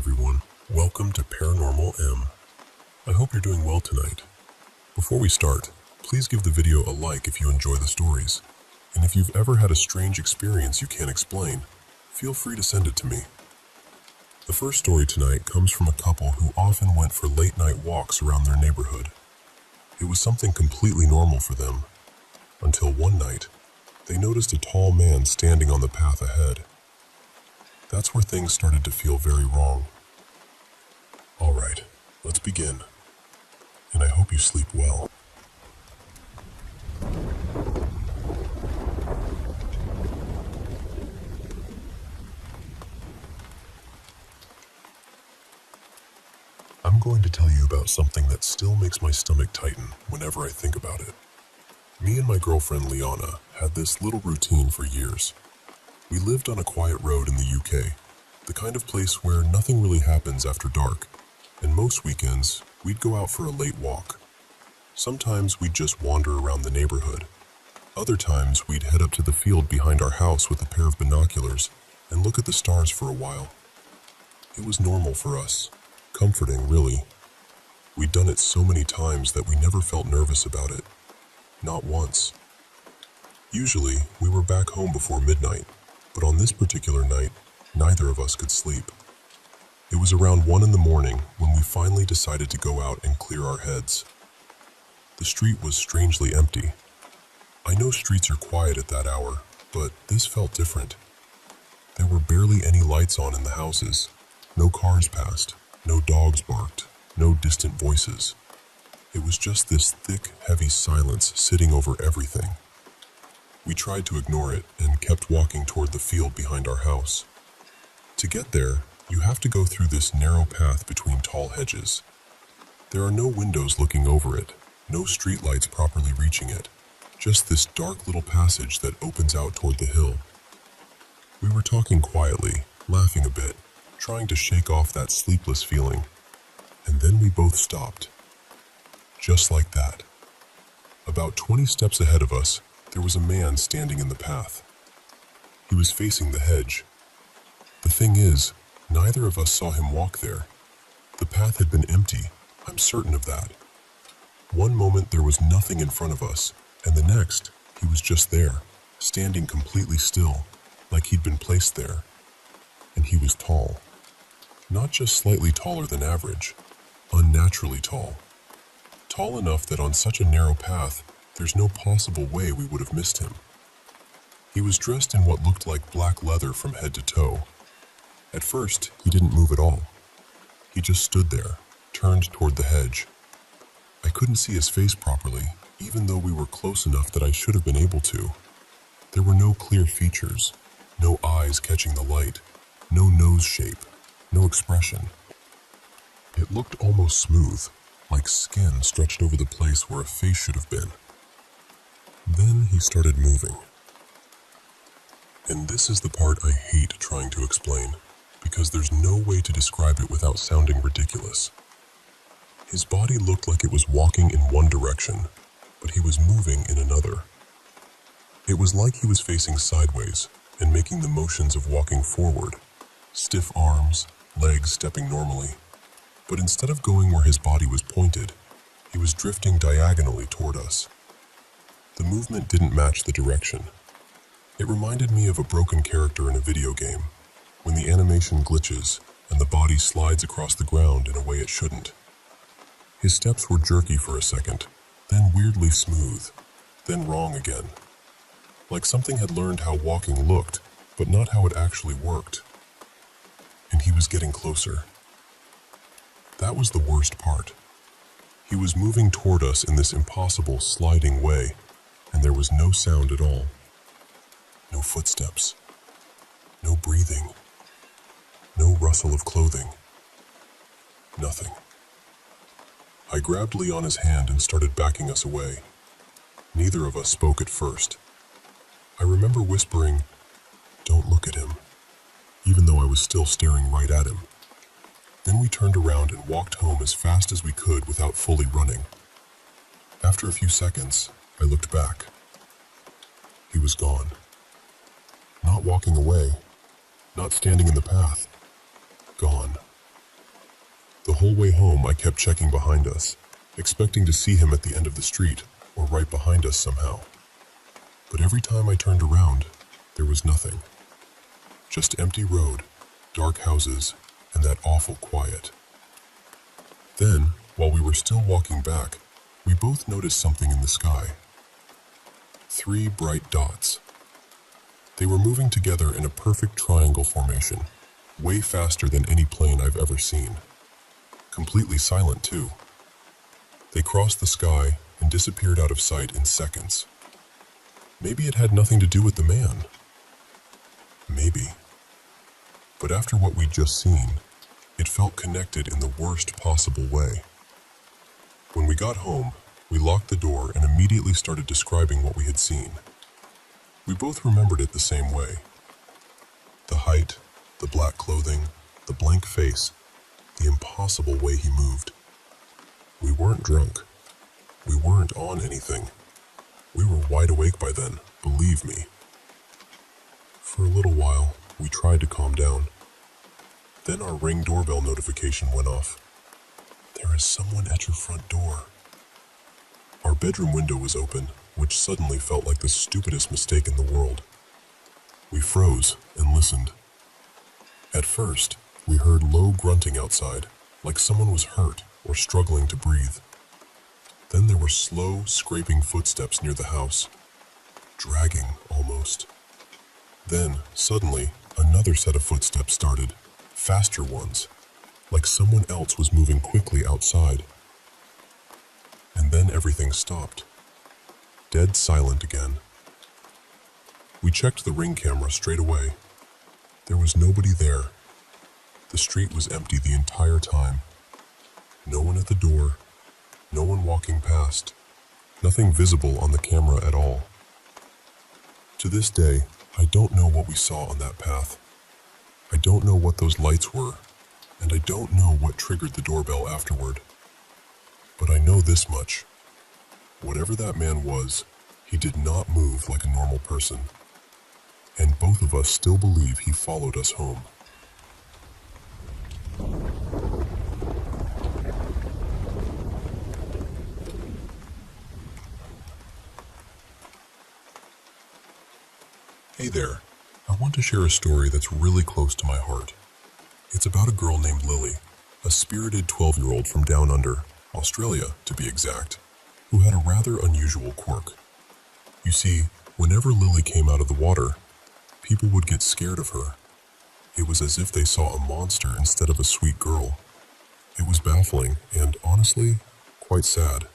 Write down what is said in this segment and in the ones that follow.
everyone. Welcome to Paranormal M. I hope you're doing well tonight. Before we start, please give the video a like if you enjoy the stories. And if you've ever had a strange experience you can't explain, feel free to send it to me. The first story tonight comes from a couple who often went for late-night walks around their neighborhood. It was something completely normal for them, until one night, they noticed a tall man standing on the path ahead. That's where things started to feel very wrong. All right, let's begin. And I hope you sleep well. I'm going to tell you about something that still makes my stomach tighten whenever I think about it. Me and my girlfriend Liana had this little routine for years. We lived on a quiet road in the UK, the kind of place where nothing really happens after dark, and most weekends we'd go out for a late walk. Sometimes we'd just wander around the neighborhood. Other times we'd head up to the field behind our house with a pair of binoculars and look at the stars for a while. It was normal for us, comforting really. We'd done it so many times that we never felt nervous about it. Not once. Usually we were back home before midnight. But on this particular night, neither of us could sleep. It was around 1 in the morning when we finally decided to go out and clear our heads. The street was strangely empty. I know streets are quiet at that hour, but this felt different. There were barely any lights on in the houses. No cars passed, no dogs barked, no distant voices. It was just this thick, heavy silence sitting over everything. We tried to ignore it and kept walking toward the field behind our house. To get there, you have to go through this narrow path between tall hedges. There are no windows looking over it, no streetlights properly reaching it, just this dark little passage that opens out toward the hill. We were talking quietly, laughing a bit, trying to shake off that sleepless feeling, and then we both stopped. Just like that. About 20 steps ahead of us, there was a man standing in the path. He was facing the hedge. The thing is, neither of us saw him walk there. The path had been empty, I'm certain of that. One moment there was nothing in front of us, and the next, he was just there, standing completely still, like he'd been placed there. And he was tall. Not just slightly taller than average, unnaturally tall. Tall enough that on such a narrow path, there's no possible way we would have missed him. He was dressed in what looked like black leather from head to toe. At first, he didn't move at all. He just stood there, turned toward the hedge. I couldn't see his face properly, even though we were close enough that I should have been able to. There were no clear features, no eyes catching the light, no nose shape, no expression. It looked almost smooth, like skin stretched over the place where a face should have been. Then he started moving. And this is the part I hate trying to explain, because there's no way to describe it without sounding ridiculous. His body looked like it was walking in one direction, but he was moving in another. It was like he was facing sideways and making the motions of walking forward, stiff arms, legs stepping normally. But instead of going where his body was pointed, he was drifting diagonally toward us. The movement didn't match the direction. It reminded me of a broken character in a video game, when the animation glitches and the body slides across the ground in a way it shouldn't. His steps were jerky for a second, then weirdly smooth, then wrong again. Like something had learned how walking looked, but not how it actually worked. And he was getting closer. That was the worst part. He was moving toward us in this impossible sliding way, and there was no sound at all. No footsteps. No breathing. No rustle of clothing. Nothing. I grabbed Liana's hand and started backing us away. Neither of us spoke at first. I remember whispering, "Don't look at him," even though I was still staring right at him. Then we turned around and walked home as fast as we could without fully running. After a few seconds, I looked back. He was gone. Not walking away, not standing in the path. Gone. whole way home I kept checking behind us, expecting to see him at the end of the street or right behind us somehow. But every time I turned around, there was nothing. Just empty road, dark houses, and that awful quiet. Then, while we were still walking back, we both noticed something in the sky. 3 bright dots. They were moving together in a perfect triangle formation, way faster than any plane I've ever seen. Completely silent, too. They crossed the sky and disappeared out of sight in seconds. Maybe it had nothing to do with the man. Maybe. But after what we'd just seen, it felt connected in the worst possible way. When we got home, we locked the door and immediately started describing what we had seen. We both remembered it the same way. The height, the black clothing, the blank face, the impossible way he moved. We weren't drunk. We weren't on anything. We were wide awake by then, believe me. For a little while, we tried to calm down. Then our Ring doorbell notification went off. There is someone at your front door. Our bedroom window was open, which suddenly felt like the stupidest mistake in the world. We froze and listened. At first, we heard low grunting outside, like someone was hurt or struggling to breathe. Then there were slow, scraping footsteps near the house, dragging almost. Then, suddenly, another set of footsteps started, faster ones, like someone else was moving quickly outside. And then everything stopped. Dead silent again. We checked the Ring camera straight away. There was nobody there. The street was empty the entire time. No one at the door, no one walking past, nothing visible on the camera at all. To this day, I don't know what we saw on that path. I don't know what those lights were, and I don't know what triggered the doorbell afterward. But I know this much. Whatever that man was, he did not move like a normal person. And both of us still believe he followed us home. Hey there, I want to share a story that's really close to my heart. It's about a girl named Lily, a spirited 12-year-old from down under, Australia to be exact, who had a rather unusual quirk. You see, whenever Lily came out of the water, people would get scared of her. It was as if they saw a monster instead of a sweet girl. It was baffling and, honestly, quite sad.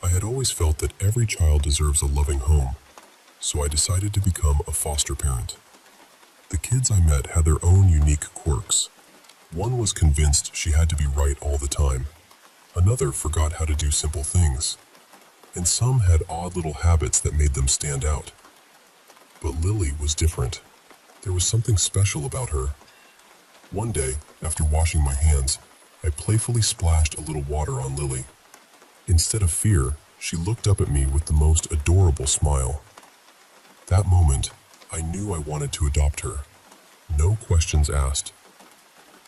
I had always felt that every child deserves a loving home, so I decided to become a foster parent. The kids I met had their own unique quirks. One was convinced she had to be right all the time. Another forgot how to do simple things. And some had odd little habits that made them stand out. But Lily was different. There was something special about her. One day, after washing my hands, I playfully splashed a little water on Lily. Instead of fear, she looked up at me with the most adorable smile. That moment, I knew I wanted to adopt her. No questions asked.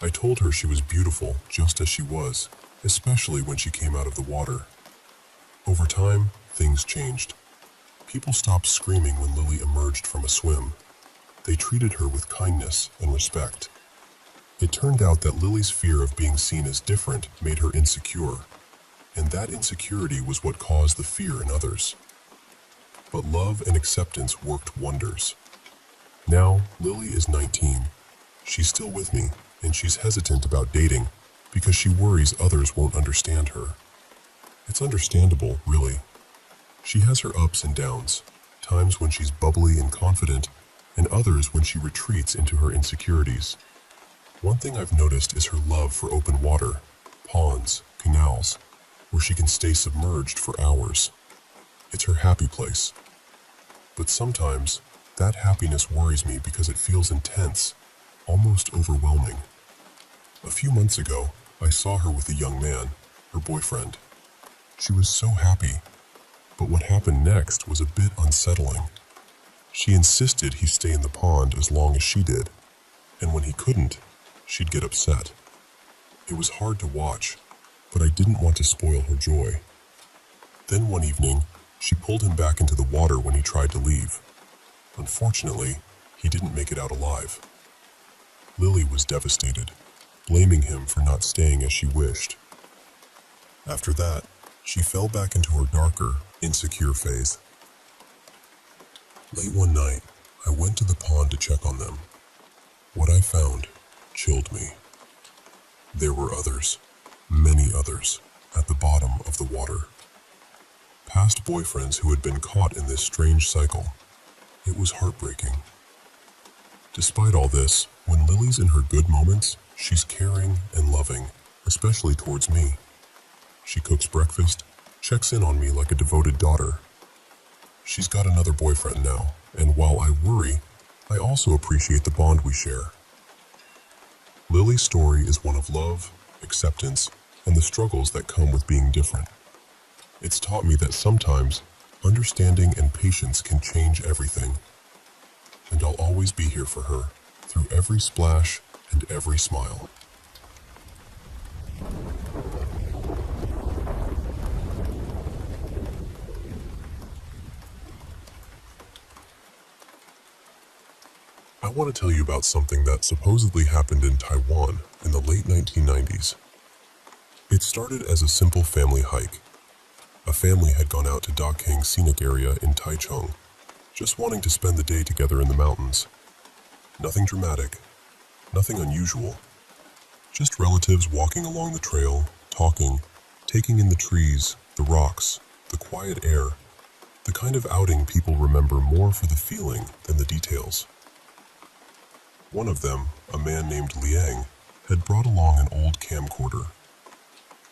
I told her she was beautiful just as she was, especially when she came out of the water. Over time, things changed. People stopped screaming when Lily emerged from a swim. They treated her with kindness and respect. It turned out that Lily's fear of being seen as different made her insecure, and that insecurity was what caused the fear in others. But love and acceptance worked wonders. Now, Lily is 19. She's still with me, and she's hesitant about dating because she worries others won't understand her. It's understandable, really. She has her ups and downs, times when she's bubbly and confident, and others when she retreats into her insecurities. One thing I've noticed is her love for open water, ponds, canals, where she can stay submerged for hours. It's her happy place. But sometimes, that happiness worries me because it feels intense, almost overwhelming. A few months ago, I saw her with a young man, her boyfriend. She was so happy, but what happened next was a bit unsettling. She insisted he stay in the pond as long as she did, and when he couldn't, she'd get upset. It was hard to watch, but I didn't want to spoil her joy. Then one evening, she pulled him back into the water when he tried to leave. Unfortunately, he didn't make it out alive. Lily was devastated, blaming him for not staying as she wished. After that, she fell back into her darker, insecure phase. Late one night, I went to the pond to check on them. What I found chilled me. There were others, many others, at the bottom of the water. Past boyfriends who had been caught in this strange cycle. It was heartbreaking. Despite all this, when Lily's in her good moments, she's caring and loving, especially towards me. She cooks breakfast, checks in on me like a devoted daughter. She's got another boyfriend now, and while I worry, I also appreciate the bond we share. Lily's story is one of love, acceptance, and the struggles that come with being different. It's taught me that sometimes understanding and patience can change everything. And I'll always be here for her, through every splash and every smile. I want to tell you about something that supposedly happened in Taiwan in the late 1990s. It started as a simple family hike. A family had gone out to Daqing Scenic Area in Taichung, just wanting to spend the day together in the mountains. Nothing dramatic, nothing unusual. Just relatives walking along the trail, talking, taking in the trees, the rocks, the quiet air, the kind of outing people remember more for the feeling than the details. One of them, a man named Liang, had brought along an old camcorder.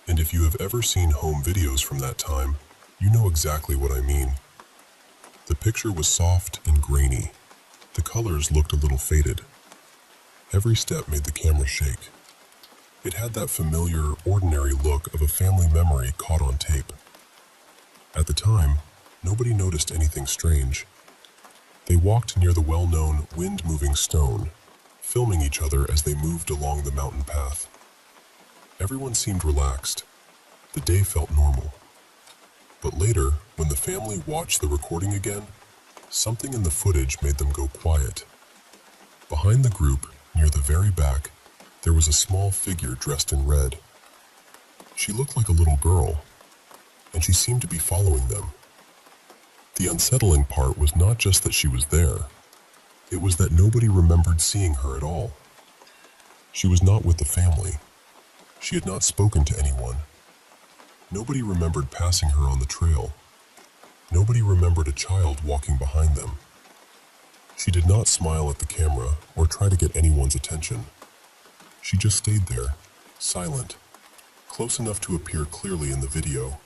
And if you have ever seen home videos from that time, you know exactly what I mean. The picture was soft and grainy. The colors looked a little faded. Every step made the camera shake. It had that familiar, ordinary look of a family memory caught on tape. At the time, nobody noticed anything strange. They walked near the well-known wind-moving stone, filming each other as they moved along the mountain path. Everyone seemed relaxed. The day felt normal. But later, when the family watched the recording again, something in the footage made them go quiet. Behind the group, near the very back, there was a small figure dressed in red. She looked like a little girl, and she seemed to be following them. The unsettling part was not just that she was there, it was that nobody remembered seeing her at all. She was not with the family. She had not spoken to anyone. Nobody remembered passing her on the trail. Nobody remembered a child walking behind them. She did not smile at the camera or try to get anyone's attention. She just stayed there, silent, close enough to appear clearly in the video.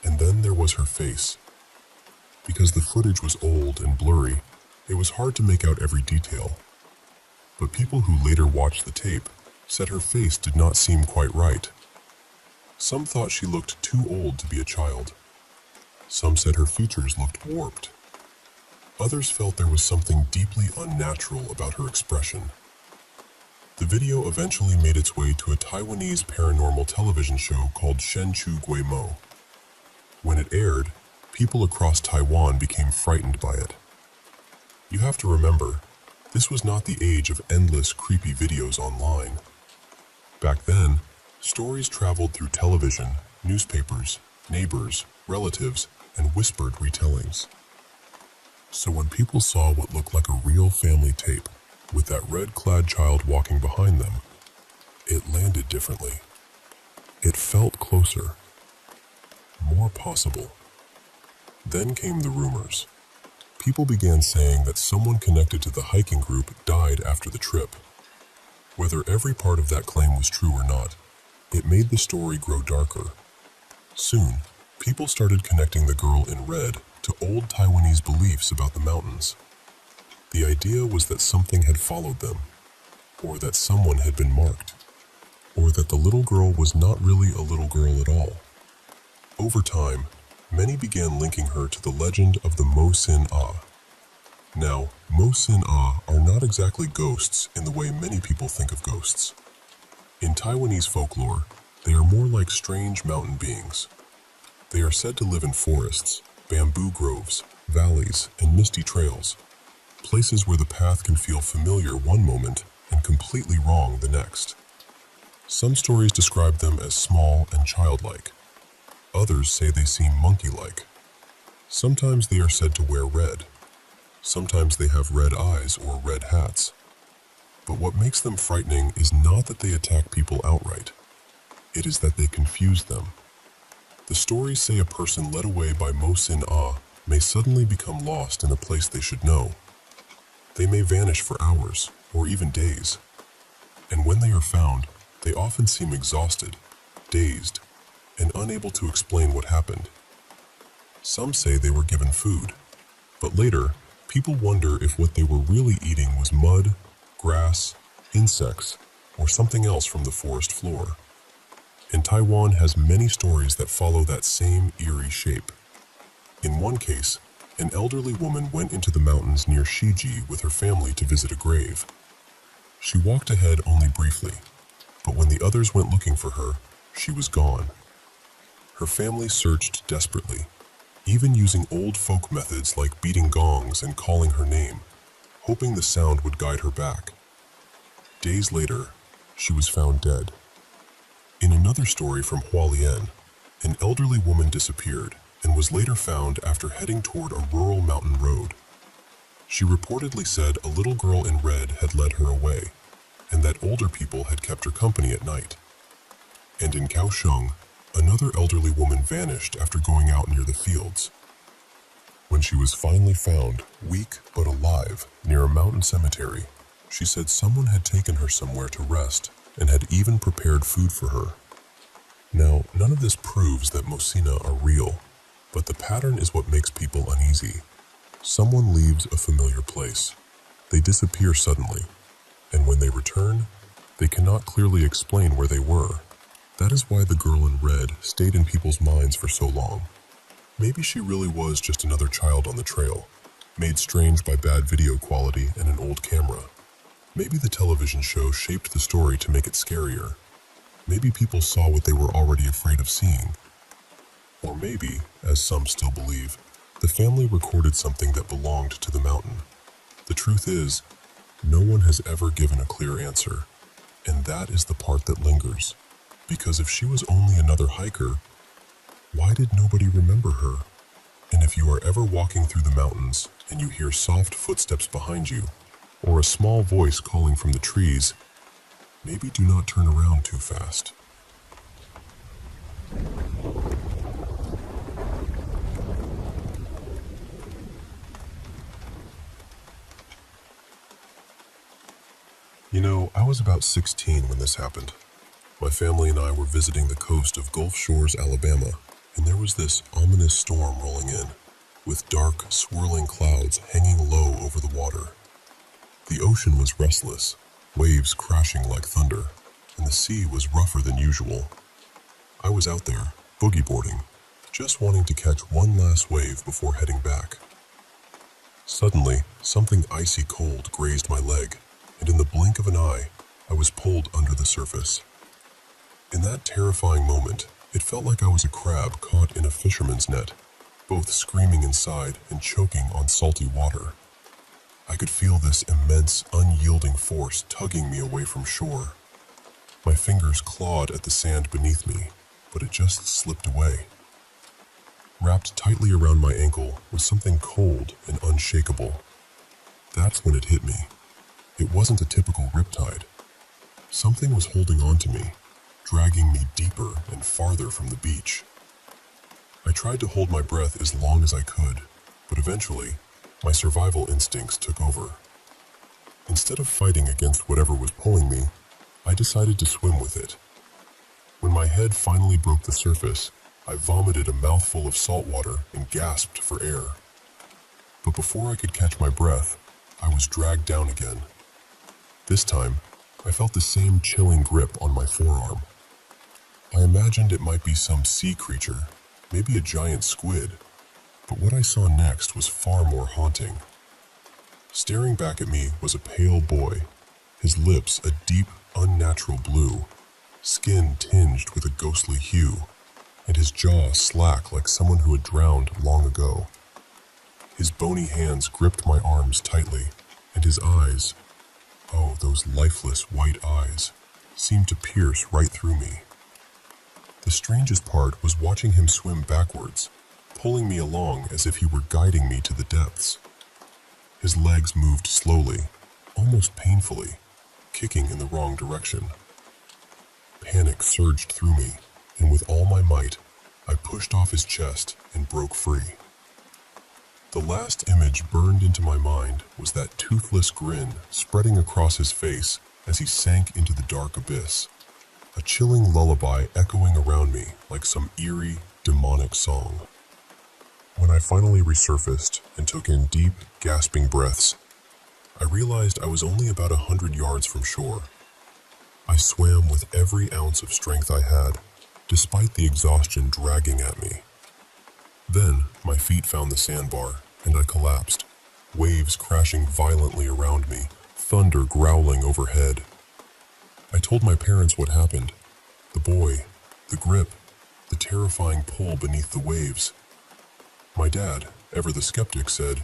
And then there was her face. Because the footage was old and blurry, it was hard to make out every detail. But people who later watched the tape said her face did not seem quite right. Some thought she looked too old to be a child. Some said her features looked warped. Others felt there was something deeply unnatural about her expression. The video eventually made its way to a Taiwanese paranormal television show called Shen Chu Gui Mo. When it aired, people across Taiwan became frightened by it. You have to remember, this was not the age of endless creepy videos online. Back then, stories traveled through television, newspapers, neighbors, relatives, and whispered retellings. So when people saw what looked like a real family tape, with that red-clad child walking behind them, it landed differently. It felt closer, more possible. Then came the rumors. People began saying that someone connected to the hiking group died after the trip. Whether every part of that claim was true or not, it made the story grow darker. Soon, people started connecting the girl in red to old Taiwanese beliefs about the mountains. The idea was that something had followed them, or that someone had been marked, or that the little girl was not really a little girl at all. Over time, many began linking her to the legend of the Mo Sin Ah. Now, Mo Sin Ah are not exactly ghosts in the way many people think of ghosts. In Taiwanese folklore, they are more like strange mountain beings. They are said to live in forests, bamboo groves, valleys, and misty trails, places where the path can feel familiar one moment and completely wrong the next. Some stories describe them as small and childlike. Others say they seem monkey-like. Sometimes they are said to wear red. Sometimes they have red eyes or red hats. But what makes them frightening is not that they attack people outright. It is that they confuse them. The stories say a person led away by Mo Sin Ah may suddenly become lost in a place they should know. They may vanish for hours or even days. And when they are found, they often seem exhausted, dazed, and unable to explain what happened. Some say they were given food, but later, people wonder if what they were really eating was mud, grass, insects, or something else from the forest floor. And Taiwan has many stories that follow that same eerie shape. In one case, an elderly woman went into the mountains near Shiji with her family to visit a grave. She walked ahead only briefly, but when the others went looking for her, she was gone. Her family searched desperately, even using old folk methods like beating gongs and calling her name, hoping the sound would guide her back. Days later, she was found dead. In another story from Hualien, an elderly woman disappeared and was later found after heading toward a rural mountain road. She reportedly said a little girl in red had led her away, and that older people had kept her company at night. And in Kaohsiung, another elderly woman vanished after going out near the fields. When she was finally found, weak but alive, near a mountain cemetery, she said someone had taken her somewhere to rest and had even prepared food for her. Now, none of this proves that Mosina are real, but the pattern is what makes people uneasy. Someone leaves a familiar place. They disappear suddenly, and when they return, they cannot clearly explain where they were. That is why the girl in red stayed in people's minds for so long. Maybe she really was just another child on the trail, made strange by bad video quality and an old camera. Maybe the television show shaped the story to make it scarier. Maybe people saw what they were already afraid of seeing. Or maybe, as some still believe, the family recorded something that belonged to the mountain. The truth is, no one has ever given a clear answer, and that is the part that lingers. Because if she was only another hiker, why did nobody remember her? And if you are ever walking through the mountains and you hear soft footsteps behind you, or a small voice calling from the trees, maybe do not turn around too fast. You know, I was about 16 when this happened. My family and I were visiting the coast of Gulf Shores, Alabama, and there was this ominous storm rolling in, with dark, swirling clouds hanging low over the water. The ocean was restless, waves crashing like thunder, and the sea was rougher than usual. I was out there, boogie boarding, just wanting to catch one last wave before heading back. Suddenly, something icy cold grazed my leg, and in the blink of an eye, I was pulled under the surface. In that terrifying moment, it felt like I was a crab caught in a fisherman's net, both screaming inside and choking on salty water. I could feel this immense, unyielding force tugging me away from shore. My fingers clawed at the sand beneath me, but it just slipped away. Wrapped tightly around my ankle was something cold and unshakable. That's when it hit me. It wasn't a typical riptide. Something was holding on to me, dragging me deeper and farther from the beach. I tried to hold my breath as long as I could, but eventually, my survival instincts took over. Instead of fighting against whatever was pulling me, I decided to swim with it. When my head finally broke the surface, I vomited a mouthful of salt water and gasped for air. But before I could catch my breath, I was dragged down again. This time, I felt the same chilling grip on my forearm. I imagined it might be some sea creature, maybe a giant squid, but what I saw next was far more haunting. Staring back at me was a pale boy, his lips a deep, unnatural blue, skin tinged with a ghostly hue, and his jaw slack like someone who had drowned long ago. His bony hands gripped my arms tightly, and his eyes, oh, those lifeless white eyes, seemed to pierce right through me. The strangest part was watching him swim backwards, pulling me along as if he were guiding me to the depths. His legs moved slowly, almost painfully, kicking in the wrong direction. Panic surged through me, and with all my might, I pushed off his chest and broke free. The last image burned into my mind was that toothless grin spreading across his face as he sank into the dark abyss, a chilling lullaby echoing around me like some eerie, demonic song. When I finally resurfaced and took in deep, gasping breaths, I realized I was only about 100 yards from shore. I swam with every ounce of strength I had, despite the exhaustion dragging at me. Then, my feet found the sandbar, and I collapsed, waves crashing violently around me, thunder growling overhead. I told my parents what happened. The boy, the grip, the terrifying pull beneath the waves. My dad, ever the skeptic, said,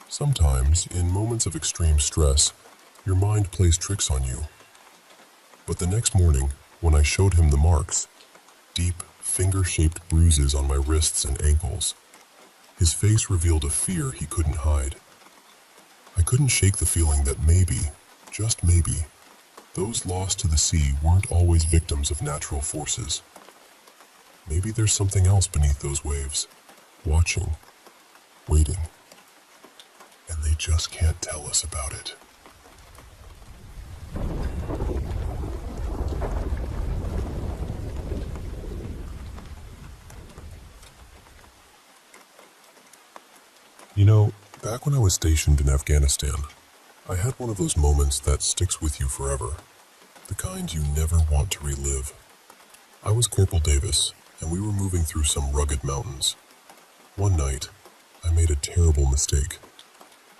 "Sometimes, in moments of extreme stress, your mind plays tricks on you." But the next morning, when I showed him the marks, deep, finger-shaped bruises on my wrists and ankles, his face revealed a fear he couldn't hide. I couldn't shake the feeling that maybe, just maybe, those lost to the sea weren't always victims of natural forces. Maybe there's something else beneath those waves, watching, waiting, and they just can't tell us about it. You know, back when I was stationed in Afghanistan, I had one of those moments that sticks with you forever, the kind you never want to relive. I was Corporal Davis, and we were moving through some rugged mountains. One night, I made a terrible mistake.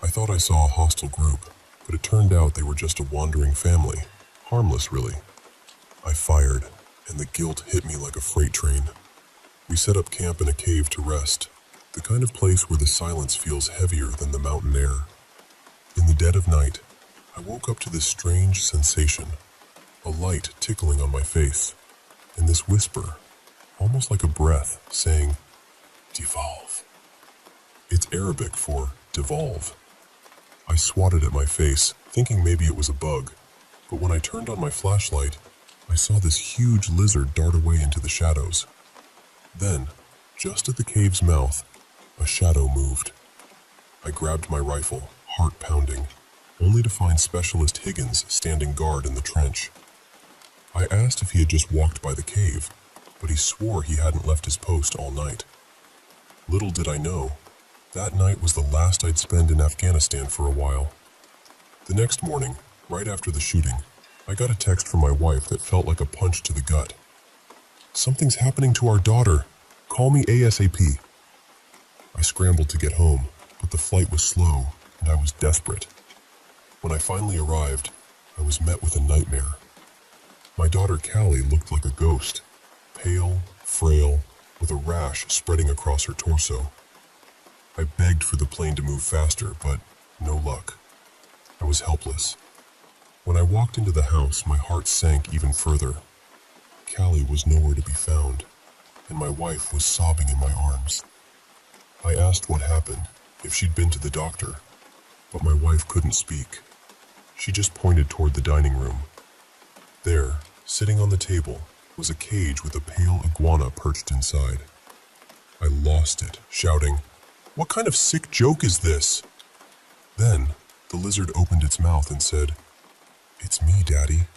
I thought I saw a hostile group, but it turned out they were just a wandering family, harmless really. I fired, and the guilt hit me like a freight train. We set up camp in a cave to rest, the kind of place where the silence feels heavier than the mountain air. In the dead of night, I woke up to this strange sensation, a light tickling on my face, and this whisper, almost like a breath, saying, "Devolve." It's Arabic for devolve. I swatted at my face, thinking maybe it was a bug, but when I turned on my flashlight, I saw this huge lizard dart away into the shadows. Then, just at the cave's mouth, a shadow moved. I grabbed my rifle, heart pounding, only to find Specialist Higgins standing guard in the trench. I asked if he had just walked by the cave, but he swore he hadn't left his post all night. Little did I know, that night was the last I'd spend in Afghanistan for a while. The next morning, right after the shooting, I got a text from my wife that felt like a punch to the gut. "Something's happening to our daughter. Call me ASAP." I scrambled to get home, but the flight was slow, and I was desperate. When I finally arrived, I was met with a nightmare. My daughter Callie looked like a ghost, pale, frail, with a rash spreading across her torso. I begged for the plane to move faster, but no luck. I was helpless. When I walked into the house, my heart sank even further. Callie was nowhere to be found, and my wife was sobbing in my arms. I asked what happened, if she'd been to the doctor, but my wife couldn't speak. She just pointed toward the dining room. There, sitting on the table, was a cage with a pale iguana perched inside. I lost it, shouting, "What kind of sick joke is this?" Then, the lizard opened its mouth and said, "It's me, Daddy."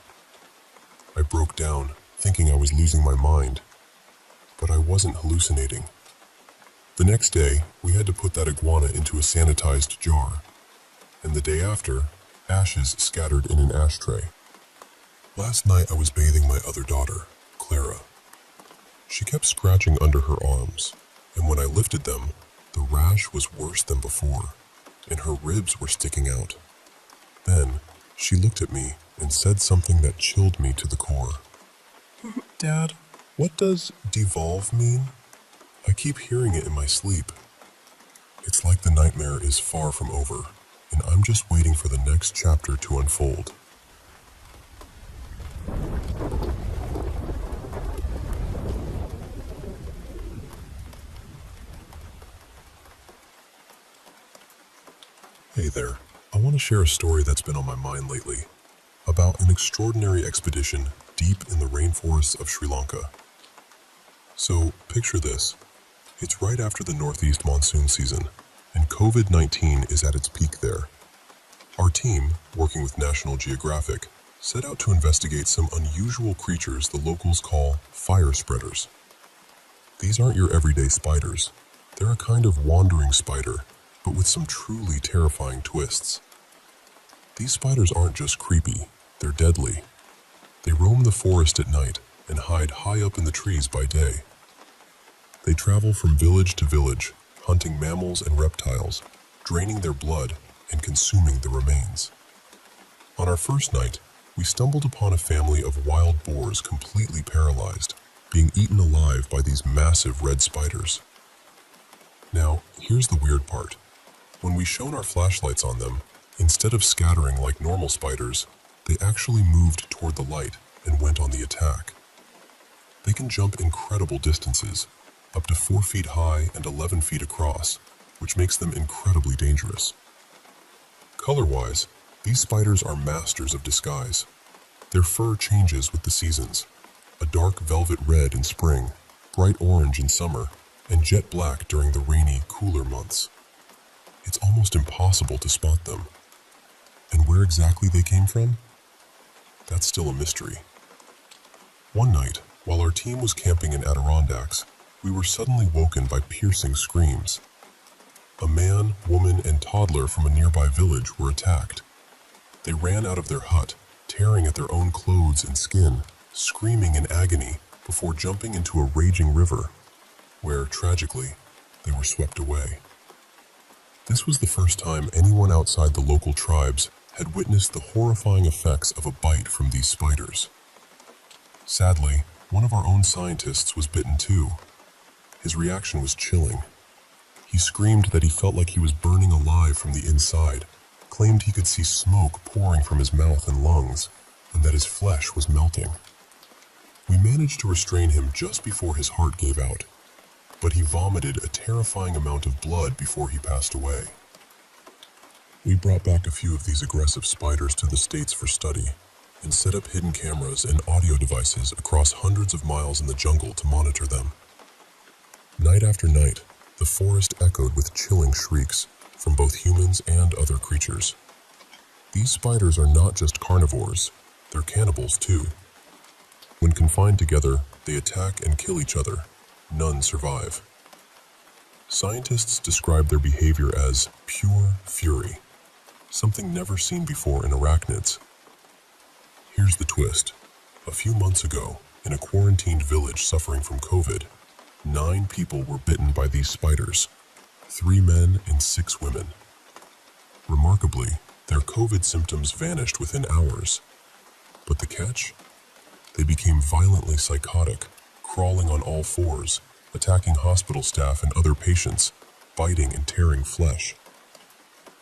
I broke down, thinking I was losing my mind, but I wasn't hallucinating. The next day, we had to put that iguana into a sanitized jar, and the day after, ashes scattered in an ashtray. Last night I was bathing my other daughter, Clara. She kept scratching under her arms, and when I lifted them, the rash was worse than before, and her ribs were sticking out. Then, she looked at me and said something that chilled me to the core. Dad, what does devolve mean? I keep hearing it in my sleep. It's like the nightmare is far from over, and I'm just waiting for the next chapter to unfold. Hey there, I want to share a story that's been on my mind lately, about an extraordinary expedition deep in the rainforests of Sri Lanka. So, picture this. It's right after the northeast monsoon season, and COVID-19 is at its peak there. Our team, working with National Geographic, set out to investigate some unusual creatures the locals call fire spreaders. These aren't your everyday spiders. They're a kind of wandering spider, but with some truly terrifying twists. These spiders aren't just creepy, they're deadly. They roam the forest at night and hide high up in the trees by day. They travel from village to village, hunting mammals and reptiles, draining their blood and consuming the remains. On our first night, we stumbled upon a family of wild boars completely paralyzed, being eaten alive by these massive red spiders. Now, here's the weird part. When we shone our flashlights on them, instead of scattering like normal spiders, they actually moved toward the light and went on the attack. They can jump incredible distances, up to 4 feet high and 11 feet across, which makes them incredibly dangerous. Color-wise, these spiders are masters of disguise. Their fur changes with the seasons, a dark velvet red in spring, bright orange in summer, and jet black during the rainy, cooler months. It's almost impossible to spot them. And where exactly they came from? That's still a mystery. One night, while our team was camping in Adirondacks, we were suddenly woken by piercing screams. A man, woman, and toddler from a nearby village were attacked. They ran out of their hut, tearing at their own clothes and skin, screaming in agony before jumping into a raging river, where, tragically, they were swept away. This was the first time anyone outside the local tribes had witnessed the horrifying effects of a bite from these spiders. Sadly, one of our own scientists was bitten too. His reaction was chilling. He screamed that he felt like he was burning alive from the inside, claimed he could see smoke pouring from his mouth and lungs, and that his flesh was melting. We managed to restrain him just before his heart gave out, but he vomited a terrifying amount of blood before he passed away. We brought back a few of these aggressive spiders to the States for study, and set up hidden cameras and audio devices across hundreds of miles in the jungle to monitor them. Night after night, the forest echoed with chilling shrieks from both humans and other creatures. These spiders are not just carnivores, they're cannibals too. When confined together, they attack and kill each other. None survive. Scientists describe their behavior as pure fury, something never seen before in arachnids. Here's the twist. A few months ago, in a quarantined village suffering from COVID, 9 people were bitten by these spiders, 3 men and 6 women. Remarkably, their COVID symptoms vanished within hours. But the catch? They became violently psychotic, crawling on all fours, attacking hospital staff and other patients, biting and tearing flesh.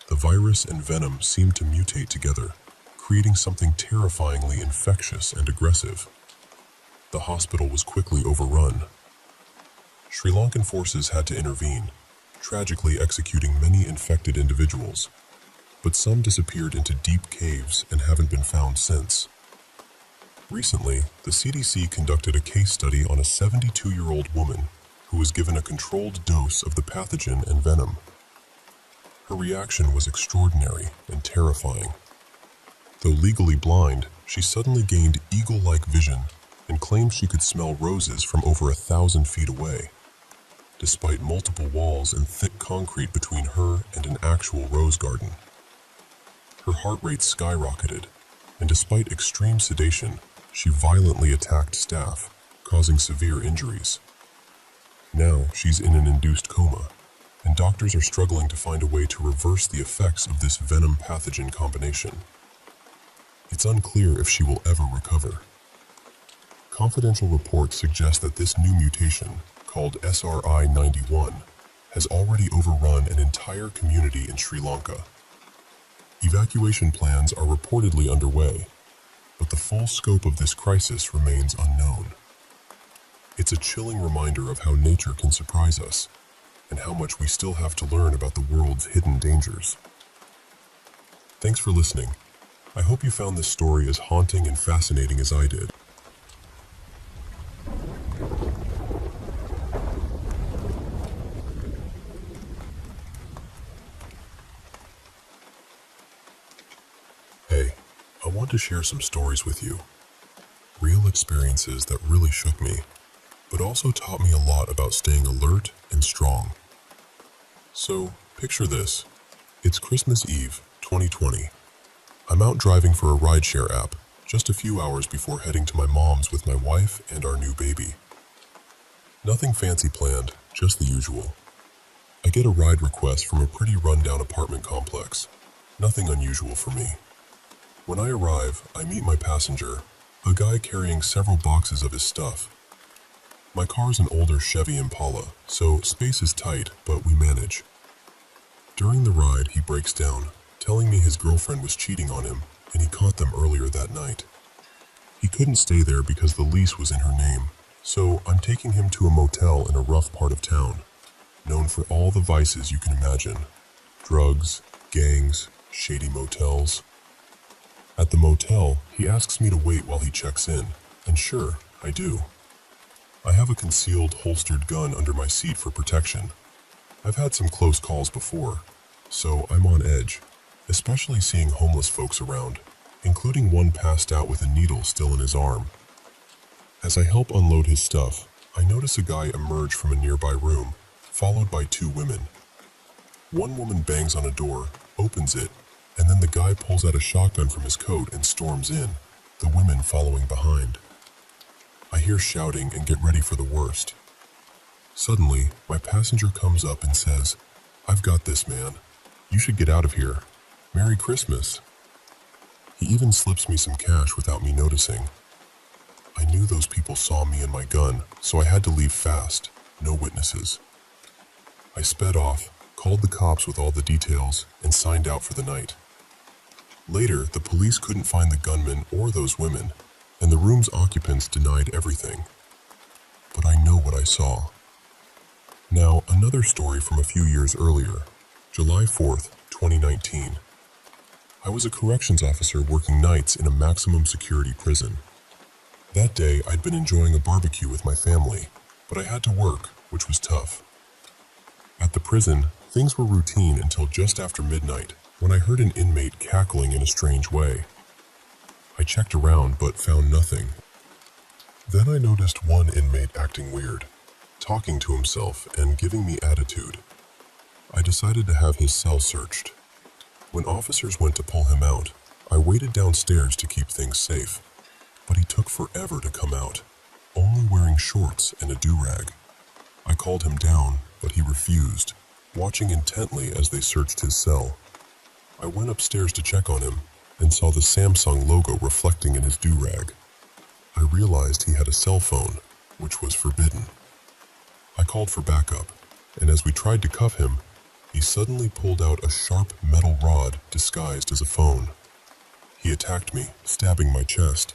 The virus and venom seemed to mutate together, creating something terrifyingly infectious and aggressive. The hospital was quickly overrun. Sri Lankan forces had to intervene, tragically executing many infected individuals, but some disappeared into deep caves and haven't been found since. Recently, the CDC conducted a case study on a 72-year-old woman who was given a controlled dose of the pathogen and venom. Her reaction was extraordinary and terrifying. Though legally blind, she suddenly gained eagle-like vision and claimed she could smell roses from over 1,000 feet away, despite multiple walls and thick concrete between her and an actual rose garden. Her heart rate skyrocketed, and despite extreme sedation, she violently attacked staff, causing severe injuries. Now she's in an induced coma, and doctors are struggling to find a way to reverse the effects of this venom-pathogen combination. It's unclear if she will ever recover. Confidential reports suggest that this new mutation, called SRI-91, has already overrun an entire community in Sri Lanka. Evacuation plans are reportedly underway, but the full scope of this crisis remains unknown. It's a chilling reminder of how nature can surprise us, and how much we still have to learn about the world's hidden dangers. Thanks for listening. I hope you found this story as haunting and fascinating as I did. Hey, I want to share some stories with you. Real experiences that really shook me, but also taught me a lot about staying alert and strong. So, picture this. It's Christmas Eve, 2020. I'm out driving for a rideshare app, just a few hours before heading to my mom's with my wife and our new baby. Nothing fancy planned, just the usual. I get a ride request from a pretty rundown apartment complex. Nothing unusual for me. When I arrive, I meet my passenger, a guy carrying several boxes of his stuff. My car's an older Chevy Impala, so space is tight, but we manage. During the ride, he breaks down, telling me his girlfriend was cheating on him, and he caught them earlier that night. He couldn't stay there because the lease was in her name, so I'm taking him to a motel in a rough part of town, known for all the vices you can imagine. Drugs, gangs, shady motels. At the motel, he asks me to wait while he checks in, and sure, I do. I have a concealed, holstered gun under my seat for protection. I've had some close calls before, so I'm on edge, especially seeing homeless folks around, including one passed out with a needle still in his arm. As I help unload his stuff, I notice a guy emerge from a nearby room, followed by two women. One woman bangs on a door, opens it, and then the guy pulls out a shotgun from his coat and storms in, the women following behind. I hear shouting and get ready for the worst. Suddenly, my passenger comes up and says, "I've got this, man. You should get out of here. Merry Christmas." He even slips me some cash without me noticing. I knew those people saw me and my gun, so I had to leave fast, no witnesses. I sped off, called the cops with all the details, and signed out for the night. Later, the police couldn't find the gunman or those women, and the room's occupants denied everything. But I know what I saw. Now, another story from a few years earlier, July 4th, 2019. I was a corrections officer working nights in a maximum security prison. That day, I'd been enjoying a barbecue with my family, but I had to work, which was tough. At the prison, things were routine until just after midnight, when I heard an inmate cackling in a strange way. I checked around but found nothing. Then I noticed one inmate acting weird, talking to himself and giving me attitude. I decided to have his cell searched. When officers went to pull him out, I waited downstairs to keep things safe, but he took forever to come out, only wearing shorts and a do-rag. I called him down, but he refused, watching intently as they searched his cell. I went upstairs to check on him and saw the Samsung logo reflecting in his do-rag. I realized he had a cell phone, which was forbidden. I called for backup, and as we tried to cuff him, he suddenly pulled out a sharp metal rod disguised as a phone. He attacked me, stabbing my chest.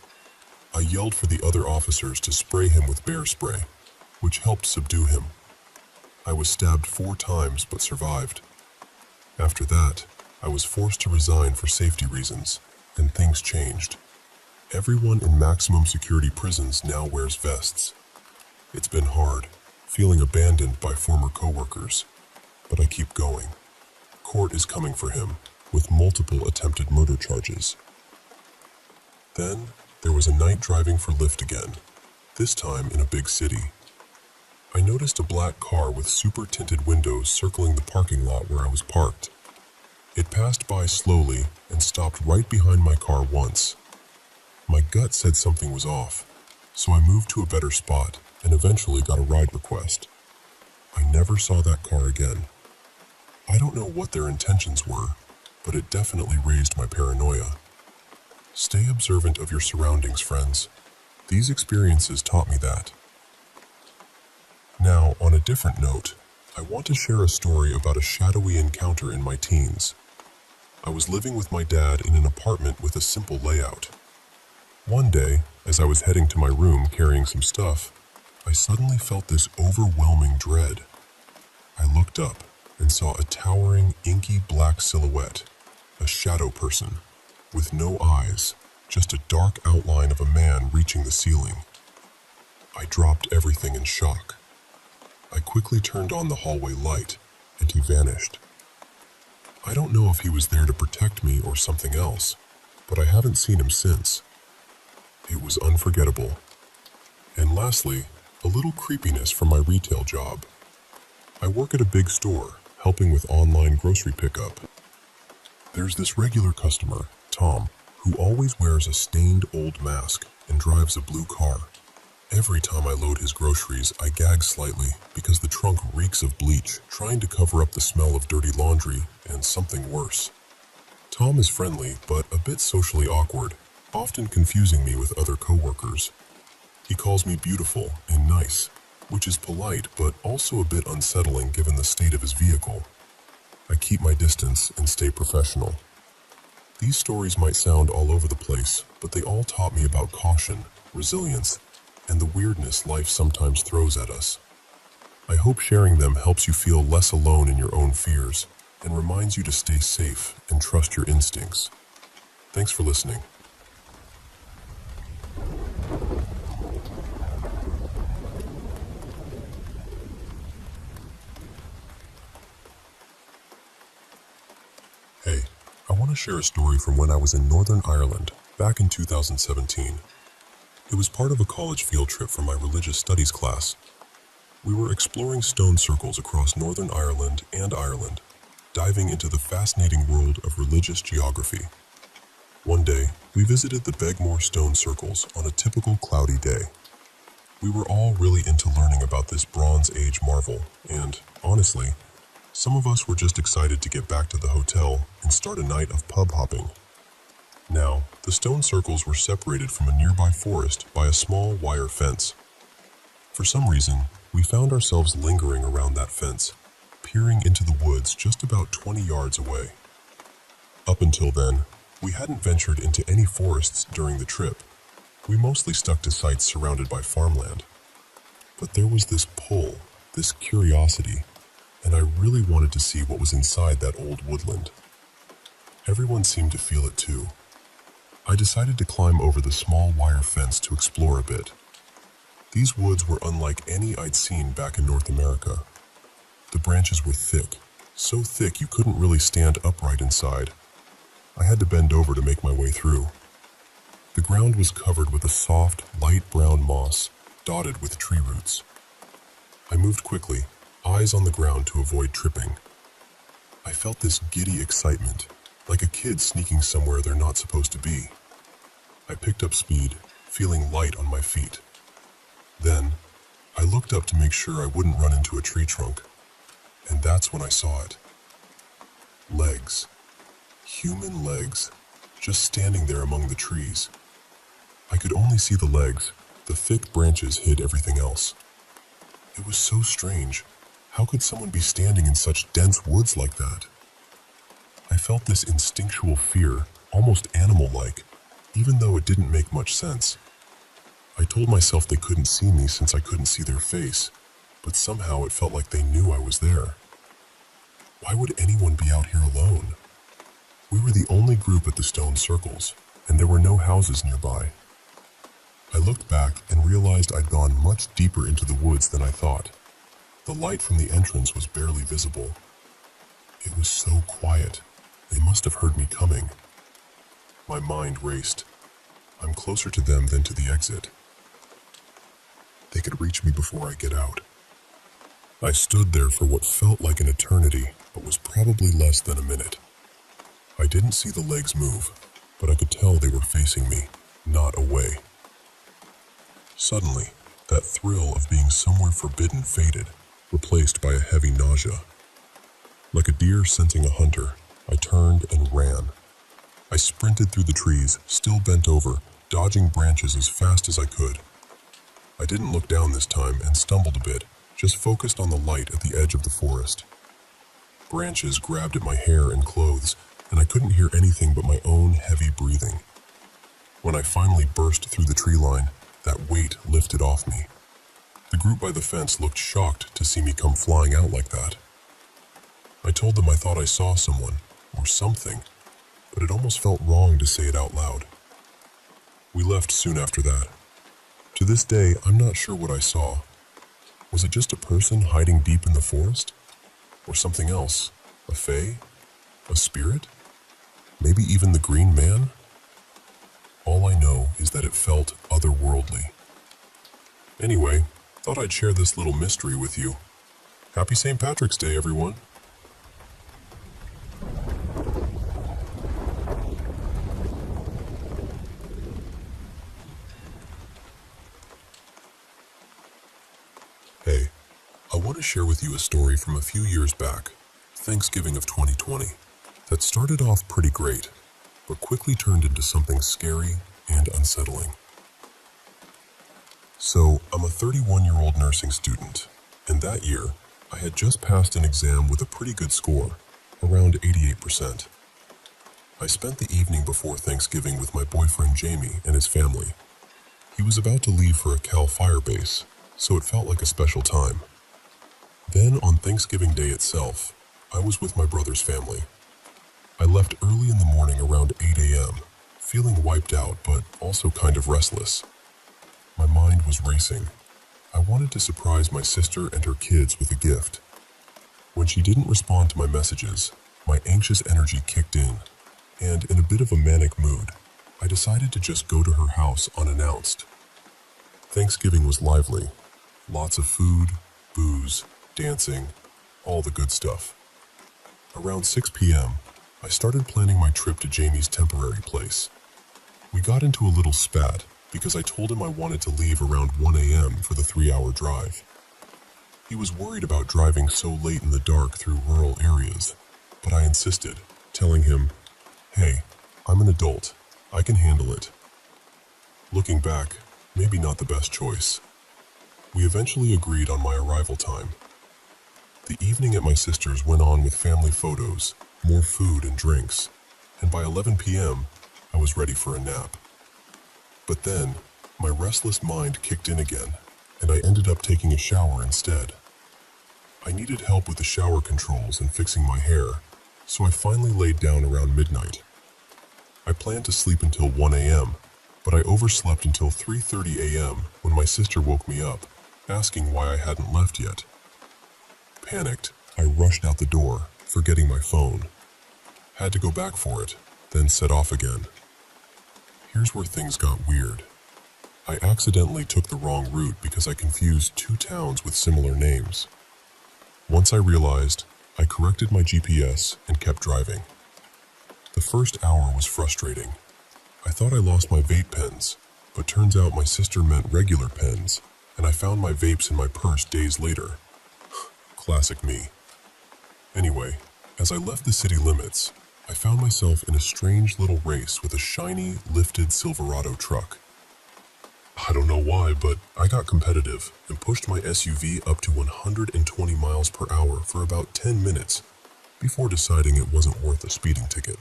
I yelled for the other officers to spray him with bear spray, which helped subdue him. I was stabbed 4 times but survived. After that, I was forced to resign for safety reasons, and things changed. Everyone in maximum security prisons now wears vests. It's been hard, feeling abandoned by former coworkers, but I keep going. Court is coming for him, with multiple attempted murder charges. Then, there was a night driving for Lyft again, this time in a big city. I noticed a black car with super tinted windows circling the parking lot where I was parked. It passed by slowly and stopped right behind my car once. My gut said something was off, so I moved to a better spot and eventually got a ride request. I never saw that car again. I don't know what their intentions were, but it definitely raised my paranoia. Stay observant of your surroundings, friends. These experiences taught me that. Now, on a different note, I want to share a story about a shadowy encounter in my teens. I was living with my dad in an apartment with a simple layout. One day, as I was heading to my room carrying some stuff, I suddenly felt this overwhelming dread. I looked up and saw a towering, inky black silhouette, a shadow person, with no eyes, just a dark outline of a man reaching the ceiling. I dropped everything in shock. I quickly turned on the hallway light, and he vanished. I don't know if he was there to protect me or something else, but I haven't seen him since. It was unforgettable. And lastly, a little creepiness from my retail job. I work at a big store, helping with online grocery pickup. There's this regular customer, Tom, who always wears a stained old mask and drives a blue car. Every time I load his groceries, I gag slightly because the trunk reeks of bleach, trying to cover up the smell of dirty laundry and something worse. Tom is friendly, but a bit socially awkward, often confusing me with other coworkers. He calls me beautiful and nice, which is polite but also a bit unsettling given the state of his vehicle. I keep my distance and stay professional. These stories might sound all over the place, but they all taught me about caution, resilience, and the weirdness life sometimes throws at us. I hope sharing them helps you feel less alone in your own fears and reminds you to stay safe and trust your instincts. Thanks for listening. Hey, I want to share a story from when I was in Northern Ireland back in 2017. It was part of a college field trip for my religious studies class. We were exploring stone circles across Northern Ireland and Ireland, diving into the fascinating world of religious geography. One day, we visited the Begmore stone circles on a typical cloudy day. We were all really into learning about this Bronze Age marvel, and, honestly, some of us were just excited to get back to the hotel and start a night of pub hopping. Now, the stone circles were separated from a nearby forest by a small wire fence. For some reason, we found ourselves lingering around that fence, peering into the woods just about 20 yards away. Up until then, we hadn't ventured into any forests during the trip. We mostly stuck to sites surrounded by farmland. But there was this pull, this curiosity, and I really wanted to see what was inside that old woodland. Everyone seemed to feel it too. I decided to climb over the small wire fence to explore a bit. These woods were unlike any I'd seen back in North America. The branches were thick, so thick you couldn't really stand upright inside. I had to bend over to make my way through. The ground was covered with a soft, light brown moss, dotted with tree roots. I moved quickly, eyes on the ground to avoid tripping. I felt this giddy excitement, like a kid sneaking somewhere they're not supposed to be. I picked up speed, feeling light on my feet. Then, I looked up to make sure I wouldn't run into a tree trunk, and that's when I saw it. Legs. Human legs, just standing there among the trees. I could only see the legs. The thick branches hid everything else. It was so strange. How could someone be standing in such dense woods like that? I felt this instinctual fear, almost animal-like, even though it didn't make much sense. I told myself they couldn't see me since I couldn't see their face, but somehow it felt like they knew I was there. Why would anyone be out here alone? We were the only group at the stone circles, and there were no houses nearby. I looked back and realized I'd gone much deeper into the woods than I thought. The light from the entrance was barely visible. It was so quiet. They must have heard me coming. My mind raced. I'm closer to them than to the exit. They could reach me before I get out. I stood there for what felt like an eternity, but was probably less than a minute. I didn't see the legs move, but I could tell they were facing me, not away. Suddenly, that thrill of being somewhere forbidden faded, replaced by a heavy nausea. Like a deer scenting a hunter, I turned and ran. I sprinted through the trees, still bent over, dodging branches as fast as I could. I didn't look down this time and stumbled a bit, just focused on the light at the edge of the forest. Branches grabbed at my hair and clothes, and I couldn't hear anything but my own heavy breathing. When I finally burst through the tree line, that weight lifted off me. The group by the fence looked shocked to see me come flying out like that. I told them I thought I saw someone, or something, but it almost felt wrong to say it out loud. We left soon after that. To this day, I'm not sure what I saw. Was it just a person hiding deep in the forest? Or something else? A fae? A spirit? Maybe even the Green Man? All I know is that it felt otherworldly. Anyway, thought I'd share this little mystery with you. Happy St. Patrick's Day, everyone. Hey, I want to share with you a story from a few years back, Thanksgiving of 2020, that started off pretty great, but quickly turned into something scary and unsettling. So, I'm a 31-year-old nursing student, and that year, I had just passed an exam with a pretty good score, around 88%. I spent the evening before Thanksgiving with my boyfriend Jamie and his family. He was about to leave for a Cal Fire base, so it felt like a special time. Then on Thanksgiving Day itself, I was with my brother's family. I left early in the morning around 8 a.m., feeling wiped out but also kind of restless. My mind was racing. I wanted to surprise my sister and her kids with a gift. When she didn't respond to my messages, my anxious energy kicked in, and in a bit of a manic mood, I decided to just go to her house unannounced. Thanksgiving was lively. Lots of food, booze, dancing, all the good stuff. Around 6 p.m., I started planning my trip to Jamie's temporary place. We got into a little spat because I told him I wanted to leave around 1 a.m. for the 3-hour drive. He was worried about driving so late in the dark through rural areas, but I insisted, telling him, "Hey, I'm an adult. I can handle it." Looking back, maybe not the best choice. We eventually agreed on my arrival time. The evening at my sister's went on with family photos, more food and drinks, and by 11 p.m., I was ready for a nap. But then, my restless mind kicked in again, and I ended up taking a shower instead. I needed help with the shower controls and fixing my hair, so I finally laid down around midnight. I planned to sleep until 1 a.m., but I overslept until 3:30 a.m. when my sister woke me up, asking why I hadn't left yet. Panicked, I rushed out the door, forgetting my phone. Had to go back for it, then set off again. Here's where things got weird. I accidentally took the wrong route because I confused 2 towns with similar names. Once I realized, I corrected my GPS and kept driving. The first hour was frustrating. I thought I lost my vape pens, but turns out my sister meant regular pens, and I found my vapes in my purse days later. Classic me. Anyway, as I left the city limits, I found myself in a strange little race with a shiny, lifted Silverado truck. I don't know why, but I got competitive and pushed my SUV up to 120 miles per hour for about 10 minutes before deciding it wasn't worth a speeding ticket.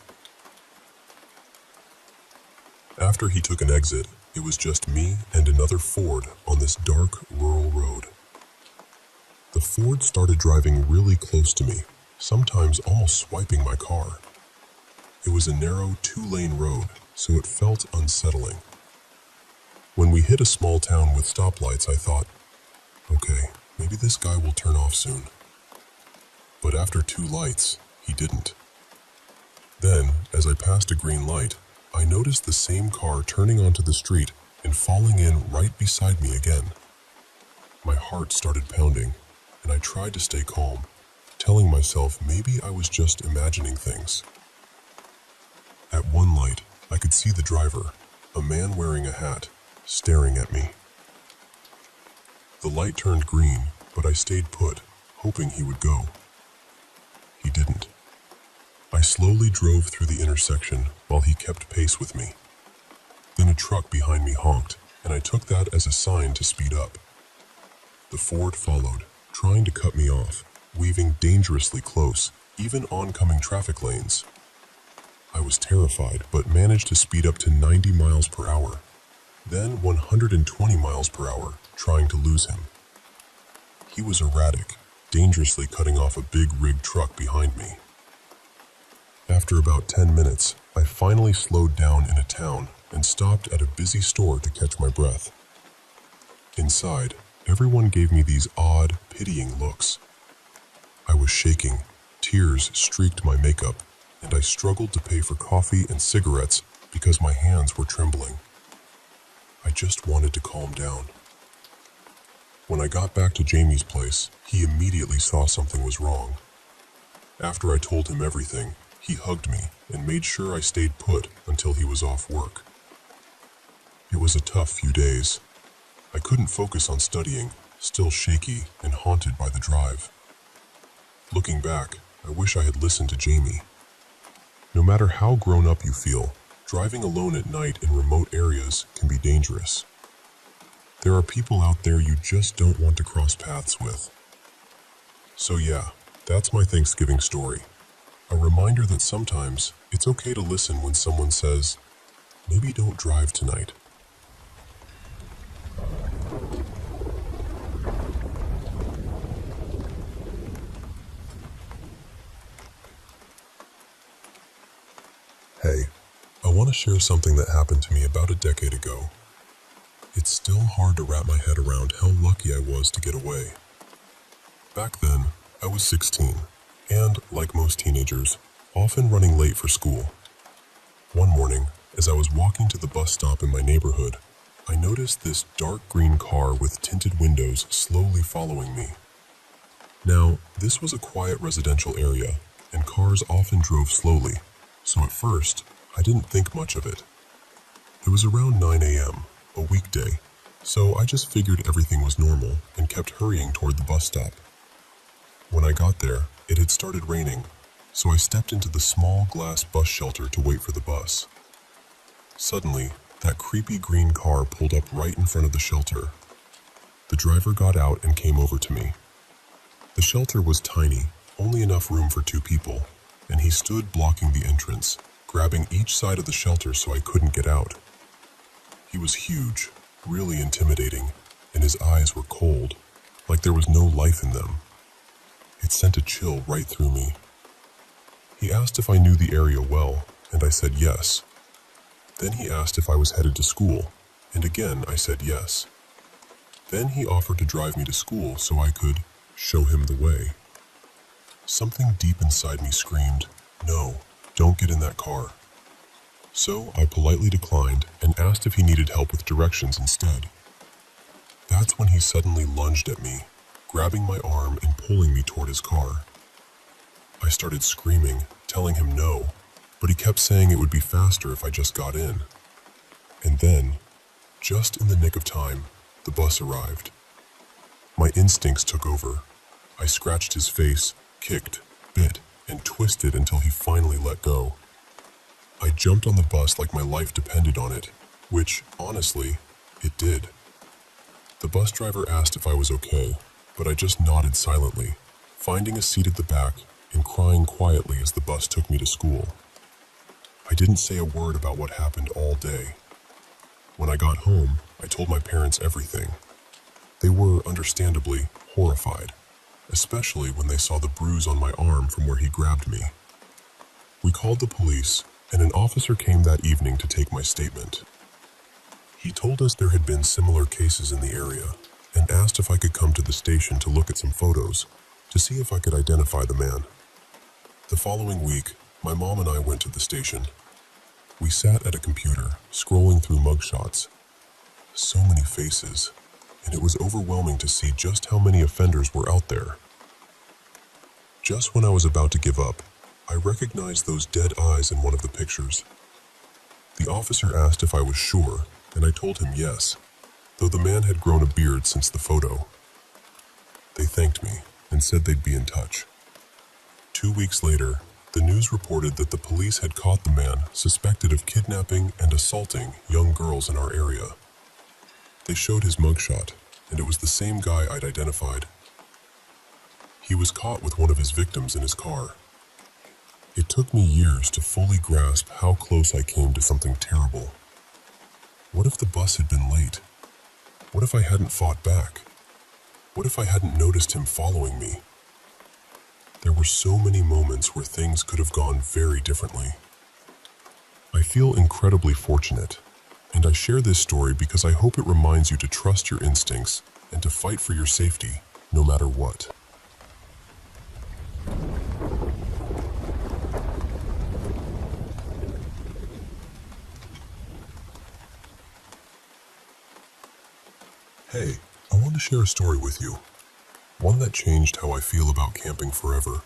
After he took an exit, it was just me and another Ford on this dark, rural road. The Ford started driving really close to me, sometimes almost swiping my car. It was a narrow 2-lane road, so it felt unsettling. When we hit a small town with stoplights, I thought, okay, maybe this guy will turn off soon. But after 2 lights, he didn't. Then, as I passed a green light, I noticed the same car turning onto the street and falling in right beside me again. My heart started pounding, and I tried to stay calm, telling myself maybe I was just imagining things. At one light, I could see the driver, a man wearing a hat, staring at me. The light turned green, but I stayed put, hoping he would go. He didn't. I slowly drove through the intersection while he kept pace with me. Then a a truck behind me honked, and I took that as a sign to speed up. The Ford followed, trying to cut me off, weaving dangerously close, even oncoming traffic lanes. I was terrified, but managed to speed up to 90 miles per hour, then 120 miles per hour, trying to lose him. He was erratic, dangerously cutting off a big rig truck behind me. After about 10 minutes, I finally slowed down in a town and stopped at a busy store to catch my breath. Inside, everyone gave me these odd, pitying looks. I was shaking, tears streaked my makeup, and I struggled to pay for coffee and cigarettes because my hands were trembling. I just wanted to calm down. When I got back to Jamie's place, he immediately saw something was wrong. After I told him everything, he hugged me and made sure I stayed put until he was off work. It was a tough few days. I couldn't focus on studying, still shaky and haunted by the drive. Looking back, I wish I had listened to Jamie. No matter how grown up you feel, driving alone at night in remote areas can be dangerous. There are people out there you just don't want to cross paths with. So yeah, that's my Thanksgiving story. A reminder that sometimes it's okay to listen when someone says, maybe don't drive tonight. Hey, I want to share something that happened to me about a decade ago. It's still hard to wrap my head around how lucky I was to get away. Back then, I was 16, and, like most teenagers, often running late for school. One morning, as I was walking to the bus stop in my neighborhood, I noticed this dark green car with tinted windows slowly following me. Now, this was a quiet residential area, and cars often drove slowly, so at first, I didn't think much of it. It was around 9 a.m., a weekday, so I just figured everything was normal and kept hurrying toward the bus stop. When I got there, it had started raining, so I stepped into the small glass bus shelter to wait for the bus. Suddenly, that creepy green car pulled up right in front of the shelter. The driver got out and came over to me. The shelter was tiny, only enough room for 2 people, and he stood blocking the entrance, grabbing each side of the shelter so I couldn't get out. He was huge, really intimidating, and his eyes were cold, like there was no life in them. It sent a chill right through me. He asked if I knew the area well, and I said yes. Then he asked if I was headed to school, and again I said yes. Then he offered to drive me to school so I could show him the way. Something deep inside me screamed, "No, don't get in that car." So I politely declined and asked if he needed help with directions instead. That's when he suddenly lunged at me, grabbing my arm and pulling me toward his car. I started screaming, telling him no, but he kept saying it would be faster if I just got in. And then, just in the nick of time, the bus arrived. My instincts took over. I scratched his face, kicked, bit, and twisted until he finally let go. I jumped on the bus like my life depended on it, which, honestly, it did. The bus driver asked if I was okay, but I just nodded silently, finding a seat at the back and crying quietly as the bus took me to school. I didn't say a word about what happened all day. When I got home, I told my parents everything. They were, understandably, horrified, especially when they saw the bruise on my arm from where he grabbed me. We called the police, and an officer came that evening to take my statement. He told us there had been similar cases in the area, and asked if I could come to the station to look at some photos, to see if I could identify the man. The following week, my mom and I went to the station. We sat at a computer, scrolling through mugshots. So many faces, and it was overwhelming to see just how many offenders were out there. Just when I was about to give up, I recognized those dead eyes in one of the pictures. The officer asked if I was sure, and I told him yes, though the man had grown a beard since the photo. They thanked me and said they'd be in touch. 2 weeks later, The news reported that the police had caught the man suspected of kidnapping and assaulting young girls in our area. They showed his mugshot, and it was the same guy I'd identified. He was caught with one of his victims in his car. It took me years to fully grasp how close I came to something terrible. What if the bus had been late? What if I hadn't fought back? What if I hadn't noticed him following me? There were so many moments where things could have gone very differently. I feel incredibly fortunate, and I share this story because I hope it reminds you to trust your instincts and to fight for your safety, no matter what. Hey, I want to share a story with you. One that changed how I feel about camping forever,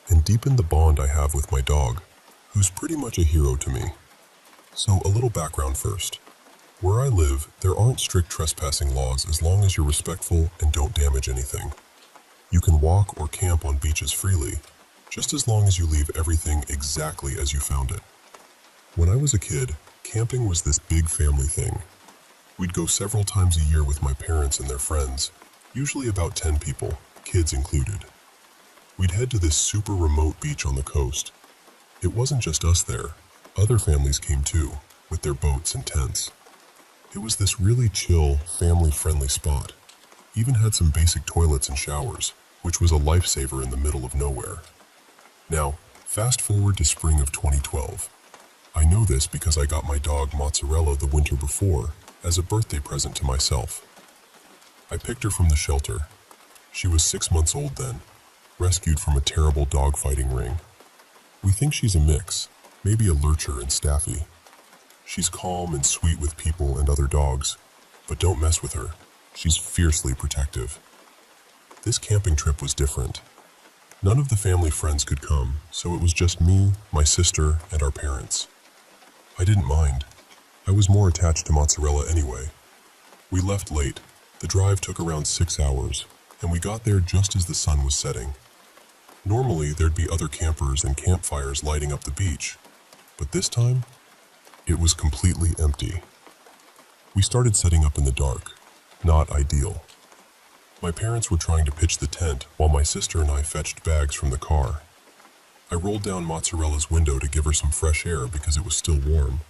and deepened the bond I have with my dog, who's pretty much a hero to me. So, a little background first. Where I live, there aren't strict trespassing laws as long as you're respectful and don't damage anything. You can walk or camp on beaches freely, just as long as you leave everything exactly as you found it. When I was a kid, camping was this big family thing. We'd go several times a year with my parents and their friends, usually about 10 people, kids included. We'd head to this super remote beach on the coast. It wasn't just us there. Other families came too, with their boats and tents. It was this really chill, family-friendly spot. Even had some basic toilets and showers, which was a lifesaver in the middle of nowhere. Now, fast forward to spring of 2012. I know this because I got my dog Mozzarella the winter before as a birthday present to myself. I picked her from the shelter. She was 6 months old then, rescued from a terrible dogfighting ring. We think she's a mix, maybe a lurcher and staffy. She's calm and sweet with people and other dogs, but don't mess with her. She's fiercely protective. This camping trip was different. None of the family friends could come, so it was just me, my sister, and our parents. I didn't mind. I was more attached to Mozzarella anyway. We left late. The drive took around 6 hours, and we got there just as the sun was setting. Normally, there'd be other campers and campfires lighting up the beach, but this time, it was completely empty. We started setting up in the dark. Not ideal. My parents were trying to pitch the tent while my sister and I fetched bags from the car. I rolled down Mozzarella's window to give her some fresh air because it was still warm.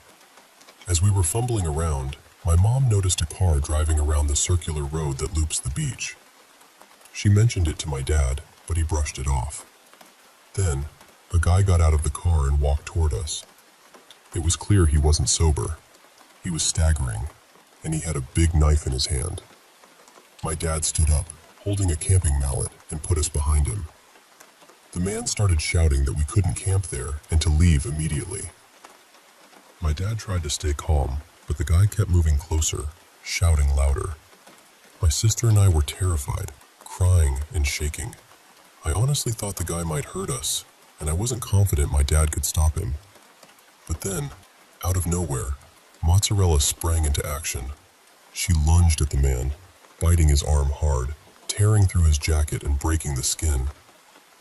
As we were fumbling around, my mom noticed a car driving around the circular road that loops the beach. She mentioned it to my dad, but he brushed it off. Then, a guy got out of the car and walked toward us. It was clear he wasn't sober. He was staggering, and he had a big knife in his hand. My dad stood up, holding a camping mallet, and put us behind him. The man started shouting that we couldn't camp there and to leave immediately. My dad tried to stay calm, but the guy kept moving closer, shouting louder. My sister and I were terrified, crying and shaking. I honestly thought the guy might hurt us, and I wasn't confident my dad could stop him. But then, out of nowhere, Mozzarella sprang into action. She lunged at the man, biting his arm hard, tearing through his jacket and breaking the skin.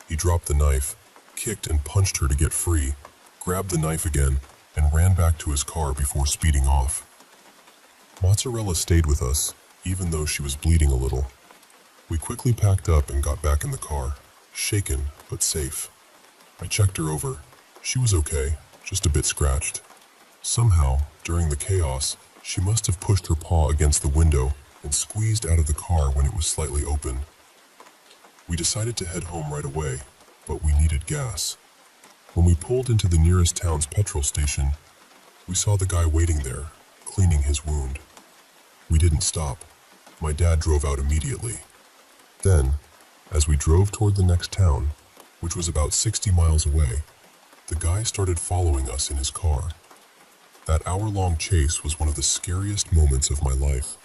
He dropped the knife, kicked and punched her to get free, grabbed the knife again, and ran back to his car before speeding off. Mozzarella stayed with us, even though she was bleeding a little. We quickly packed up and got back in the car, shaken but safe. I checked her over. She was okay, just a bit scratched. Somehow, during the chaos, she must have pushed her paw against the window and squeezed out of the car when it was slightly open. We decided to head home right away, but we needed gas. When we pulled into the nearest town's petrol station, we saw the guy waiting there, cleaning his wound. We didn't stop. My dad drove out immediately. Then, as we drove toward the next town, which was about 60 miles away, the guy started following us in his car. That hour-long chase was one of the scariest moments of my life.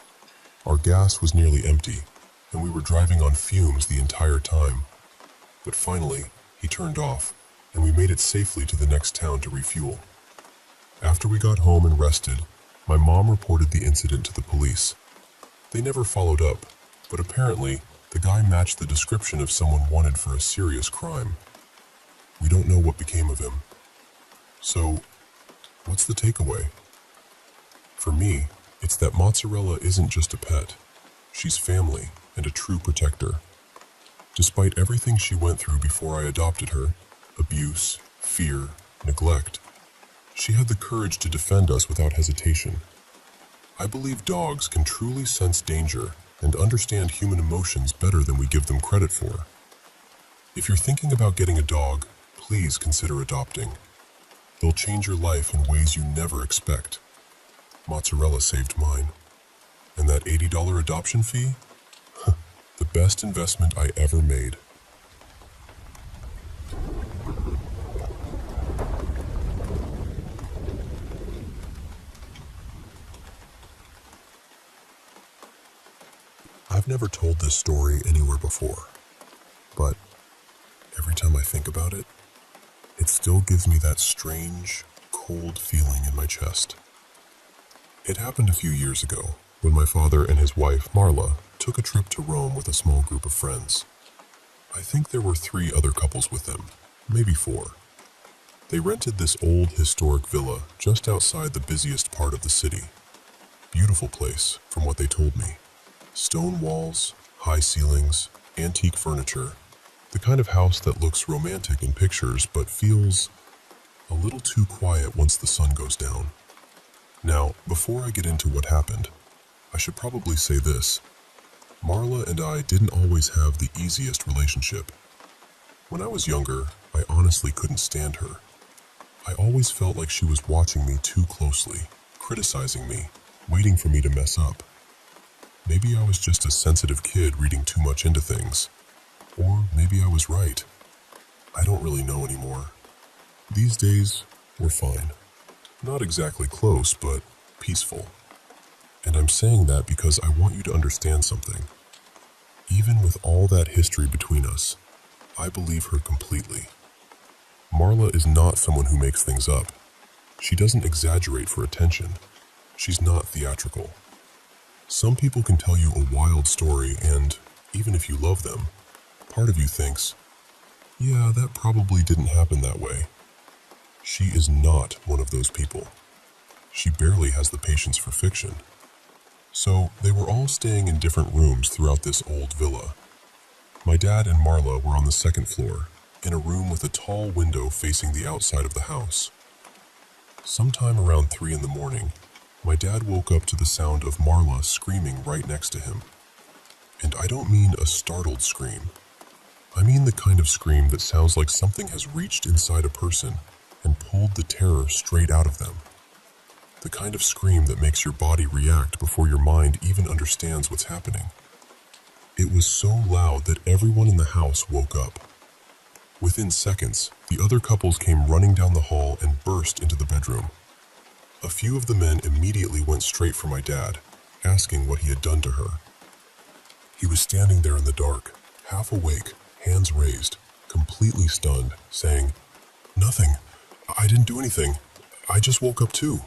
Our gas was nearly empty, and we were driving on fumes the entire time. But finally, he turned off, and we made it safely to the next town to refuel. After we got home and rested, my mom reported the incident to the police. They never followed up, but apparently, the guy matched the description of someone wanted for a serious crime. We don't know what became of him. So, what's the takeaway? For me, it's that Mozzarella isn't just a pet. She's family and a true protector. Despite everything she went through before I adopted her, abuse, fear, neglect, she had the courage to defend us without hesitation. I believe dogs can truly sense danger and understand human emotions better than we give them credit for. If you're thinking about getting a dog, please consider adopting. They'll change your life in ways you never expect. Mozzarella saved mine. And that $80 adoption fee? The best investment I ever made. I've never told this story anywhere before, but every time I think about it, it still gives me that strange, cold feeling in my chest. It happened a few years ago when my father and his wife, Marla, took a trip to Rome with a small group of friends. I think there were 3 other couples with them, maybe 4. They rented this old historic villa just outside the busiest part of the city. Beautiful place, from what they told me. Stone walls, high ceilings, antique furniture. The kind of house that looks romantic in pictures but feels a little too quiet once the sun goes down. Now, before I get into what happened, I should probably say this. Marla and I didn't always have the easiest relationship. When I was younger, I honestly couldn't stand her. I always felt like she was watching me too closely, criticizing me, waiting for me to mess up. Maybe I was just a sensitive kid reading too much into things. Or maybe I was right. I don't really know anymore. These days, we're fine. Not exactly close, but peaceful. And I'm saying that because I want you to understand something. Even with all that history between us, I believe her completely. Marla is not someone who makes things up. She doesn't exaggerate for attention. She's not theatrical. Some people can tell you a wild story and, even if you love them, part of you thinks, yeah, that probably didn't happen that way. She is not one of those people. She barely has the patience for fiction. So, they were all staying in different rooms throughout this old villa. My dad and Marla were on the 2nd floor, in a room with a tall window facing the outside of the house. Sometime around 3 in the morning, my dad woke up to the sound of Marla screaming right next to him. And I don't mean a startled scream. I mean the kind of scream that sounds like something has reached inside a person and pulled the terror straight out of them. The kind of scream that makes your body react before your mind even understands what's happening. It was so loud that everyone in the house woke up. Within seconds, the other couples came running down the hall and burst into the bedroom. A few of the men immediately went straight for my dad, asking what he had done to her. He was standing there in the dark, half awake, hands raised, completely stunned, saying, "Nothing. I didn't do anything. I just woke up too."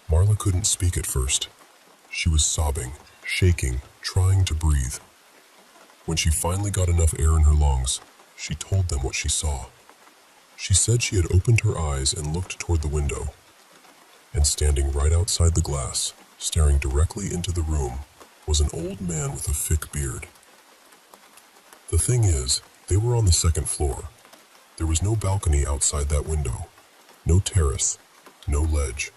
Marla couldn't speak at first. She was sobbing, shaking, trying to breathe. When she finally got enough air in her lungs, she told them what she saw. She said she had opened her eyes and looked toward the window. And standing right outside the glass, staring directly into the room, was an old man with a thick beard. The thing is, they were on the 2nd floor. There was no balcony outside that window, no terrace, no ledge,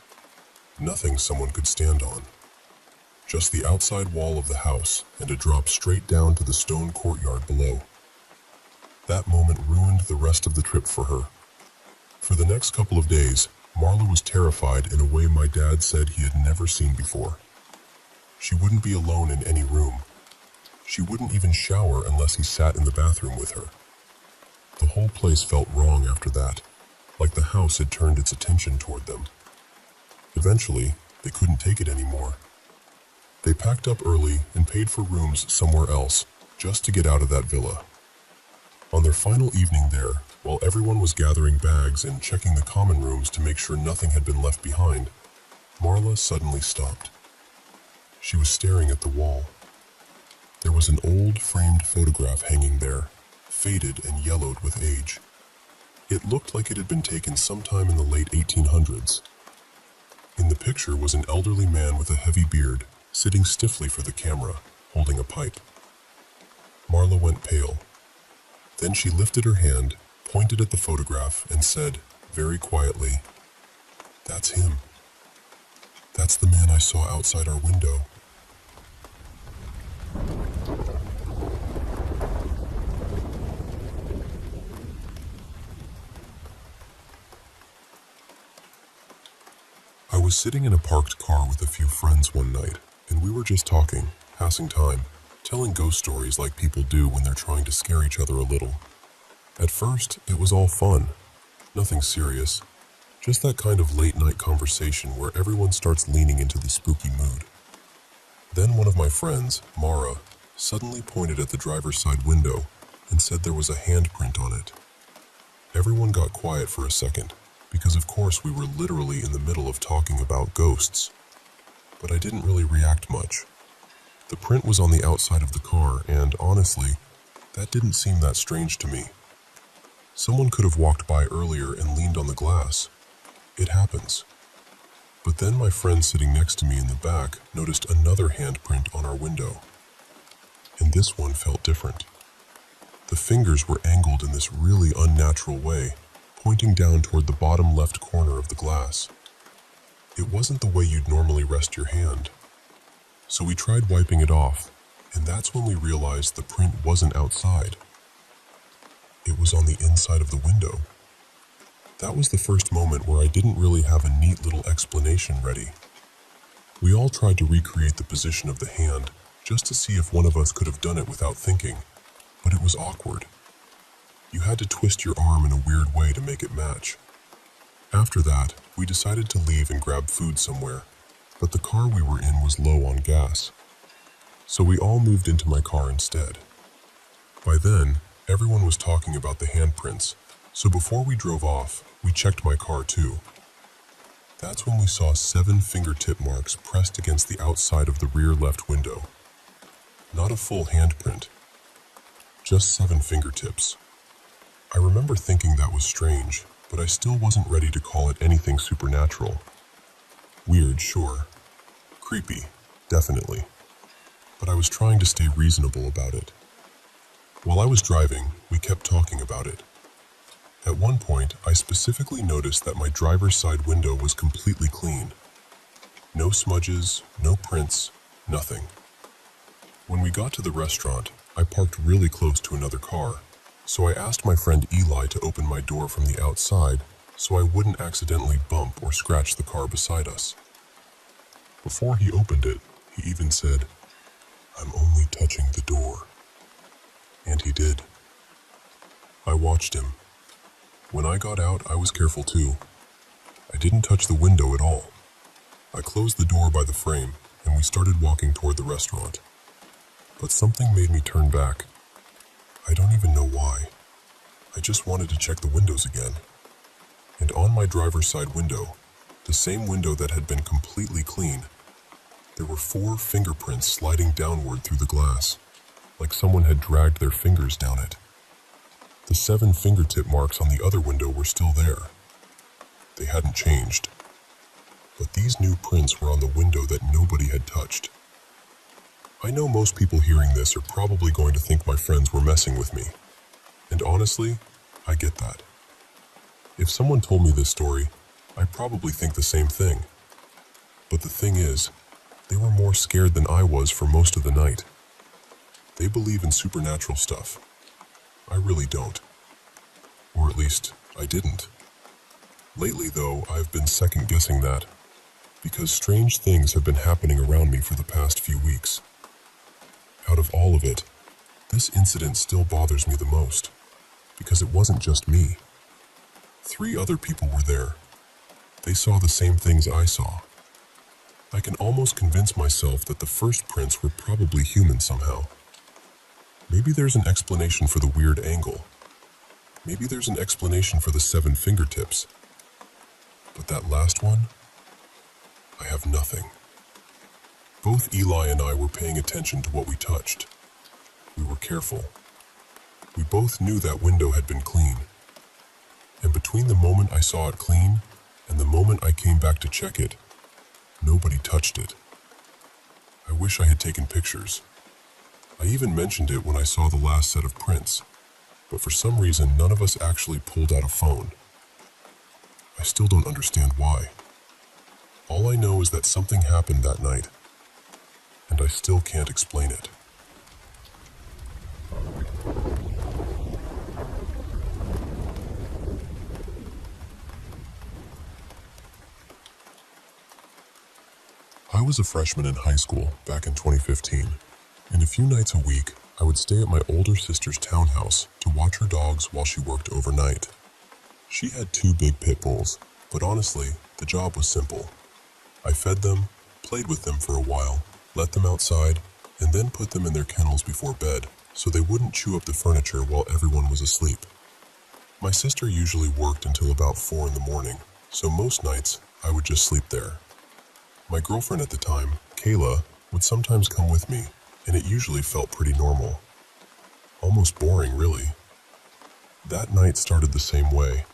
nothing someone could stand on. Just the outside wall of the house and a drop straight down to the stone courtyard below. That moment ruined the rest of the trip for her. For the next couple of days, Marla was terrified in a way my dad said he had never seen before. She wouldn't be alone in any room. She wouldn't even shower unless he sat in the bathroom with her. The whole place felt wrong after that, like the house had turned its attention toward them. Eventually, they couldn't take it anymore. They packed up early and paid for rooms somewhere else, just to get out of that villa. On their final evening there, while everyone was gathering bags and checking the common rooms to make sure nothing had been left behind, Marla suddenly stopped. She was staring at the wall. There was an old framed photograph hanging there, faded and yellowed with age. It looked like it had been taken sometime in the late 1800s. In the picture was an elderly man with a heavy beard, sitting stiffly for the camera, holding a pipe. Marla went pale. Then she lifted her hand, pointed at the photograph, and said, very quietly, "That's him. That's the man I saw outside our window." I was sitting in a parked car with a few friends one night, and we were just talking, passing time, telling ghost stories like people do when they're trying to scare each other a little. At first, it was all fun. Nothing serious. Just that kind of late-night conversation where everyone starts leaning into the spooky mood. Then one of my friends, Mara, suddenly pointed at the driver's side window and said there was a handprint on it. Everyone got quiet for a second, because of course we were literally in the middle of talking about ghosts. But I didn't really react much. The print was on the outside of the car, and honestly, that didn't seem that strange to me. Someone could have walked by earlier and leaned on the glass. It happens. But then my friend sitting next to me in the back noticed another handprint on our window. And this one felt different. The fingers were angled in this really unnatural way, pointing down toward the bottom left corner of the glass. It wasn't the way you'd normally rest your hand. So we tried wiping it off, and that's when we realized the print wasn't outside. It was on the inside of the window. That was the first moment where I didn't really have a neat little explanation ready. We all tried to recreate the position of the hand, just to see if one of us could have done it without thinking, but it was awkward. You had to twist your arm in a weird way to make it match. After that, we decided to leave and grab food somewhere, but the car we were in was low on gas. So we all moved into my car instead. By then, everyone was talking about the handprints, so before we drove off, we checked my car too. That's when we saw 7 fingertip marks pressed against the outside of the rear left window. Not a full handprint, just 7 fingertips. I remember thinking that was strange, but I still wasn't ready to call it anything supernatural. Weird, sure. Creepy, definitely. But I was trying to stay reasonable about it. While I was driving, we kept talking about it. At one point, I specifically noticed that my driver's side window was completely clean. No smudges, no prints, nothing. When we got to the restaurant, I parked really close to another car, so I asked my friend Eli to open my door from the outside so I wouldn't accidentally bump or scratch the car beside us. Before he opened it, he even said, "I'm only touching the door." And he did. I watched him. When I got out, I was careful too. I didn't touch the window at all. I closed the door by the frame, and we started walking toward the restaurant. But something made me turn back. I don't even know why. I just wanted to check the windows again. And on my driver's side window, the same window that had been completely clean, there were 4 fingerprints sliding downward through the glass, like someone had dragged their fingers down it. The 7 fingertip marks on the other window were still there. They hadn't changed. But these new prints were on the window that nobody had touched. I know most people hearing this are probably going to think my friends were messing with me. And honestly, I get that. If someone told me this story, I'd probably think the same thing. But the thing is, they were more scared than I was for most of the night. They believe in supernatural stuff. I really don't. Or at least, I didn't. Lately, though, I've been second-guessing that, because strange things have been happening around me for the past few weeks. Out of all of it, this incident still bothers me the most, because it wasn't just me. 3 other people were there. They saw the same things I saw. I can almost convince myself that the first prints were probably human somehow. Maybe there's an explanation for the weird angle. Maybe there's an explanation for the 7 fingertips. But that last one? I have nothing. Both Eli and I were paying attention to what we touched. We were careful. We both knew that window had been clean. And between the moment I saw it clean and the moment I came back to check it, nobody touched it. I wish I had taken pictures. I even mentioned it when I saw the last set of prints, but for some reason none of us actually pulled out a phone. I still don't understand why. All I know is that something happened that night, and I still can't explain it. I was a freshman in high school back in 2015, and a few nights a week I would stay at my older sister's townhouse to watch her dogs while she worked overnight. She had 2 big pit bulls, but honestly, the job was simple. I fed them, played with them for a while, let them outside, and then put them in their kennels before bed so they wouldn't chew up the furniture while everyone was asleep. My sister usually worked until about 4 in the morning, so most nights I would just sleep there. My girlfriend at the time, Kayla, would sometimes come with me, and it usually felt pretty normal. Almost boring, really. That night started the same way.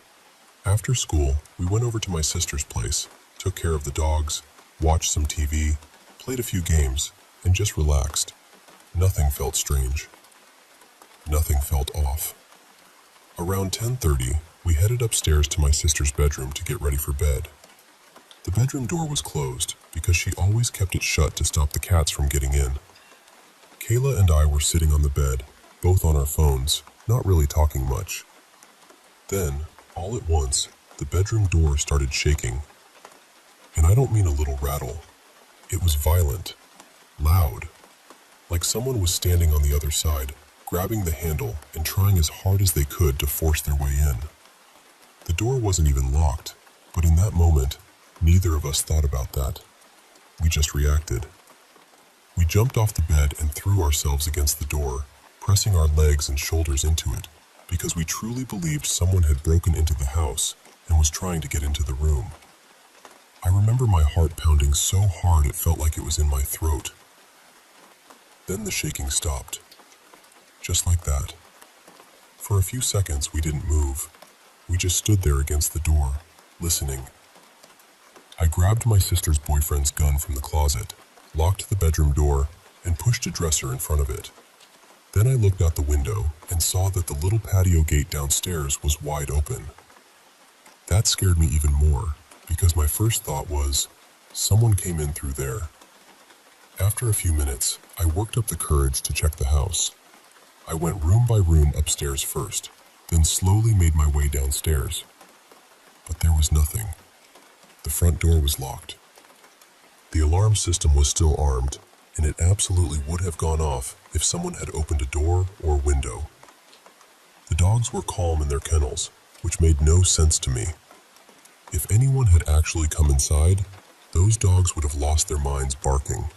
After school, we went over to my sister's place, took care of the dogs, watched some TV, played a few games, and just relaxed. Nothing felt strange. Nothing felt off. Around 10:30, we headed upstairs to my sister's bedroom to get ready for bed. The bedroom door was closed because she always kept it shut to stop the cats from getting in. Kayla and I were sitting on the bed, both on our phones, not really talking much. Then, all at once, the bedroom door started shaking. And I don't mean a little rattle. It was violent, loud, like someone was standing on the other side, grabbing the handle and trying as hard as they could to force their way in. The door wasn't even locked, but in that moment, neither of us thought about that. We just reacted. We jumped off the bed and threw ourselves against the door, pressing our legs and shoulders into it, because we truly believed someone had broken into the house and was trying to get into the room. I remember my heart pounding so hard it felt like it was in my throat. Then the shaking stopped. Just like that. For a few seconds we didn't move. We just stood there against the door, listening. I grabbed my sister's boyfriend's gun from the closet, locked the bedroom door, and pushed a dresser in front of it. Then I looked out the window and saw that the little patio gate downstairs was wide open. That scared me even more, because my first thought was, someone came in through there. After a few minutes, I worked up the courage to check the house. I went room by room upstairs first, then slowly made my way downstairs. But there was nothing. The front door was locked. The alarm system was still armed, and it absolutely would have gone off if someone had opened a door or window. The dogs were calm in their kennels, which made no sense to me. If anyone had actually come inside, those dogs would have lost their minds barking.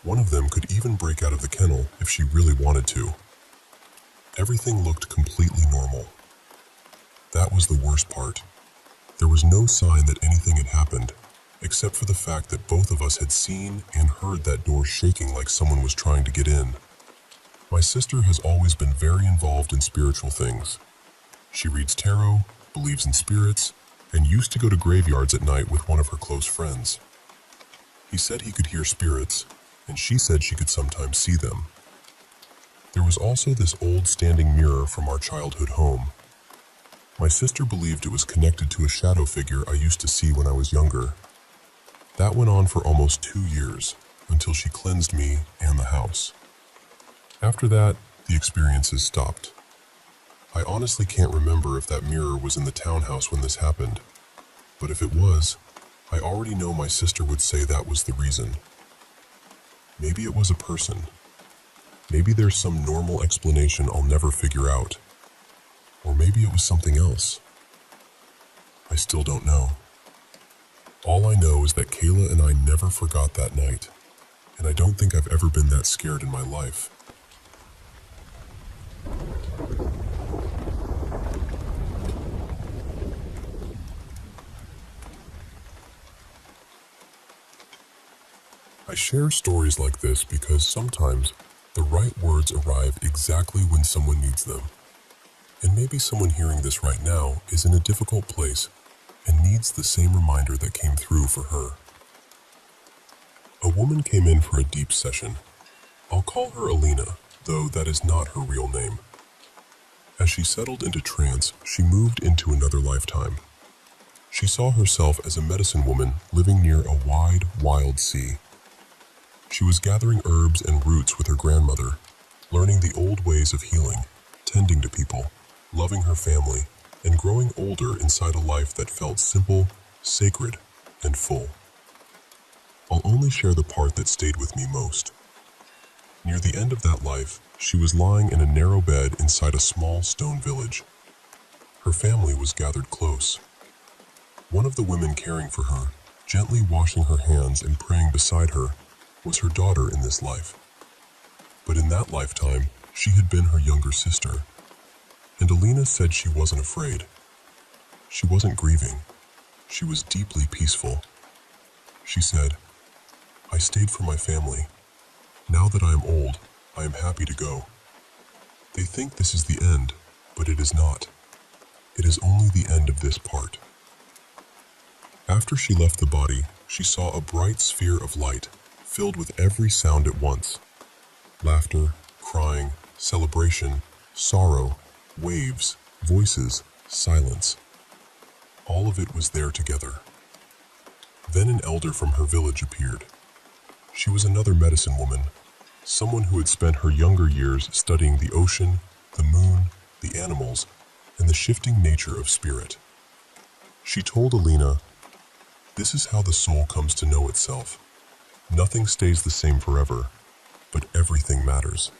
One of them could even break out of the kennel if she really wanted to. Everything looked completely normal. That was the worst part. There was no sign that anything had happened, except for the fact that both of us had seen and heard that door shaking like someone was trying to get in. My sister has always been very involved in spiritual things. She reads tarot, believes in spirits, and used to go to graveyards at night with one of her close friends. He said he could hear spirits, and she said she could sometimes see them. There was also this old standing mirror from our childhood home. My sister believed it was connected to a shadow figure I used to see when I was younger. That went on for almost 2 years, until she cleansed me and the house. After that, the experiences stopped. I honestly can't remember if that mirror was in the townhouse when this happened, but if it was, I already know my sister would say that was the reason. Maybe it was a person. Maybe there's some normal explanation I'll never figure out. Or maybe it was something else. I still don't know. All I know is that Kayla and I never forgot that night, and I don't think I've ever been that scared in my life. I share stories like this because sometimes the right words arrive exactly when someone needs them. And maybe someone hearing this right now is in a difficult place and needs the same reminder that came through for her. A woman came in for a deep session. I'll call her Alina, though that is not her real name. As she settled into trance, she moved into another lifetime. She saw herself as a medicine woman living near a wide, wild sea. She was gathering herbs and roots with her grandmother, learning the old ways of healing, tending to people, loving her family, and growing older inside a life that felt simple, sacred, and full. I'll only share the part that stayed with me most. Near the end of that life, she was lying in a narrow bed inside a small stone village. Her family was gathered close. One of the women caring for her, gently washing her hands and praying beside her, was her daughter in this life. But in that lifetime, she had been her younger sister. And Alina said she wasn't afraid. She wasn't grieving. She was deeply peaceful. She said, "I stayed for my family. Now that I am old, I am happy to go. They think this is the end, but it is not. It is only the end of this part." After she left the body, she saw a bright sphere of light, filled with every sound at once. Laughter, crying, celebration, sorrow, waves, voices, silence. All of it was there together. Then an elder from her village appeared. She was another medicine woman, someone who had spent her younger years studying the ocean, the moon, the animals, and the shifting nature of spirit. She told Alina, "This is how the soul comes to know itself. Nothing stays the same forever, but everything matters.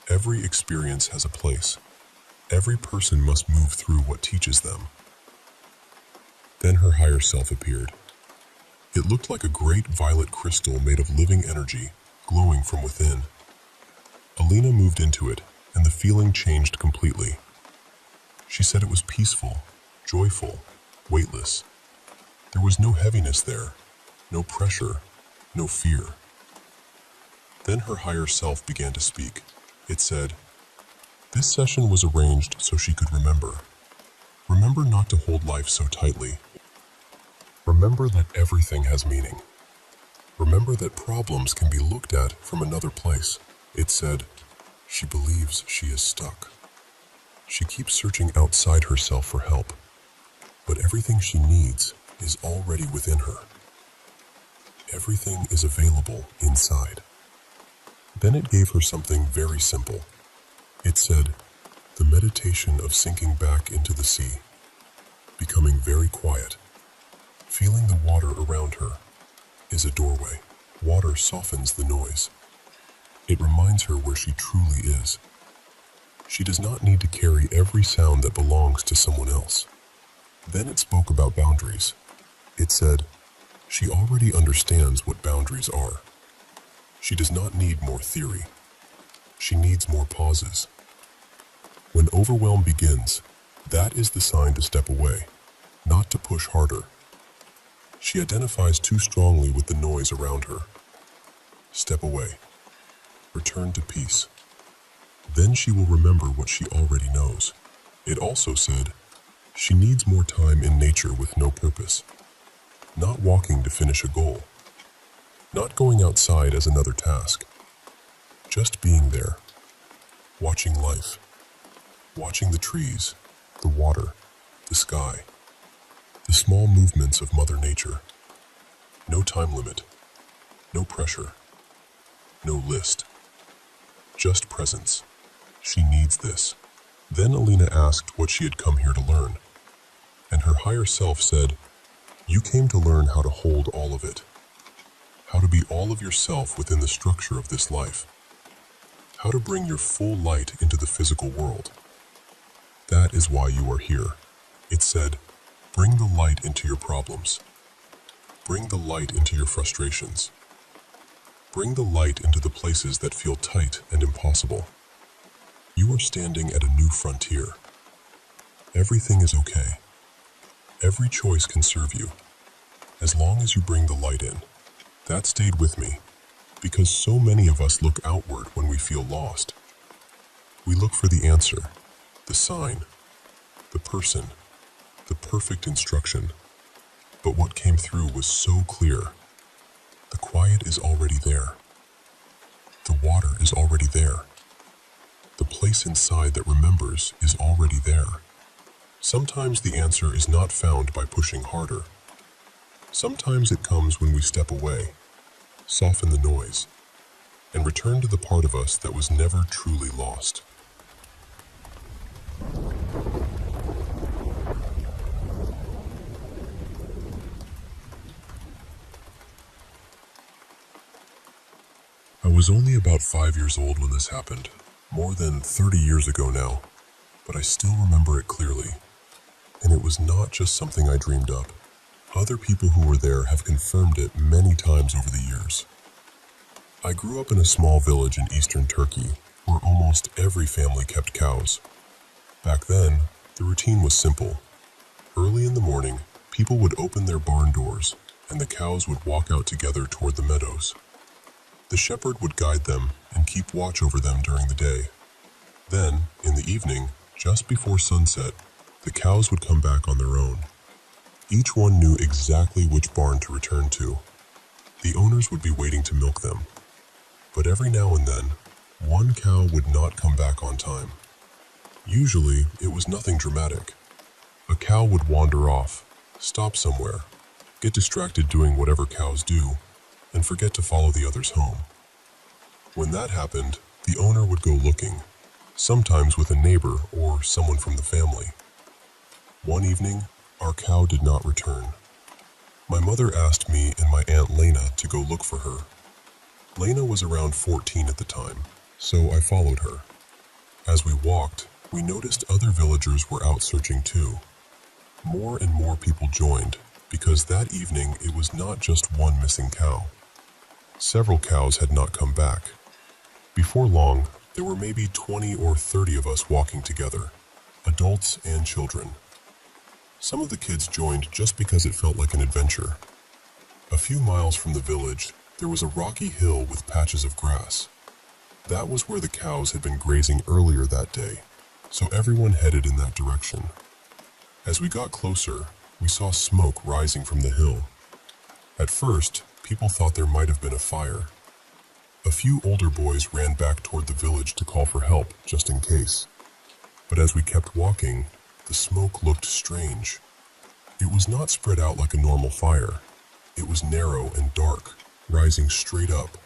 Every experience has a place. Every person must move through what teaches them." Then her higher self appeared. It looked like a great violet crystal made of living energy, glowing from within. Alina moved into it, and the feeling changed completely. She said it was peaceful, joyful, weightless. There was no heaviness there, no pressure, no fear. Then her higher self began to speak. It said, "This session was arranged so she could remember. Remember not to hold life so tightly. Remember that everything has meaning. Remember that problems can be looked at from another place." It said, "She believes she is stuck. She keeps searching outside herself for help, but everything she needs is already within her. Everything is available inside." Then it gave her something very simple. It said, "The meditation of sinking back into the sea, becoming very quiet, feeling the water around her, is a doorway. Water softens the noise. It reminds her where she truly is. She does not need to carry every sound that belongs to someone else." Then it spoke about boundaries. It said, "She already understands what boundaries are. She does not need more theory. She needs more pauses. When overwhelm begins, that is the sign to step away, not to push harder. She identifies too strongly with the noise around her. Step away. Return to peace. Then she will remember what she already knows." It also said, "She needs more time in nature with no purpose. Not walking to finish a goal. Not going outside as another task. Just being there. Watching life. Watching the trees, the water, the sky. The small movements of Mother Nature. No time limit. No pressure. No list. Just presence. She needs this." Then Alina asked what she had come here to learn. And her higher self said, "You came to learn how to hold all of it. How to be all of yourself within the structure of this life. How to bring your full light into the physical world. That is why you are here." It said, "Bring the light into your problems. Bring the light into your frustrations. Bring the light into the places that feel tight and impossible. You are standing at a new frontier. Everything is okay. Every choice can serve you, as long as you bring the light in." That stayed with me, because so many of us look outward when we feel lost. We look for the answer, The sign, the person, the perfect instruction. But what came through was so clear. The quiet is already there. The water is already there. The place inside that remembers is already there. Sometimes the answer is not found by pushing harder. Sometimes it comes when we step away, soften the noise, and return to the part of us that was never truly lost. I was only about 5 years old when this happened, more than 30 years ago now, but I still remember it clearly. And it was not just something I dreamed up. Other people who were there have confirmed it many times over the years. I grew up in a small village in eastern Turkey, where almost every family kept cows. Back then, the routine was simple. Early in the morning, people would open their barn doors, and the cows would walk out together toward the meadows. The shepherd would guide them and keep watch over them during the day. Then, in the evening, just before sunset, the cows would come back on their own. Each one knew exactly which barn to return to. The owners would be waiting to milk them. But every now and then, one cow would not come back on time. Usually, it was nothing dramatic. A cow would wander off, stop somewhere, get distracted doing whatever cows do, and forget to follow the others home. When that happened, the owner would go looking, sometimes with a neighbor or someone from the family. One evening, our cow did not return. My mother asked me and my Aunt Lena to go look for her. Lena was around 14 at the time, so I followed her. As we walked, we noticed other villagers were out searching too. More and more people joined, because that evening it was not just one missing cow. Several cows had not come back. Before long, there were maybe 20 or 30 of us walking together, adults and children. Some of the kids joined just because it felt like an adventure. A few miles from the village, there was a rocky hill with patches of grass. That was where the cows had been grazing earlier that day, so everyone headed in that direction. As we got closer, we saw smoke rising from the hill. At first, people thought there might have been a fire. A few older boys ran back toward the village to call for help, just in case. But as we kept walking, the smoke looked strange. It was not spread out like a normal fire. It was narrow and dark, rising straight up,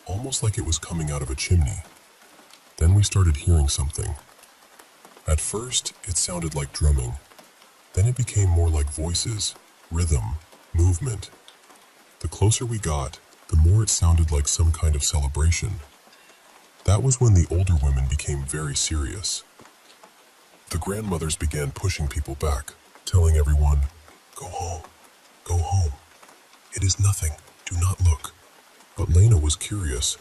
almost like it was coming out of a chimney. Then we started hearing something. At first, it sounded like drumming. Then it became more like voices, rhythm, movement. The closer we got, the more it sounded like some kind of celebration. That was when the older women became very serious. The grandmothers began pushing people back, telling everyone, "Go home, go home. It is nothing, do not look." But Lena was curious.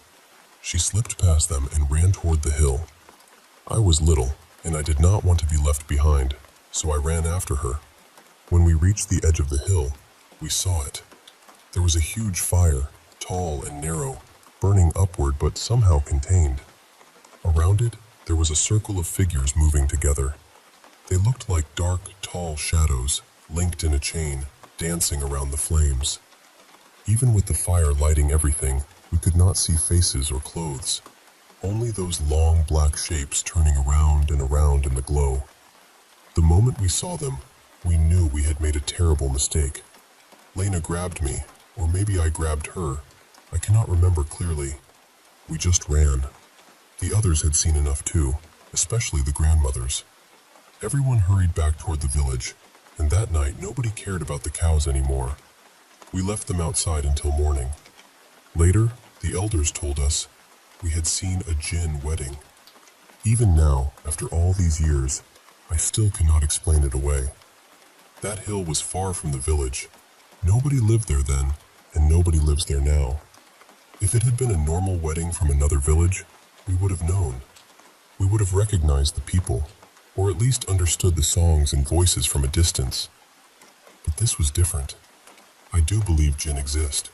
She slipped past them and ran toward the hill. I was little, and I did not want to be left behind, so I ran after her. When we reached the edge of the hill, we saw it. There was a huge fire, tall and narrow, burning upward but somehow contained. Around it, there was a circle of figures moving together. They looked like dark, tall shadows, linked in a chain, dancing around the flames. Even with the fire lighting everything, we could not see faces or clothes. Only those long black shapes turning around and around in the glow. The moment we saw them, we knew we had made a terrible mistake. Lena grabbed me, or maybe I grabbed her. I cannot remember clearly. We just ran. The others had seen enough too, especially the grandmothers. Everyone hurried back toward the village, and that night nobody cared about the cows anymore. We left them outside until morning. Later, the elders told us we had seen a jinn wedding. Even now, after all these years, I still cannot explain it away. That hill was far from the village. Nobody lived there then, and nobody lives there now. If it had been a normal wedding from another village, we would have known. We would have recognized the people, or at least understood the songs and voices from a distance. But this was different. I do believe jinn exist.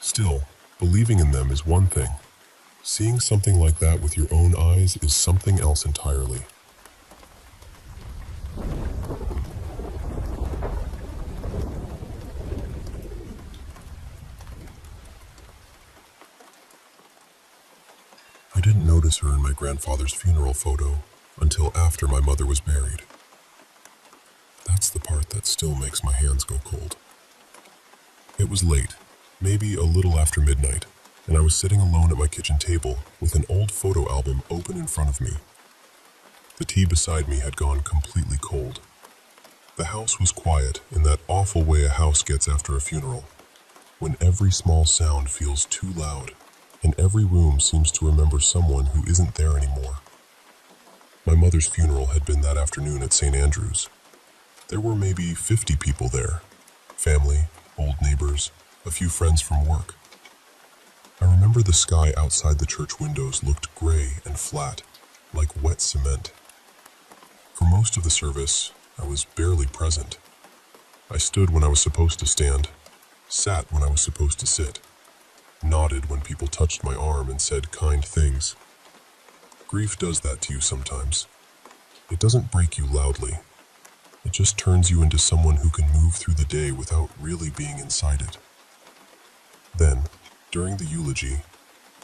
Still, believing in them is one thing. Seeing something like that with your own eyes is something else entirely. notice her in my grandfather's funeral photo until after my mother was buried. That's the part that still makes my hands go cold. It was late, maybe a little after midnight, and I was sitting alone at my kitchen table with an old photo album open in front of me. The tea beside me had gone completely cold. The house was quiet in that awful way a house gets after a funeral, when every small sound feels too loud, and every room seems to remember someone who isn't there anymore. My mother's funeral had been that afternoon at St. Andrew's. There were maybe 50 people there, family, old neighbors, a few friends from work. I remember the sky outside the church windows looked gray and flat, like wet cement. For most of the service, I was barely present. I stood when I was supposed to stand, sat when I was supposed to sit, nodded when people touched my arm and said kind things. Grief does that to you sometimes. It doesn't break you loudly. It just turns you into someone who can move through the day without really being inside it. Then, during the eulogy,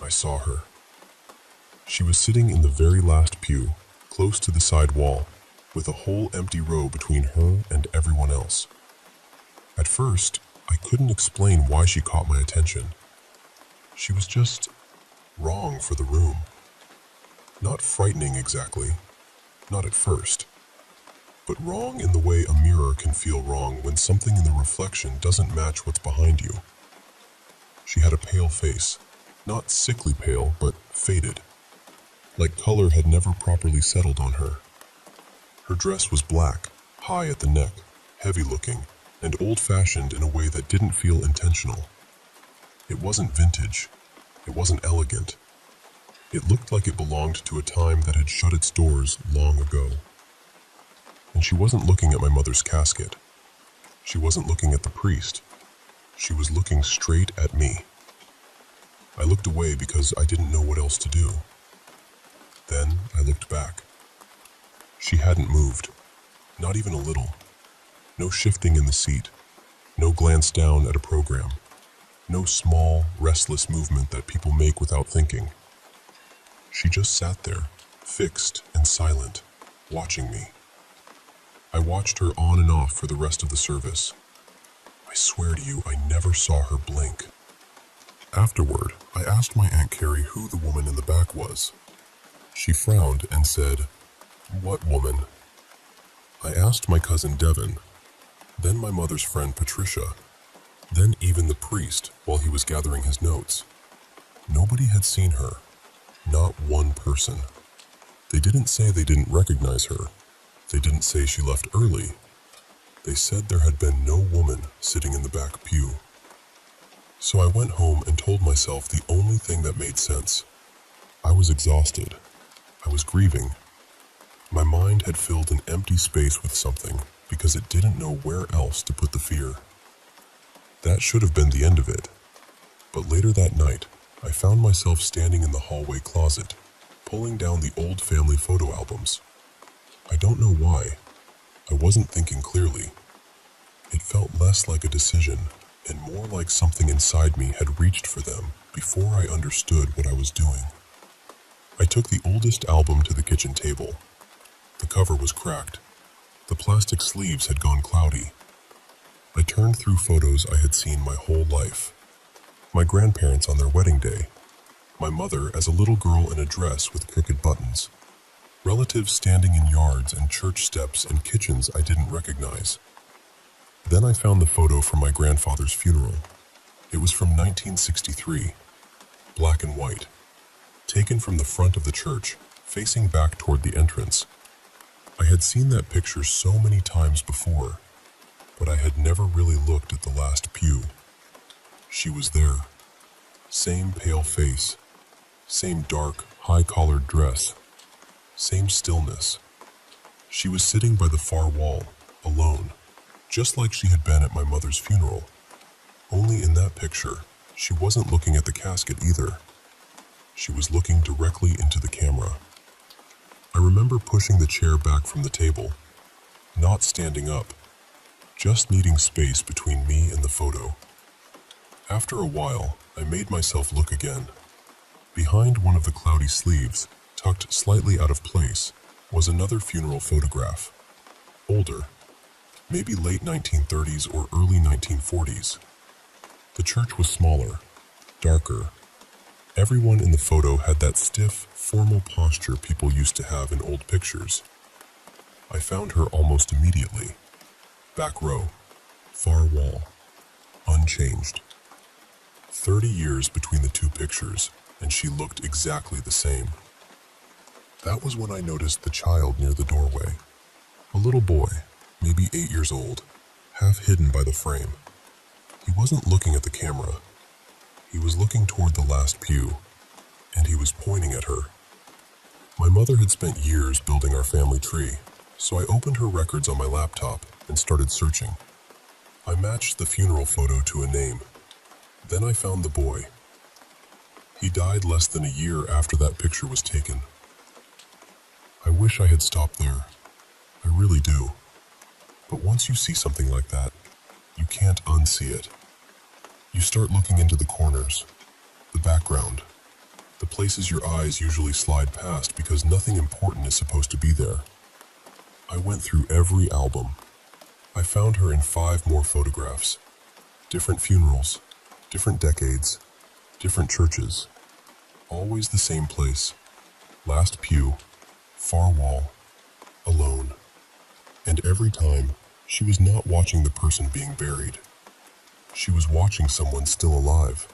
I saw her. She was sitting in the very last pew, close to the side wall, with a whole empty row between her and everyone else. At first, I couldn't explain why she caught my attention. She was just wrong for the room. Not frightening exactly, not at first, but wrong in the way a mirror can feel wrong when something in the reflection doesn't match what's behind you. She had a pale face, not sickly pale, but faded, like color had never properly settled on her. Her dress was black, high at the neck, heavy-looking, and old-fashioned in a way that didn't feel intentional. It wasn't vintage. It wasn't elegant. It looked like it belonged to a time that had shut its doors long ago. And she wasn't looking at my mother's casket. She wasn't looking at the priest. She was looking straight at me. I looked away because I didn't know what else to do. Then I looked back. She hadn't moved, not even a little. No shifting in the seat, no glance down at a program, no small, restless movement that people make without thinking. She just sat there, fixed and silent, watching me. I watched her on and off for the rest of the service. I swear to you, I never saw her blink. Afterward, I asked my Aunt Carrie who the woman in the back was. She frowned and said, "What woman?" I asked my cousin Devin, then my mother's friend Patricia, then even the priest while he was gathering his notes. Nobody had seen her, not one person. They didn't say they didn't recognize her. They didn't say she left early. They said there had been no woman sitting in the back pew. So I went home and told myself the only thing that made sense. I was exhausted. I was grieving. My mind had filled an empty space with something because it didn't know where else to put the fear. That should have been the end of it. But later that night, I found myself standing in the hallway closet, pulling down the old family photo albums. I don't know why. I wasn't thinking clearly. It felt less like a decision and more like something inside me had reached for them before I understood what I was doing. I took the oldest album to the kitchen table. The cover was cracked. The plastic sleeves had gone cloudy. I turned through photos I had seen my whole life. My grandparents on their wedding day. My mother as a little girl in a dress with crooked buttons. Relatives standing in yards and church steps and kitchens I didn't recognize. Then I found the photo from my grandfather's funeral. It was from 1963, black and white, taken from the front of the church, facing back toward the entrance. I had seen that picture so many times before, but I had never really looked at the last pew. She was there. Same pale face, same dark, high-collared dress, same stillness. She was sitting by the far wall, alone, just like she had been at my mother's funeral. Only in that picture, she wasn't looking at the casket either. She was looking directly into the camera. I remember pushing the chair back from the table, not standing up, just needing space between me and the photo. After a while, I made myself look again, Behind one of the cloudy sleeves, tucked slightly out of place, was another funeral photograph. Older, maybe late 1930s or early 1940s. The church was smaller, darker. Everyone in the photo had that stiff, formal posture people used to have in old pictures. I found her almost immediately. Back row, far wall, unchanged. 30 years between the two pictures, and she looked exactly the same. That was when I noticed the child near the doorway. A little boy, maybe 8 years old, half hidden by the frame. He wasn't looking at the camera. He was looking toward the last pew, and he was pointing at her. My mother had spent years building our family tree, so I opened her records on my laptop and started searching. I matched the funeral photo to a name. Then I found the boy. He died less than a year after that picture was taken. I wish I had stopped there. I really do. But once you see something like that, you can't unsee it. You start looking into the corners, the background, the places your eyes usually slide past because nothing important is supposed to be there. I went through every album. I found her in 5 more photographs. Different funerals, different decades, different churches. Always the same place. Last pew, far wall, alone. And every time, she was not watching the person being buried. She was watching someone still alive.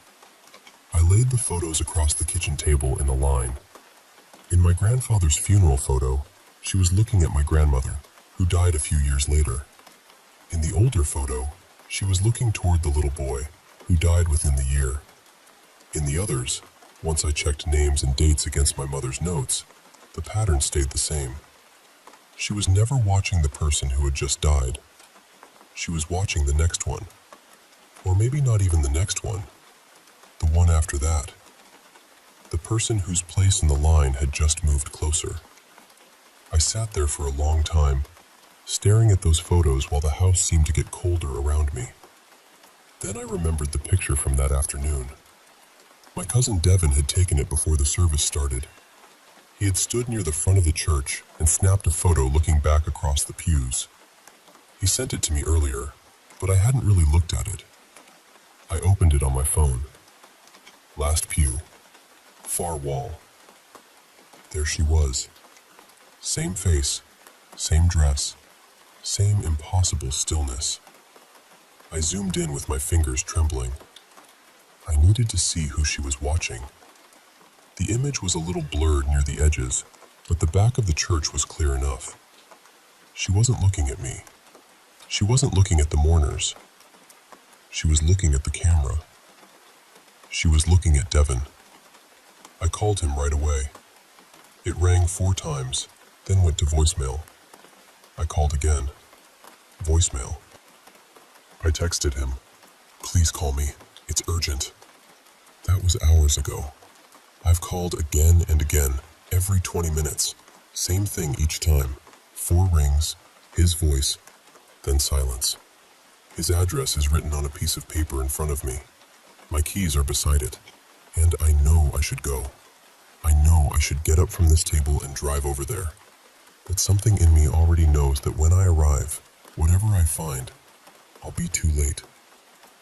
I laid the photos across the kitchen table in a line. In my grandfather's funeral photo, she was looking at my grandmother, who died a few years later. In the older photo, she was looking toward the little boy, who died within the year. In the others, once I checked names and dates against my mother's notes, the pattern stayed the same. She was never watching the person who had just died. She was watching the next one. Or maybe not even the next one. The one after that. The person whose place in the line had just moved closer. I sat there for a long time, staring at those photos while the house seemed to get colder around me. Then I remembered the picture from that afternoon. My cousin Devin had taken it before the service started. He had stood near the front of the church and snapped a photo looking back across the pews. He sent it to me earlier, but I hadn't really looked at it. I opened it on my phone. Last pew. Far wall. There she was. Same face, same dress, same impossible stillness. I zoomed in with my fingers trembling. I needed to see who she was watching. The image was a little blurred near the edges, but the back of the church was clear enough. She wasn't looking at me. She wasn't looking at the mourners. She was looking at the camera. She was looking at Devin. I called him right away. It rang 4 times, then went to voicemail. I called again. Voicemail. I texted him. Please call me. It's urgent. That was hours ago. I've called again and again, every 20 minutes. Same thing each time. 4 rings, his voice, then silence. His address is written on a piece of paper in front of me. My keys are beside it, and I know I should go. I know I should get up from this table and drive over there. But something in me already knows that when I arrive, whatever I find, I'll be too late,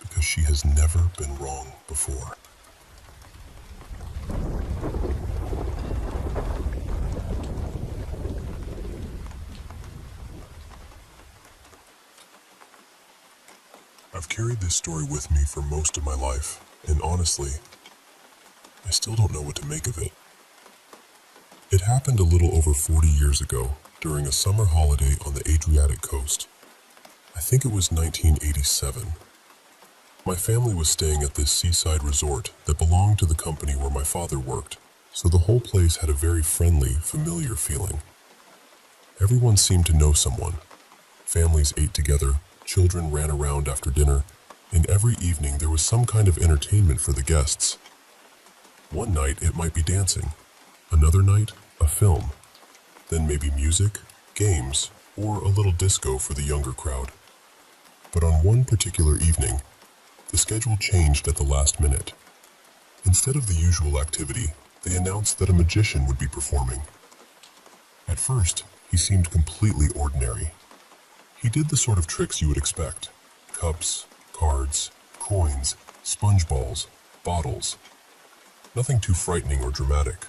because she has never been wrong before. I've carried this story with me for most of my life, and honestly, I still don't know what to make of it. It happened a little over 40 years ago, during a summer holiday on the Adriatic coast. I think it was 1987. My family was staying at this seaside resort that belonged to the company where my father worked, so the whole place had a very friendly, familiar feeling. Everyone seemed to know someone. Families ate together, children ran around after dinner, and every evening there was some kind of entertainment for the guests. One night it might be dancing, another night a film, then maybe music, games, or a little disco for the younger crowd. But on one particular evening, the schedule changed at the last minute. Instead of the usual activity, They announced that a magician would be performing. At first, he seemed completely ordinary. He did the sort of tricks you would expect: cups, cards, coins, sponge balls, bottles. Nothing too frightening or dramatic.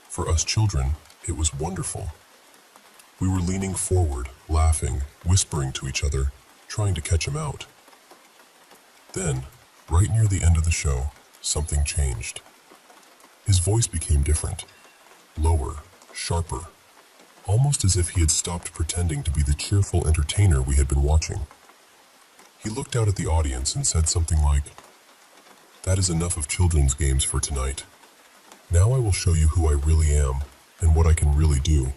For us children, it was wonderful. We were leaning forward, laughing, whispering to each other, trying to catch him out. Then, right near the end of the show, something changed. His voice became different, lower, sharper, almost as if he had stopped pretending to be the cheerful entertainer we had been watching. He looked out at the audience and said something like, "That is enough of children's games for tonight. Now I will show you who I really am and what I can really do."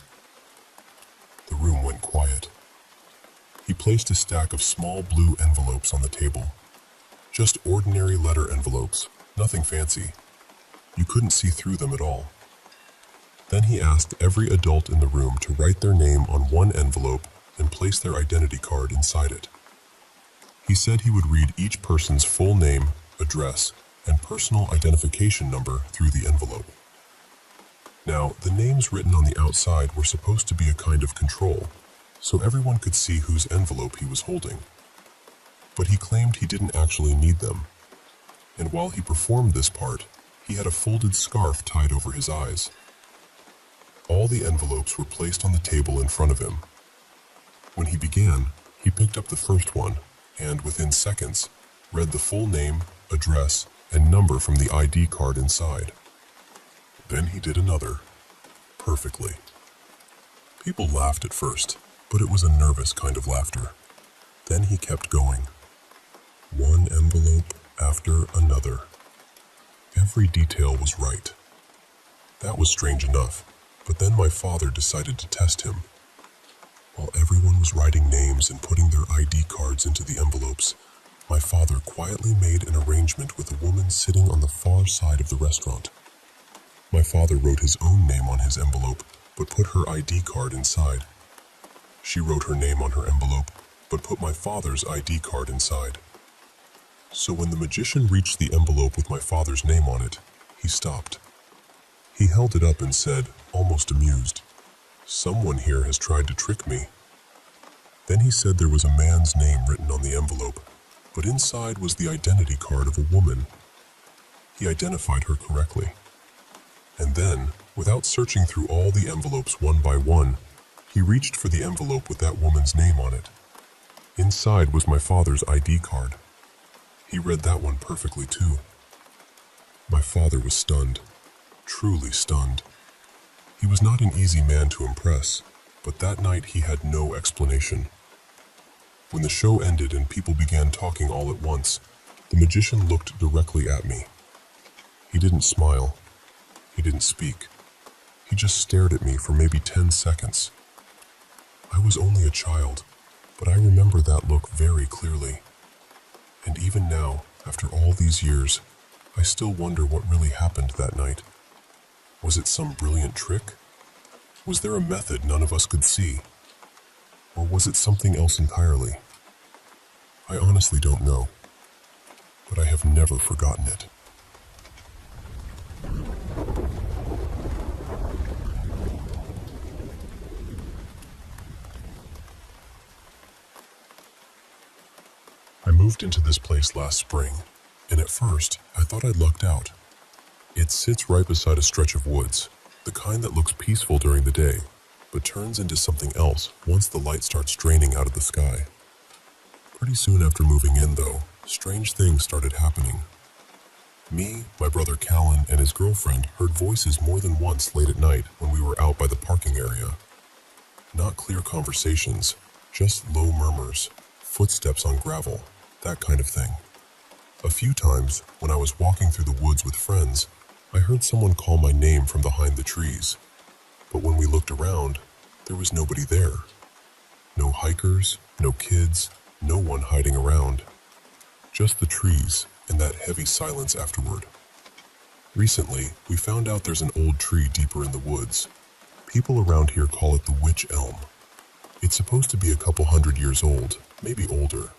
The room went quiet. He placed a stack of small blue envelopes on the table. Just ordinary letter envelopes, nothing fancy. You couldn't see through them at all. Then he asked every adult in the room to write their name on one envelope and place their identity card inside it. He said he would read each person's full name, address, and personal identification number through the envelope. Now, the names written on the outside were supposed to be a kind of control, so everyone could see whose envelope he was holding. But he claimed he didn't actually need them. And while he performed this part, he had a folded scarf tied over his eyes. All the envelopes were placed on the table in front of him. When he began, he picked up the first one and, within seconds, read the full name, address, and number from the ID card inside. Then he did another, perfectly. People laughed at first, but it was a nervous kind of laughter. Then he kept going. One envelope after another. Every detail was right. That was strange enough, but then my father decided to test him. While everyone was writing names and putting their ID cards into the envelopes, my father quietly made an arrangement with a woman sitting on the far side of the restaurant. My father wrote his own name on his envelope, but put her ID card inside. She wrote her name on her envelope, but put my father's ID card inside. So when the magician reached the envelope with my father's name on it, he stopped. He held it up and said, almost amused, "Someone here has tried to trick me." Then he said there was a man's name written on the envelope, but inside was the identity card of a woman. He identified her correctly. And then, without searching through all the envelopes one by one, he reached for the envelope with that woman's name on it. Inside was my father's ID card. He read that one perfectly too. My father was stunned, truly stunned. He was not an easy man to impress, but that night he had no explanation. When the show ended and people began talking all at once, the magician looked directly at me. He didn't smile. He didn't speak. He just stared at me for maybe 10 seconds. I was only a child, but I remember that look very clearly. And even now, after all these years, I still wonder what really happened that night. Was it some brilliant trick? Was there a method none of us could see? Or was it something else entirely? I honestly don't know, but I have never forgotten it. I moved into this place last spring, and at first, I thought I'd lucked out. It sits right beside a stretch of woods, the kind that looks peaceful during the day, but turns into something else once the light starts draining out of the sky. Pretty soon after moving in, though, strange things started happening. Me, my brother Callan, and his girlfriend heard voices more than once late at night when we were out by the parking area. Not clear conversations, just low murmurs, footsteps on gravel, that kind of thing. A few times, when I was walking through the woods with friends, I heard someone call my name from behind the trees. But when we looked around, there was nobody there. No hikers, no kids, no one hiding around. Just the trees and that heavy silence afterward. Recently, we found out there's an old tree deeper in the woods. People around here call it the witch elm. It's supposed to be a couple 100 years old, maybe older.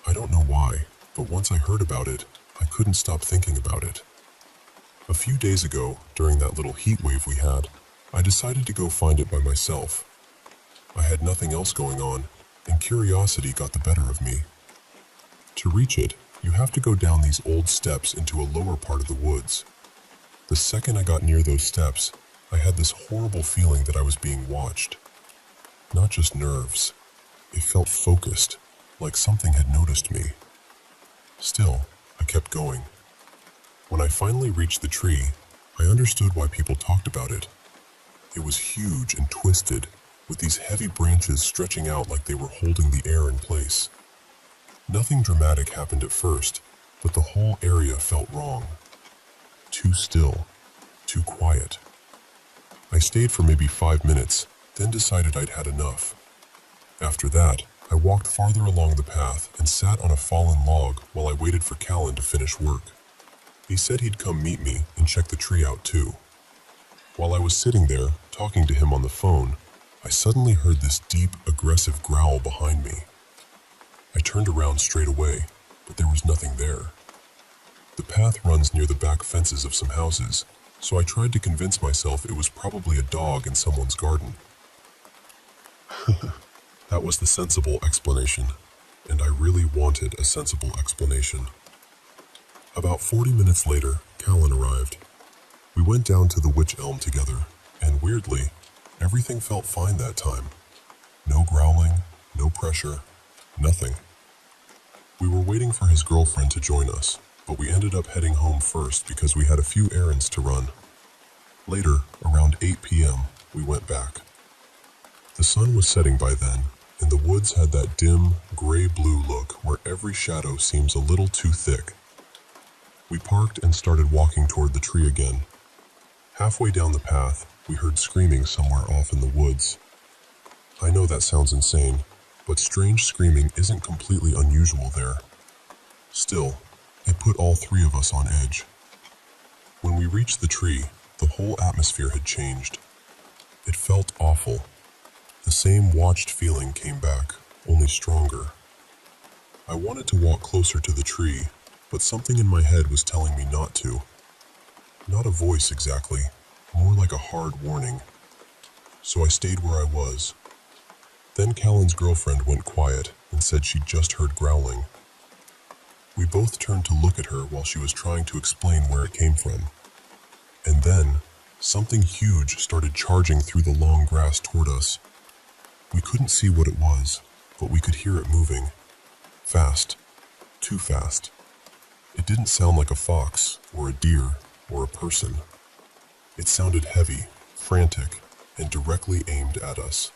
I don't know why, but once I heard about it, I couldn't stop thinking about it. A few days ago, during that little heat wave we had, I decided to go find it by myself. I had nothing else going on, and curiosity got the better of me. To reach it, you have to go down these old steps into a lower part of the woods. The second I got near those steps, I had this horrible feeling that I was being watched. Not just nerves. It felt focused, like something had noticed me. Still, I kept going. When I finally reached the tree, I understood why people talked about it. It was huge and twisted, with these heavy branches stretching out like they were holding the air in place. Nothing dramatic happened at first, but the whole area felt wrong. Too still, too quiet. I stayed for maybe 5 minutes, then decided I'd had enough. After that, I walked farther along the path and sat on a fallen log while I waited for Callan to finish work. He said he'd come meet me and check the tree out too. While I was sitting there, talking to him on the phone, I suddenly heard this deep, aggressive growl behind me. I turned around straight away, but there was nothing there. The path runs near the back fences of some houses, so I tried to convince myself it was probably a dog in someone's garden. That was the sensible explanation, and I really wanted a sensible explanation. About 40 minutes later, Callan arrived. We went down to the witch elm together, and weirdly, everything felt fine that time. No growling, no pressure, nothing. We were waiting for his girlfriend to join us, but we ended up heading home first because we had a few errands to run. Later, around 8 p.m., we went back. The sun was setting by then, and the woods had that dim, gray-blue look where every shadow seems a little too thick. We parked and started walking toward the tree again. Halfway down the path, we heard screaming somewhere off in the woods. I know that sounds insane, but strange screaming isn't completely unusual there. Still, it put all three of us on edge. When we reached the tree, the whole atmosphere had changed. It felt awful. The same watched feeling came back, only stronger. I wanted to walk closer to the tree, but something in my head was telling me not to. Not a voice exactly, more like a hard warning. So I stayed where I was. Then Callan's girlfriend went quiet and said she'd just heard growling. We both turned to look at her while she was trying to explain where it came from. And then, something huge started charging through the long grass toward us. We couldn't see what it was, but we could hear it moving. Fast. Too fast. It didn't sound like a fox, or a deer, or a person. It sounded heavy, frantic, and directly aimed at us.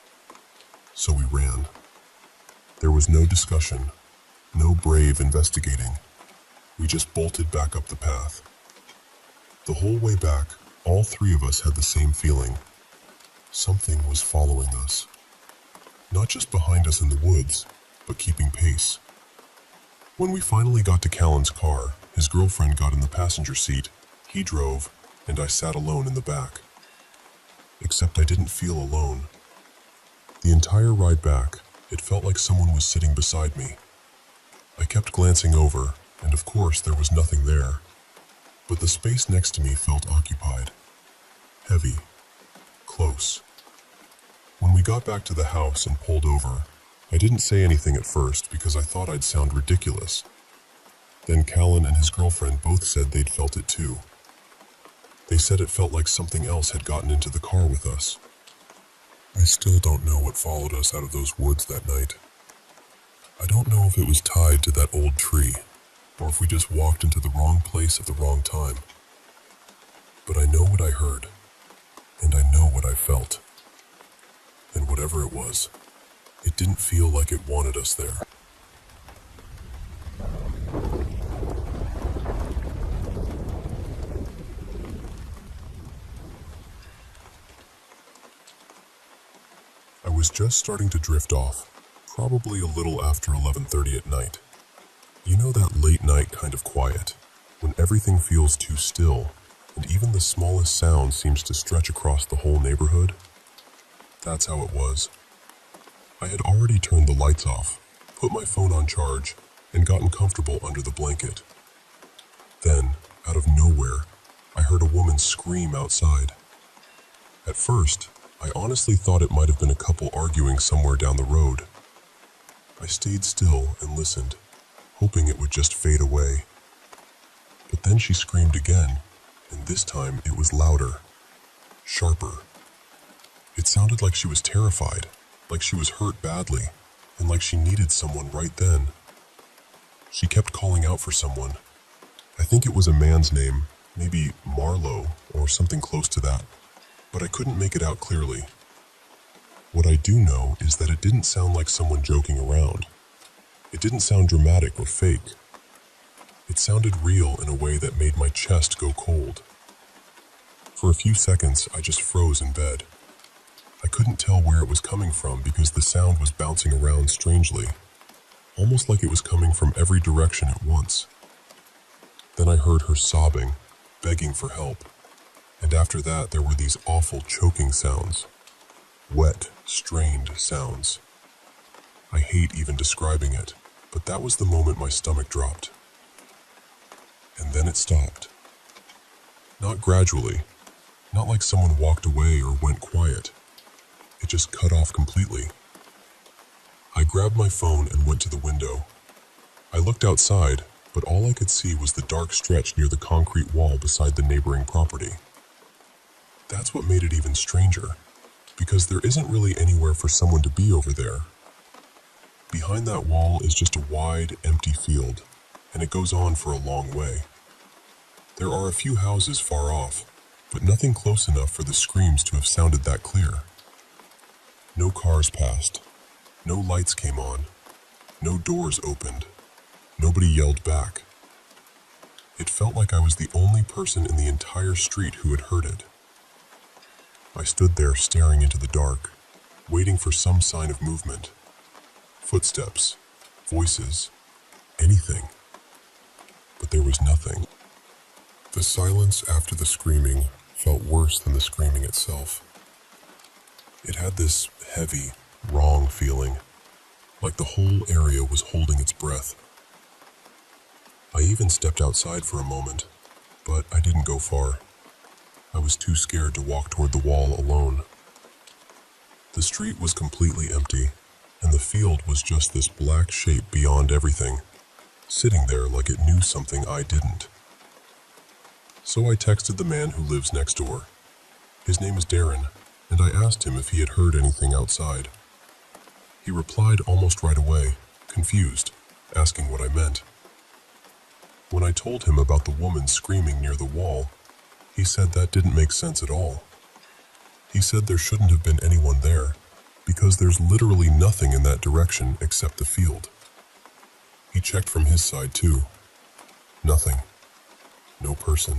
So we ran. There was no discussion, no brave investigating. We just bolted back up the path. The whole way back, all three of us had the same feeling. Something was following us. Not just behind us in the woods, but keeping pace. When we finally got to Callan's car, his girlfriend got in the passenger seat, he drove, and I sat alone in the back. Except I didn't feel alone. The entire ride back, it felt like someone was sitting beside me. I kept glancing over, and of course there was nothing there. But the space next to me felt occupied. Heavy. Close. When we got back to the house and pulled over, I didn't say anything at first because I thought I'd sound ridiculous. Then Callan and his girlfriend both said they'd felt it too. They said it felt like something else had gotten into the car with us. I still don't know what followed us out of those woods that night. I don't know if it was tied to that old tree, or if we just walked into the wrong place at the wrong time. But I know what I heard, and I know what I felt. And whatever it was, it didn't feel like it wanted us there. I was just starting to drift off, probably a little after 11:30 at night. You know that late night kind of quiet, when everything feels too still, and even the smallest sound seems to stretch across the whole neighborhood? That's how it was. I had already turned the lights off, put my phone on charge, and gotten comfortable under the blanket. Then, out of nowhere, I heard a woman scream outside. At first, I honestly thought it might have been a couple arguing somewhere down the road. I stayed still and listened, hoping it would just fade away. But then she screamed again, and this time it was louder, sharper. It sounded like she was terrified, like she was hurt badly, and like she needed someone right then. She kept calling out for someone. I think it was a man's name, maybe Marlowe or something close to that, but I couldn't make it out clearly. What I do know is that it didn't sound like someone joking around. It didn't sound dramatic or fake. It sounded real in a way that made my chest go cold. For a few seconds, I just froze in bed. I couldn't tell where it was coming from because the sound was bouncing around strangely, almost like it was coming from every direction at once. Then I heard her sobbing, begging for help, and after that there were these awful choking sounds. Wet, strained sounds. I hate even describing it, but that was the moment my stomach dropped. And then it stopped. Not gradually, not like someone walked away or went quiet. It just cut off completely. I grabbed my phone and went to the window. I looked outside, but all I could see was the dark stretch near the concrete wall beside the neighboring property. That's what made it even stranger, because there isn't really anywhere for someone to be over there. Behind that wall is just a wide, empty field, and it goes on for a long way. There are a few houses far off, but nothing close enough for the screams to have sounded that clear. No cars passed. No lights came on. No doors opened. Nobody yelled back. It felt like I was the only person in the entire street who had heard it. I stood there staring into the dark, waiting for some sign of movement. Footsteps, voices, anything. But there was nothing. The silence after the screaming felt worse than the screaming itself. It had this heavy, wrong feeling, like the whole area was holding its breath. I even stepped outside for a moment, but I didn't go far. I was too scared to walk toward the wall alone. The street was completely empty, and the field was just this black shape beyond everything, sitting there like it knew something I didn't. So I texted the man who lives next door. His name is Darren, and I asked him if he had heard anything outside. He replied almost right away, confused, asking what I meant. When I told him about the woman screaming near the wall, he said that didn't make sense at all. He said there shouldn't have been anyone there, because there's literally nothing in that direction except the field. He checked from his side too. Nothing. No person.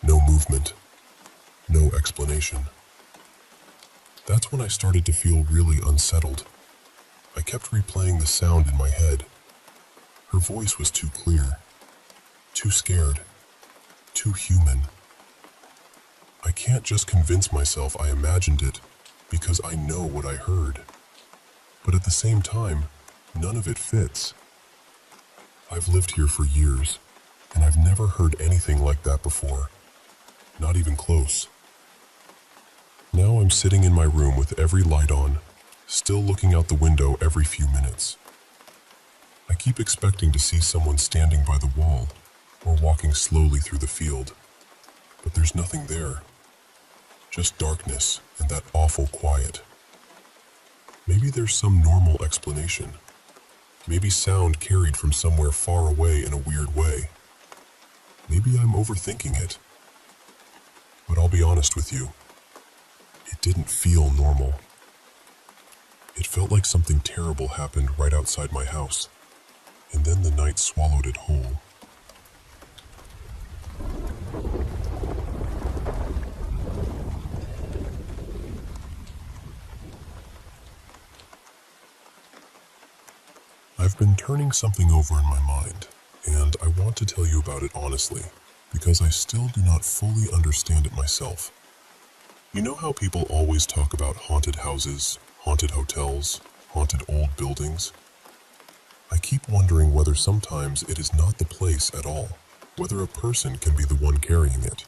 No movement. No explanation. That's when I started to feel really unsettled. I kept replaying the sound in my head. Her voice was too clear, too scared, too human. I can't just convince myself I imagined it, because I know what I heard. But at the same time, none of it fits. I've lived here for years, and I've never heard anything like that before. Not even close. Now I'm sitting in my room with every light on, still looking out the window every few minutes. I keep expecting to see someone standing by the wall, or walking slowly through the field, but there's nothing there. Just darkness and that awful quiet. Maybe there's some normal explanation. Maybe sound carried from somewhere far away in a weird way. Maybe I'm overthinking it. But I'll be honest with you. It didn't feel normal. It felt like something terrible happened right outside my house, and then the night swallowed it whole. I've been turning something over in my mind, and I want to tell you about it honestly, because I still do not fully understand it myself. You know how people always talk about haunted houses, haunted hotels, haunted old buildings? I keep wondering whether sometimes it is not the place at all, whether a person can be the one carrying it.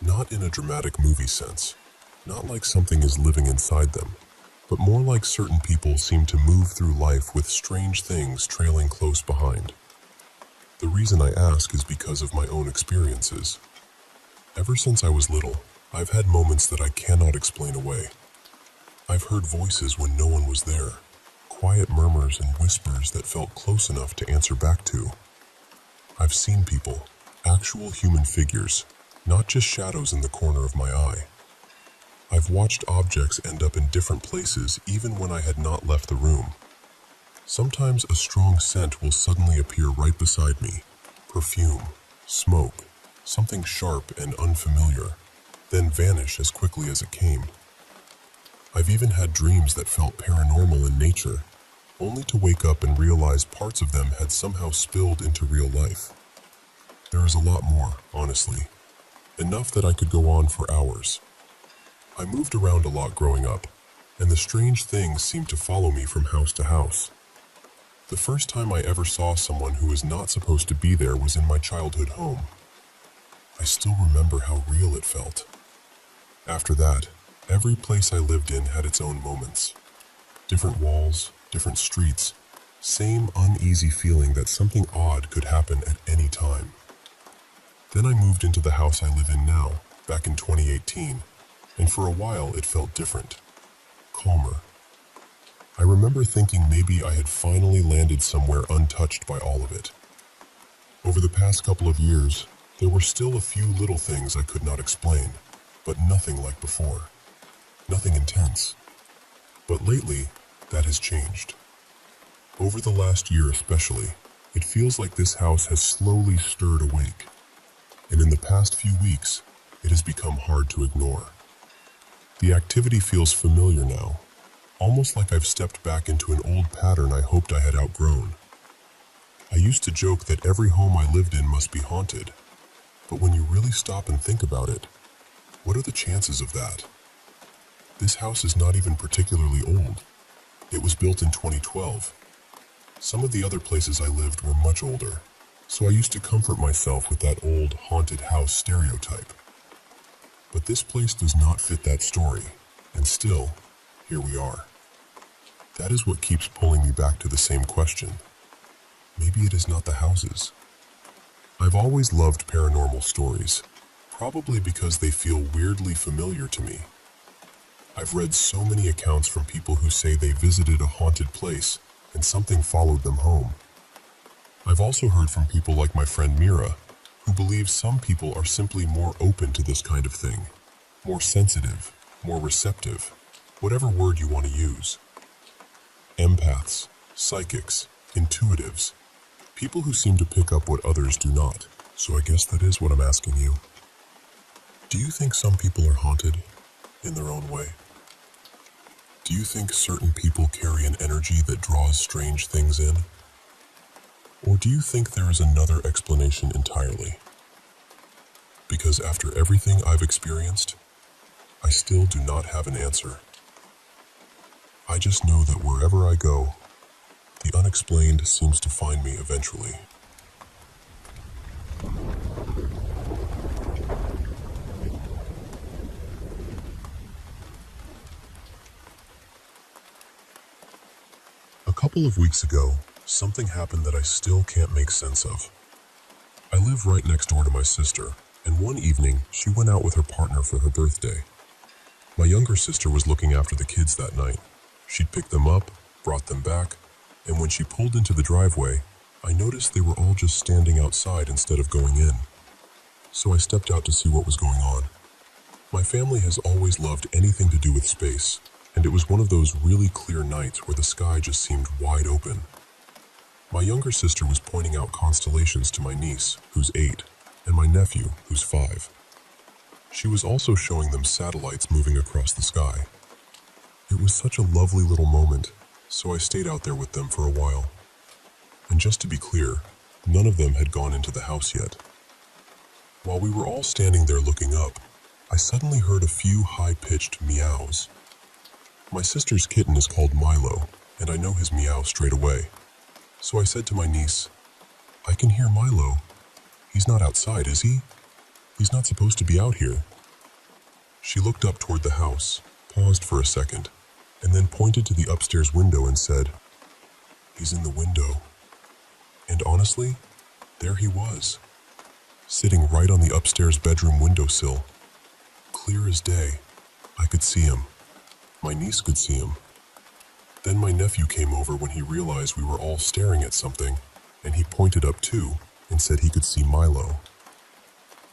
Not in a dramatic movie sense, not like something is living inside them, but more like certain people seem to move through life with strange things trailing close behind. The reason I ask is because of my own experiences. Ever since I was little, I've had moments that I cannot explain away. I've heard voices when no one was there, quiet murmurs and whispers that felt close enough to answer back to. I've seen people, actual human figures, not just shadows in the corner of my eye. I've watched objects end up in different places even when I had not left the room. Sometimes a strong scent will suddenly appear right beside me. Perfume, smoke, something sharp and unfamiliar, then vanish as quickly as it came. I've even had dreams that felt paranormal in nature, only to wake up and realize parts of them had somehow spilled into real life. There is a lot more, honestly. Enough that I could go on for hours. I moved around a lot growing up, and the strange things seemed to follow me from house to house. The first time I ever saw someone who was not supposed to be there was in my childhood home. I still remember how real it felt. After that, every place I lived in had its own moments. Different walls, different streets, same uneasy feeling that something odd could happen at any time. Then I moved into the house I live in now, back in 2018, and for a while it felt different, calmer. I remember thinking maybe I had finally landed somewhere untouched by all of it. Over the past couple of years, there were still a few little things I could not explain, but nothing like before. Nothing intense. But lately, that has changed. Over the last year especially, it feels like this house has slowly stirred awake. And in the past few weeks, it has become hard to ignore. The activity feels familiar now, almost like I've stepped back into an old pattern I hoped I had outgrown. I used to joke that every home I lived in must be haunted, but when you really stop and think about it, what are the chances of that? This house is not even particularly old. It was built in 2012. Some of the other places I lived were much older, so I used to comfort myself with that old haunted house stereotype. But this place does not fit that story, and still, here we are. That is what keeps pulling me back to the same question. Maybe it is not the houses. I've always loved paranormal stories, probably because they feel weirdly familiar to me. I've read so many accounts from people who say they visited a haunted place and something followed them home. I've also heard from people like my friend Mira, who believes some people are simply more open to this kind of thing, more sensitive, more receptive, whatever word you want to use. Empaths, psychics, intuitives, people who seem to pick up what others do not. So I guess that is what I'm asking you. Do you think some people are haunted in their own way? Do you think certain people carry an energy that draws strange things in? Or do you think there is another explanation entirely? Because after everything I've experienced, I still do not have an answer. I just know that wherever I go, the unexplained seems to find me eventually. A couple of weeks ago, something happened that I still can't make sense of. I live right next door to my sister, and one evening she went out with her partner for her birthday. My younger sister was looking after the kids that night. She'd picked them up, brought them back, and when she pulled into the driveway, I noticed they were all just standing outside instead of going in. So I stepped out to see what was going on. My family has always loved anything to do with space, and it was one of those really clear nights where the sky just seemed wide open. My younger sister was pointing out constellations to my niece, who's 8, and my nephew, who's 5. She was also showing them satellites moving across the sky. It was such a lovely little moment, so I stayed out there with them for a while. And just to be clear, none of them had gone into the house yet. While we were all standing there looking up, I suddenly heard a few high-pitched meows. My sister's kitten is called Milo, and I know his meow straight away. So I said to my niece, "I can hear Milo. He's not outside, is he?" He's not supposed to be out here." She looked up toward the house, paused for a second, and then pointed to the upstairs window and said, "He's in the window." And honestly, there he was, sitting right on the upstairs bedroom windowsill. Clear as day. I could see him. My niece could see him. Then my nephew came over when he realized we were all staring at something, and he pointed up too and said he could see Milo.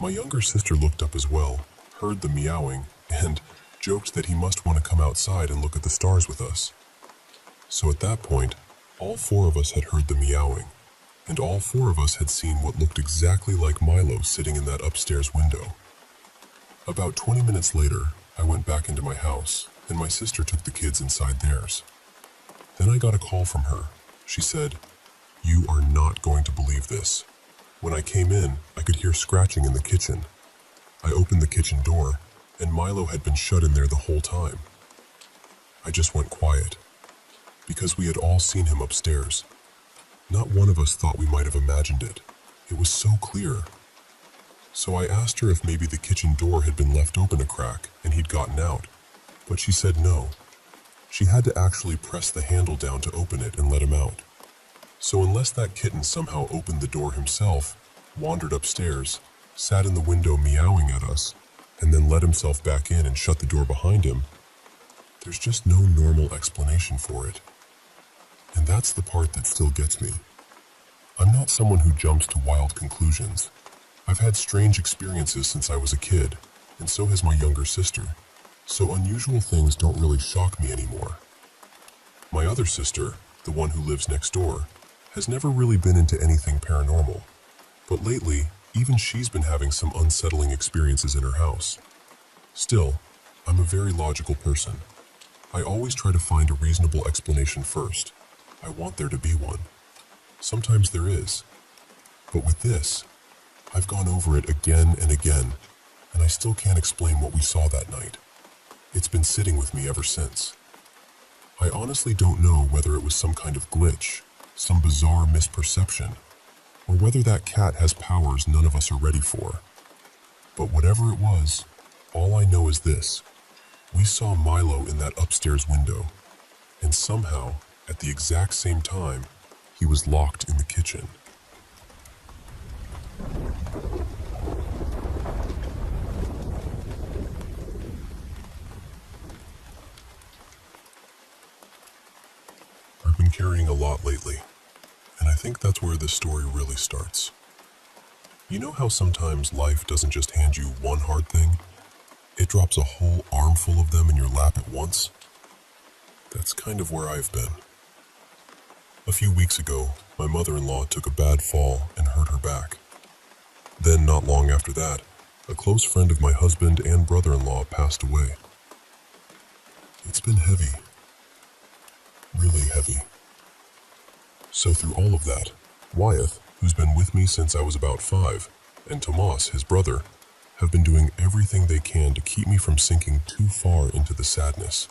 My younger sister looked up as well, heard the meowing, and joked that he must want to come outside and look at the stars with us. So at that point, all four of us had heard the meowing, and all four of us had seen what looked exactly like Milo sitting in that upstairs window. About 20 minutes later, I went back into my house, and my sister took the kids inside theirs. Then I got a call from her. She said, "You are not going to believe this." When I came in, I could hear scratching in the kitchen. I opened the kitchen door, and Milo had been shut in there the whole time. I just went quiet, because we had all seen him upstairs. Not one of us thought we might have imagined it. It was so clear. So I asked her if maybe the kitchen door had been left open a crack and he'd gotten out, but she said no. She had to actually press the handle down to open it and let him out. So unless that kitten somehow opened the door himself, wandered upstairs, sat in the window meowing at us, and then let himself back in and shut the door behind him, there's just no normal explanation for it. And that's the part that still gets me. I'm not someone who jumps to wild conclusions. I've had strange experiences since I was a kid, and so has my younger sister. So unusual things don't really shock me anymore. My other sister, the one who lives next door, has never really been into anything paranormal. But lately, even she's been having some unsettling experiences in her house. Still, I'm a very logical person. I always try to find a reasonable explanation first. I want there to be one. Sometimes there is. But with this, I've gone over it again and again, and I still can't explain what we saw that night. It's been sitting with me ever since. I honestly don't know whether it was some kind of glitch, some bizarre misperception, or whether that cat has powers none of us are ready for. But whatever it was, all I know is this. We saw Milo in that upstairs window, and somehow, at the exact same time, he was locked in the kitchen. I've been carrying a lot lately, and I think that's where this story really starts. You know how sometimes life doesn't just hand you one hard thing? It drops a whole armful of them in your lap at once? That's kind of where I've been. A few weeks ago, my mother-in-law took a bad fall and hurt her back. Then, not long after that, a close friend of my husband and brother-in-law passed away. It's been heavy. Really heavy. So through all of that, Wyeth, who's been with me since I was about 5, and Tomas, his brother, have been doing everything they can to keep me from sinking too far into the sadness.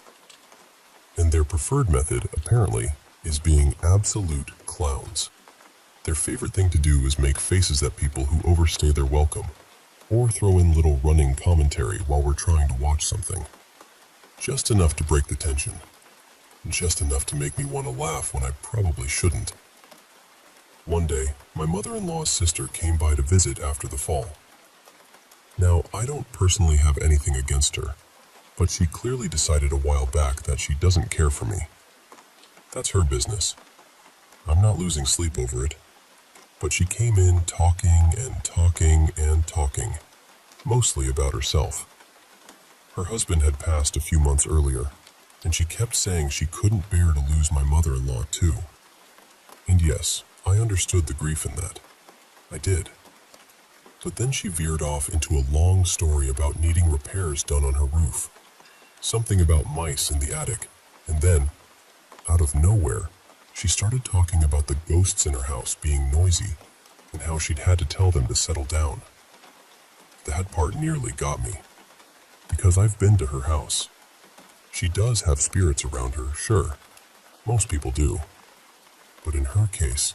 And their preferred method, apparently, is being absolute clowns. Their favorite thing to do is make faces at people who overstay their welcome, or throw in little running commentary while we're trying to watch something. Just enough to break the tension. Just enough to make me want to laugh when I probably shouldn't. One day, my mother-in-law's sister came by to visit after the fall. Now, I don't personally have anything against her, but she clearly decided a while back that she doesn't care for me. That's her business. I'm not losing sleep over it. But she came in talking and talking and talking, mostly about herself. Her husband had passed a few months earlier, and she kept saying she couldn't bear to lose my mother-in-law too. And yes, I understood the grief in that. I did. But then she veered off into a long story about needing repairs done on her roof. Something about mice in the attic, and then, out of nowhere, she started talking about the ghosts in her house being noisy, and how she'd had to tell them to settle down. That part nearly got me, because I've been to her house. She does have spirits around her, sure. Most people do. But in her case,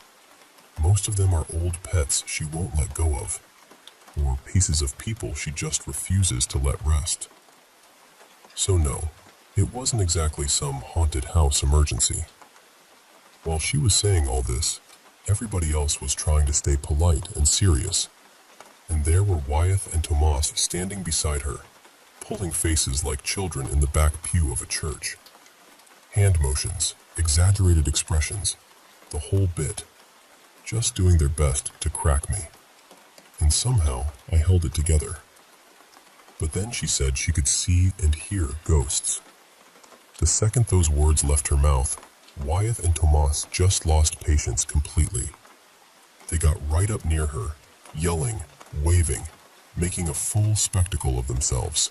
most of them are old pets she won't let go of. or pieces of people she just refuses to let rest. So no, it wasn't exactly some haunted house emergency. While she was saying all this, everybody else was trying to stay polite and serious, and there were Wyeth and Tomas standing beside her, pulling faces like children in the back pew of a church. Hand motions, exaggerated expressions, the whole bit, just doing their best to crack me. And somehow I held it together. But then she said she could see and hear ghosts. The second those words left her mouth, Wyeth and Tomas just lost patience completely. They got right up near her, yelling, waving, making a full spectacle of themselves.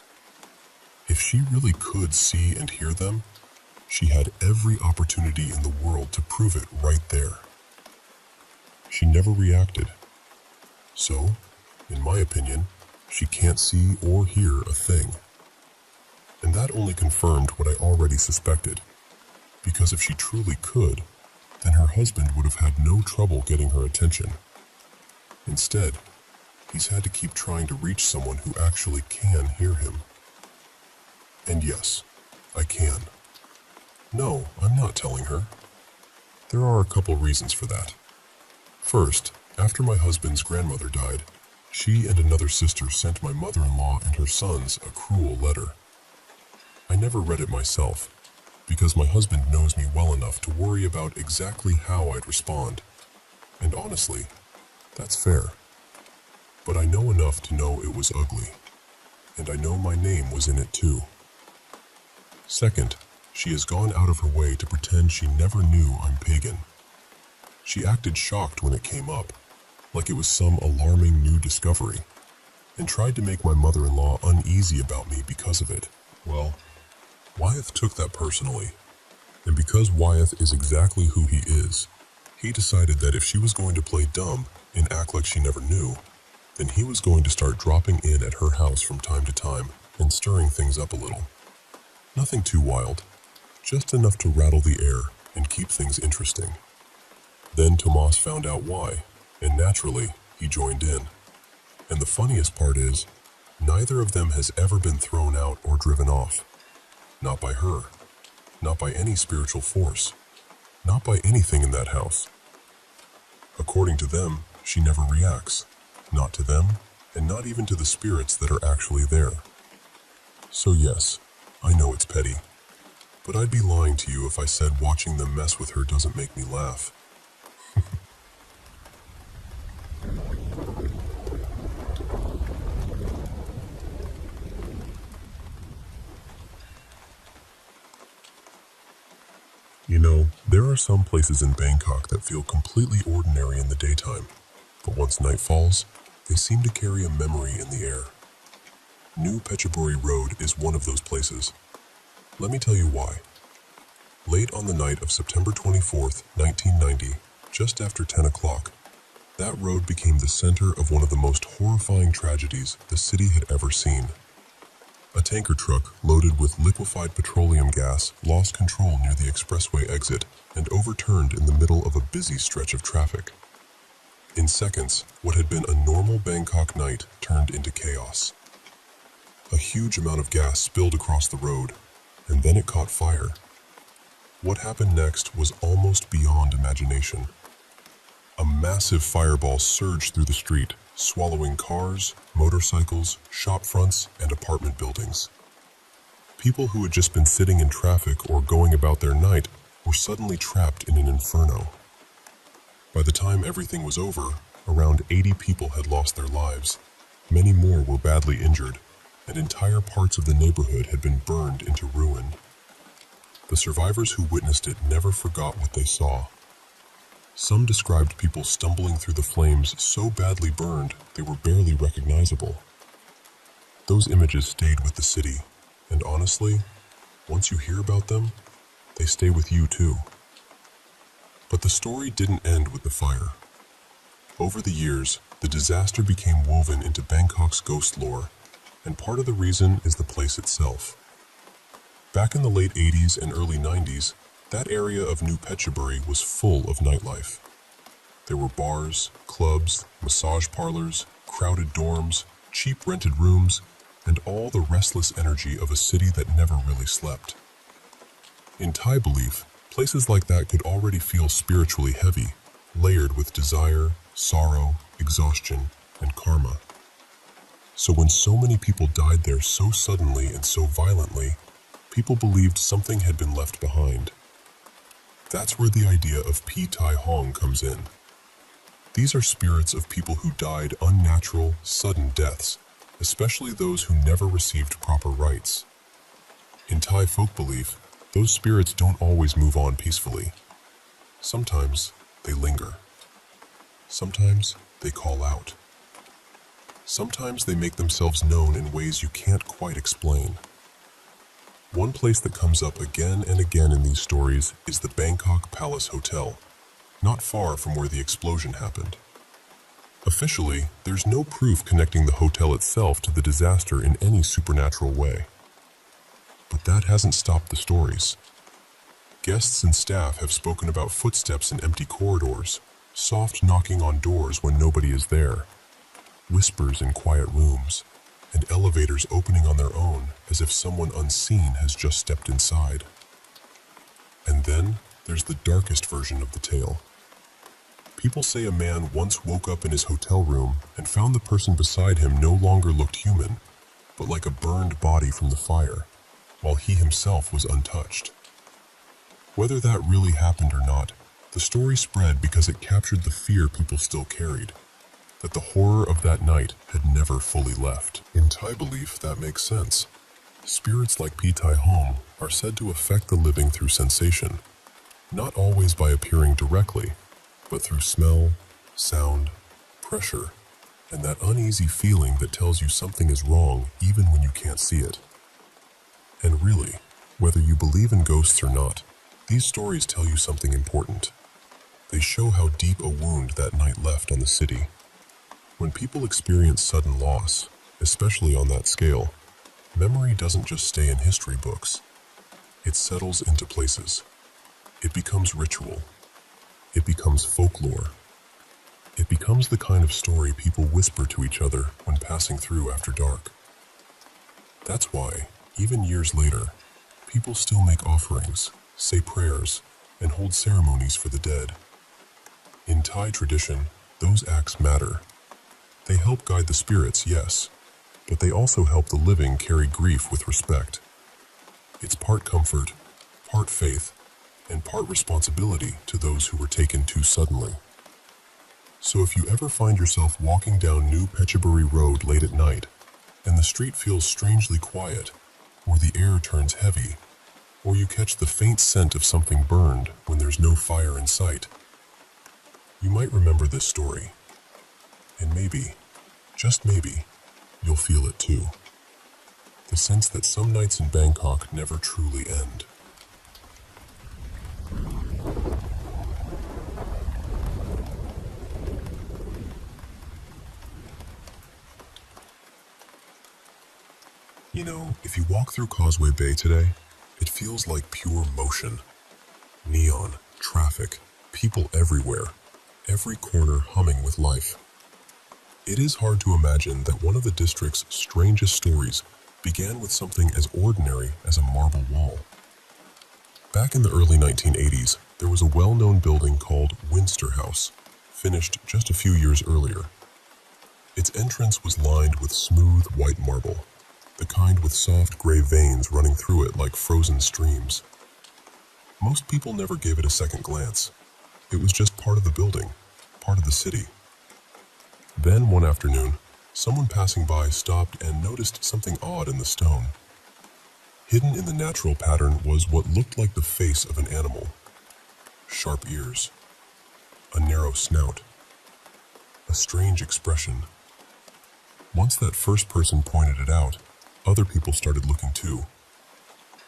If she really could see and hear them, she had every opportunity in the world to prove it right there. She never reacted. So, in my opinion, she can't see or hear a thing. And that only confirmed what I already suspected, because if she truly could, then her husband would have had no trouble getting her attention. Instead, he's had to keep trying to reach someone who actually can hear him. And yes, I can. No, I'm not telling her. There are a couple reasons for that. First, after my husband's grandmother died, she and another sister sent my mother-in-law and her sons a cruel letter. I never read it myself, because my husband knows me well enough to worry about exactly how I'd respond. And honestly, that's fair. But I know enough to know it was ugly, and I know my name was in it too. Second, she has gone out of her way to pretend she never knew I'm pagan. She acted shocked when it came up, like it was some alarming new discovery, and tried to make my mother-in-law uneasy about me because of it. Well, Wyeth took that personally, and because Wyeth is exactly who he is, he decided that if she was going to play dumb and act like she never knew, then he was going to start dropping in at her house from time to time and stirring things up a little. Nothing too wild, just enough to rattle the air and keep things interesting. Then Tomas found out why, and naturally, he joined in. And the funniest part is, neither of them has ever been thrown out or driven off. Not by her, not by any spiritual force, not by anything in that house. According to them, she never reacts, not to them, and not even to the spirits that are actually there. So yes, I know it's petty, but I'd be lying to you if I said watching them mess with her doesn't make me laugh. You know, there are some places in Bangkok that feel completely ordinary in the daytime, but once night falls, they seem to carry a memory in the air. New Phetchaburi Road is one of those places. Let me tell you why. Late on the night of September 24th, 1990, just after 10 o'clock, that road became the center of one of the most horrifying tragedies the city had ever seen. A tanker truck loaded with liquefied petroleum gas lost control near the expressway exit and overturned in the middle of a busy stretch of traffic. In seconds, what had been a normal Bangkok night turned into chaos. A huge amount of gas spilled across the road, and then it caught fire. What happened next was almost beyond imagination. A massive fireball surged through the street, swallowing cars, motorcycles, shop fronts, and apartment buildings. People who had just been sitting in traffic or going about their night were suddenly trapped in an inferno. By the time everything was over, around 80 people had lost their lives. Many more were badly injured, and entire parts of the neighborhood had been burned into ruin. The survivors who witnessed it never forgot what they saw. Some described people stumbling through the flames so badly burned they were barely recognizable. Those images stayed with the city, and honestly, once you hear about them, they stay with you too. But the story didn't end with the fire. Over the years, the disaster became woven into Bangkok's ghost lore, and part of the reason is the place itself. Back in the late 80s and early 90s, that area of New Phetchaburi was full of nightlife. There were bars, clubs, massage parlors, crowded dorms, cheap rented rooms, and all the restless energy of a city that never really slept. In Thai belief, places like that could already feel spiritually heavy, layered with desire, sorrow, exhaustion, and karma. So when so many people died there so suddenly and so violently, people believed something had been left behind. That's where the idea of Pi Tai Hong comes in. These are spirits of people who died unnatural, sudden deaths, especially those who never received proper rites. In Thai folk belief, those spirits don't always move on peacefully. Sometimes they linger. Sometimes they call out. Sometimes they make themselves known in ways you can't quite explain. One place that comes up again and again in these stories is the Bangkok Palace Hotel, not far from where the explosion happened. Officially, there's no proof connecting the hotel itself to the disaster in any supernatural way. But that hasn't stopped the stories. Guests and staff have spoken about footsteps in empty corridors, soft knocking on doors when nobody is there, whispers in quiet rooms, and elevators opening on their own as if someone unseen has just stepped inside. And then there's the darkest version of the tale. People say a man once woke up in his hotel room and found the person beside him no longer looked human, but like a burned body from the fire, while he himself was untouched. Whether that really happened or not, the story spread because it captured the fear people still carried, that the horror of that night had never fully left. In Thai belief, that makes sense. Spirits like Pi Tai Hong are said to affect the living through sensation, not always by appearing directly, but through smell, sound, pressure, and that uneasy feeling that tells you something is wrong even when you can't see it. And really, whether you believe in ghosts or not, these stories tell you something important. They show how deep a wound that night left on the city. When people experience sudden loss, especially on that scale, memory doesn't just stay in history books. It settles into places. It becomes ritual. It becomes folklore. It becomes the kind of story people whisper to each other when passing through after dark. That's why, even years later, people still make offerings, say prayers, and hold ceremonies for the dead. In Thai tradition, those acts matter. They help guide the spirits, yes, but they also help the living carry grief with respect. It's part comfort, part faith, and part responsibility to those who were taken too suddenly. So if you ever find yourself walking down New Phetchaburi Road late at night, and the street feels strangely quiet, or the air turns heavy, or you catch the faint scent of something burned when there's no fire in sight, you might remember this story. And maybe, just maybe, you'll feel it too. The sense that some nights in Bangkok never truly end. You know, if you walk through Causeway Bay today, it feels like pure motion. Neon, traffic, people everywhere, every corner humming with life. It is hard to imagine that one of the district's strangest stories began with something as ordinary as a marble wall. Back in the early 1980s, there was a well-known building called Winster House, finished just a few years earlier. Its entrance was lined with smooth white marble, the kind with soft gray veins running through it like frozen streams. Most people never gave it a second glance. It was just part of the building, part of the city. Then one afternoon, someone passing by stopped and noticed something odd in the stone. Hidden in the natural pattern was what looked like the face of an animal. Sharp ears, a narrow snout, a strange expression. Once that first person pointed it out, other people started looking too.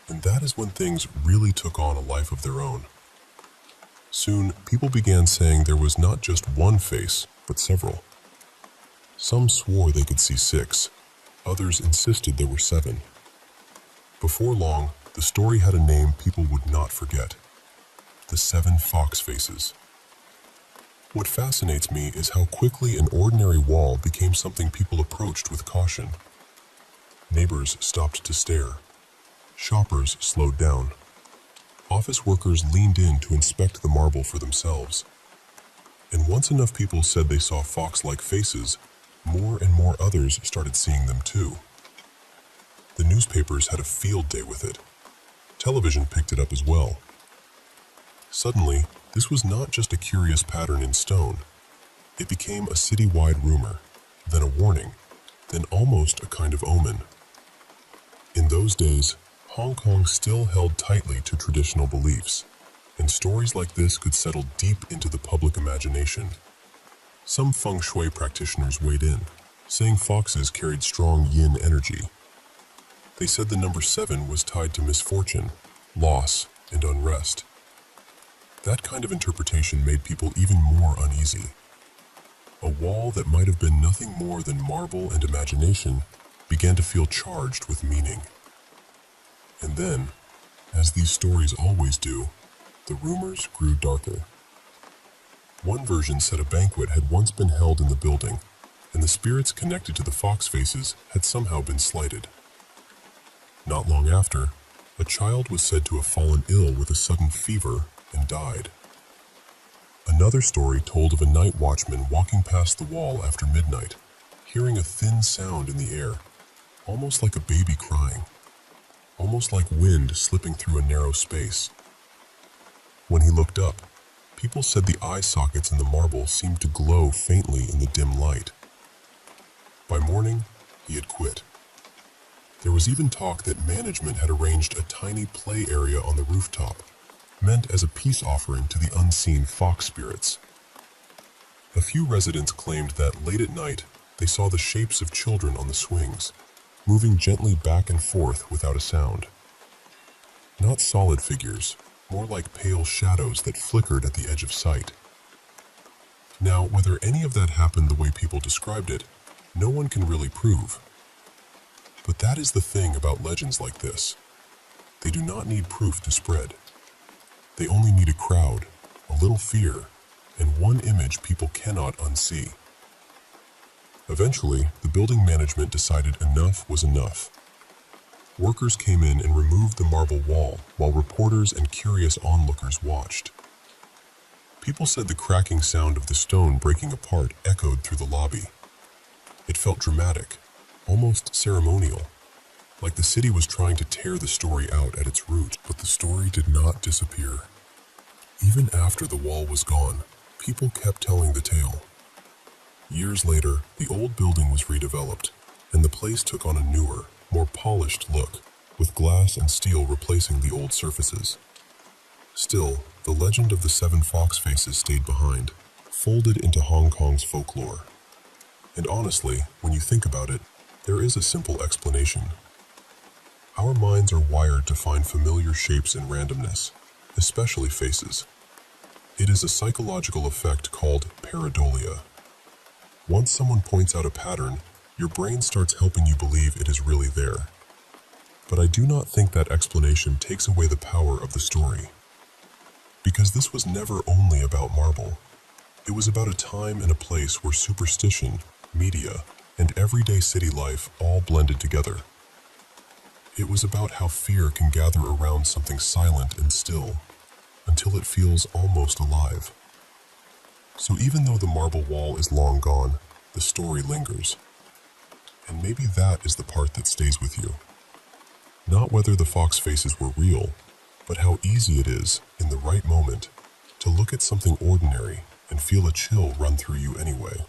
And that is when things really took on a life of their own. Soon, people began saying there was not just one face, but several. Some swore they could see 6, others insisted there were 7. Before long, the story had a name people would not forget: the 7 fox faces. What fascinates me is how quickly an ordinary wall became something people approached with caution. Neighbors stopped to stare. Shoppers slowed down. Office workers leaned in to inspect the marble for themselves. And once enough people said they saw fox-like faces, more and more others started seeing them too. The newspapers had a field day with it. Television picked it up as well. Suddenly, this was not just a curious pattern in stone. It became a city-wide rumor, then a warning, then almost a kind of omen. In those days, Hong Kong still held tightly to traditional beliefs, and stories like this could settle deep into the public imagination. Some feng shui practitioners weighed in, saying foxes carried strong yin energy. They said the number 7 was tied to misfortune, loss, and unrest. That kind of interpretation made people even more uneasy. A wall that might have been nothing more than marble and imagination began to feel charged with meaning. And then, as these stories always do, the rumors grew darker. One version said a banquet had once been held in the building, and the spirits connected to the fox faces had somehow been slighted. Not long after, a child was said to have fallen ill with a sudden fever and died. Another story told of a night watchman walking past the wall after midnight, hearing a thin sound in the air, almost like a baby crying, almost like wind slipping through a narrow space. When he looked up, people said the eye sockets in the marble seemed to glow faintly in the dim light. By morning, he had quit. There was even talk that management had arranged a tiny play area on the rooftop, meant as a peace offering to the unseen fox spirits. A few residents claimed that late at night, they saw the shapes of children on the swings, moving gently back and forth without a sound. Not solid figures, more like pale shadows that flickered at the edge of sight. Now, whether any of that happened the way people described it, no one can really prove. But that is the thing about legends like this. They do not need proof to spread. They only need a crowd, a little fear, and one image people cannot unsee. Eventually, the building management decided enough was enough. Workers came in and removed the marble wall while reporters and curious onlookers watched. People said the cracking sound of the stone breaking apart echoed through the lobby. It felt dramatic, almost ceremonial, like the city was trying to tear the story out at its root. But the story did not disappear. Even after the wall was gone, people kept telling the tale. Years later, the old building was redeveloped, and the place took on a newer, more polished look, with glass and steel replacing the old surfaces. Still, the legend of the 7 fox faces stayed behind, folded into Hong Kong's folklore. And honestly, when you think about it, there is a simple explanation. Our minds are wired to find familiar shapes in randomness, especially faces. It is a psychological effect called pareidolia. Once someone points out a pattern, your brain starts helping you believe it is really there. But I do not think that explanation takes away the power of the story. Because this was never only about marble. It was about a time and a place where superstition, media, and everyday city life all blended together. It was about how fear can gather around something silent and still, until it feels almost alive. So even though the marble wall is long gone, the story lingers. And maybe that is the part that stays with you. Not whether the fox faces were real, but how easy it is, in the right moment, to look at something ordinary and feel a chill run through you anyway.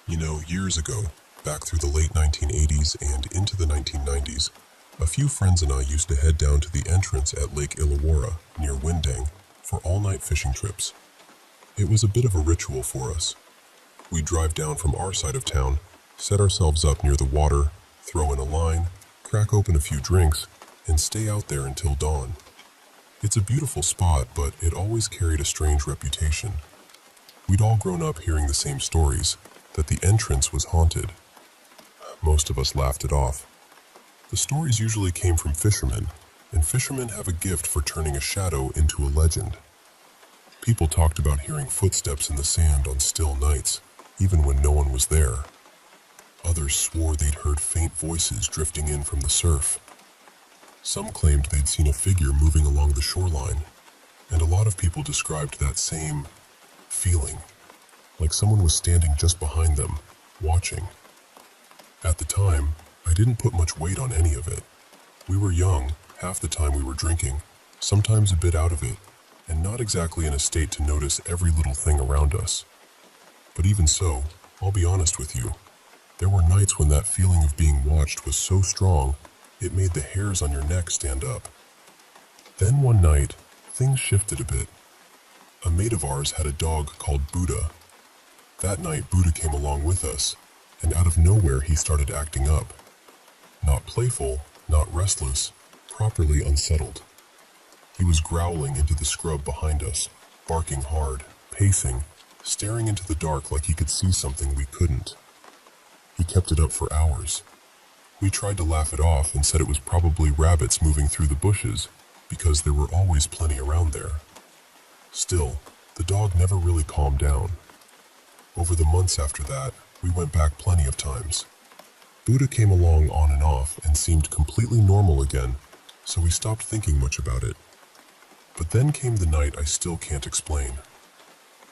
You know, years ago, back through the late 1980s and into the 1990s, a few friends and I used to head down to the entrance at Lake Illawarra, near Windang, for all-night fishing trips. It was a bit of a ritual for us. We'd drive down from our side of town, set ourselves up near the water, throw in a line, crack open a few drinks, and stay out there until dawn. It's a beautiful spot, but it always carried a strange reputation. We'd all grown up hearing the same stories, that the entrance was haunted. Most of us laughed it off. The stories usually came from fishermen, and fishermen have a gift for turning a shadow into a legend. People talked about hearing footsteps in the sand on still nights, even when no one was there. Others swore they'd heard faint voices drifting in from the surf. Some claimed they'd seen a figure moving along the shoreline, and a lot of people described that same feeling, like someone was standing just behind them, watching. At the time, I didn't put much weight on any of it. We were young, half the time we were drinking, sometimes a bit out of it, and not exactly in a state to notice every little thing around us. But even so, I'll be honest with you, there were nights when that feeling of being watched was so strong, it made the hairs on your neck stand up. Then one night, things shifted a bit. A mate of ours had a dog called Buddha. That night, Buddha came along with us, and out of nowhere he started acting up. Not playful, not restless, properly unsettled. He was growling into the scrub behind us, barking hard, pacing, staring into the dark like he could see something we couldn't. He kept it up for hours. We tried to laugh it off and said it was probably rabbits moving through the bushes, because there were always plenty around there. Still, the dog never really calmed down. Over the months after that, we went back plenty of times. Buddha came along on and off and seemed completely normal again, so we stopped thinking much about it. But then came the night I still can't explain.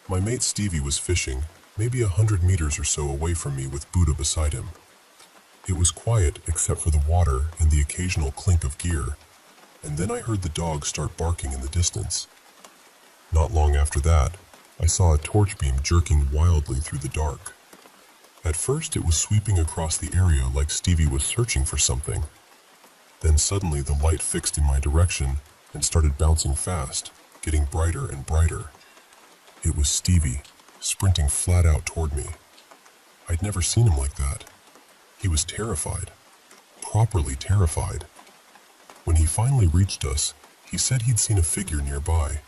My mate Stevie was fishing, maybe 100 meters or so away from me with Buddha beside him. It was quiet except for the water and the occasional clink of gear, and then I heard the dog start barking in the distance. Not long after that, I saw a torch beam jerking wildly through the dark. At first it was sweeping across the area like Stevie was searching for something. Then suddenly the light fixed in my direction and started bouncing fast, getting brighter and brighter. It was Stevie, sprinting flat out toward me. I'd never seen him like that. He was terrified, properly terrified. When he finally reached us, he said he'd seen a figure nearby.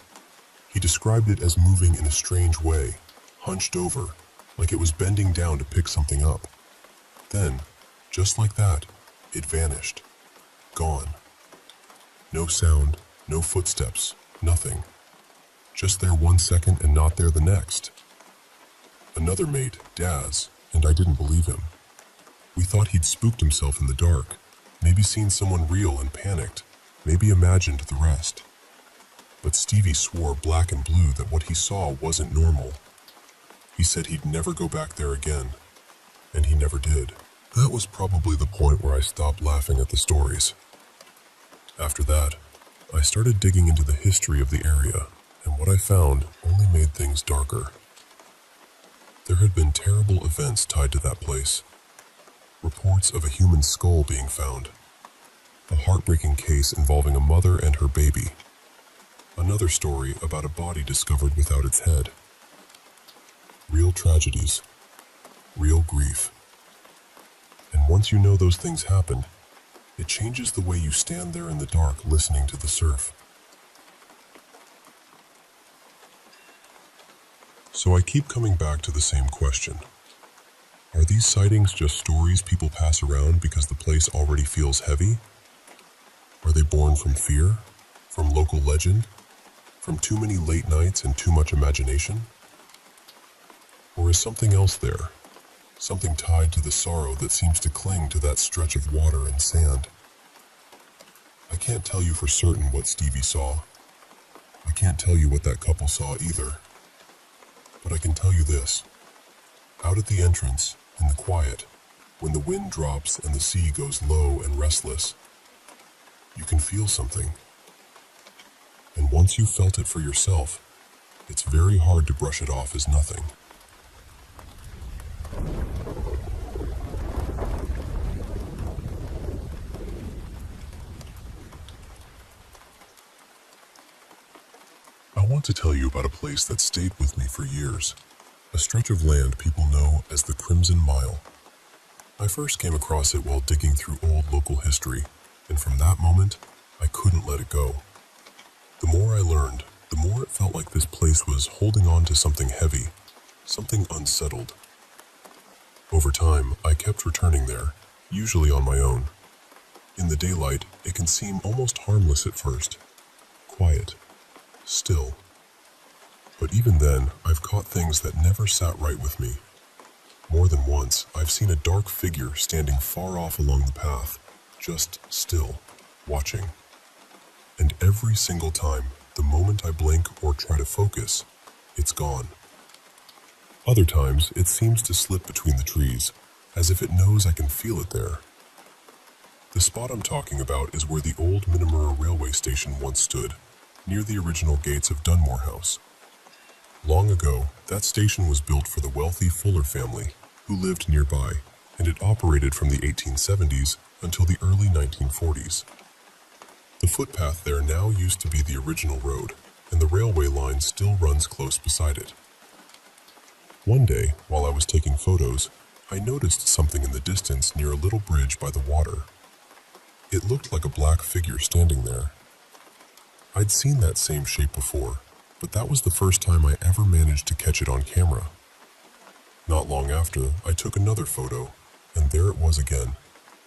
He described it as moving in a strange way, hunched over, like it was bending down to pick something up. Then, just like that, it vanished. Gone. No sound, no footsteps, nothing. Just there 1 second and not there the next. Another mate, Daz, and I didn't believe him. We thought he'd spooked himself in the dark, maybe seen someone real and panicked, maybe imagined the rest. But Stevie swore black and blue that what he saw wasn't normal. He said he'd never go back there again, and he never did. That was probably the point where I stopped laughing at the stories. After that, I started digging into the history of the area, and what I found only made things darker. There had been terrible events tied to that place. Reports of a human skull being found. A heartbreaking case involving a mother and her baby. Another story about a body discovered without its head. Real tragedies. Real grief. And once you know those things happened, it changes the way you stand there in the dark listening to the surf. So I keep coming back to the same question. Are these sightings just stories people pass around because the place already feels heavy? Are they born from fear? From local legend? From too many late nights and too much imagination? Or is something else there? Something tied to the sorrow that seems to cling to that stretch of water and sand? I can't tell you for certain what Stevie saw. I can't tell you what that couple saw either. But I can tell you this. Out at the entrance, in the quiet, when the wind drops and the sea goes low and restless, you can feel something. And once you've felt it for yourself, it's very hard to brush it off as nothing. I want to tell you about a place that stayed with me for years. A stretch of land people know as the Crimson Mile. I first came across it while digging through old local history, and from that moment, I couldn't let it go. The more I learned, the more it felt like this place was holding on to something heavy, something unsettled. Over time, I kept returning there, usually on my own. In the daylight, it can seem almost harmless at first. Quiet. Still. But even then, I've caught things that never sat right with me. More than once, I've seen a dark figure standing far off along the path, just still, watching. And every single time, the moment I blink or try to focus, it's gone. Other times, it seems to slip between the trees, as if it knows I can feel it there. The spot I'm talking about is where the old Minamura railway station once stood, near the original gates of Dunmore House. Long ago, that station was built for the wealthy Fuller family, who lived nearby, and it operated from the 1870s until the early 1940s. The footpath there now used to be the original road, and the railway line still runs close beside it. One day, while I was taking photos, I noticed something in the distance near a little bridge by the water. It looked like a black figure standing there. I'd seen that same shape before, but that was the first time I ever managed to catch it on camera. Not long after, I took another photo, and there it was again,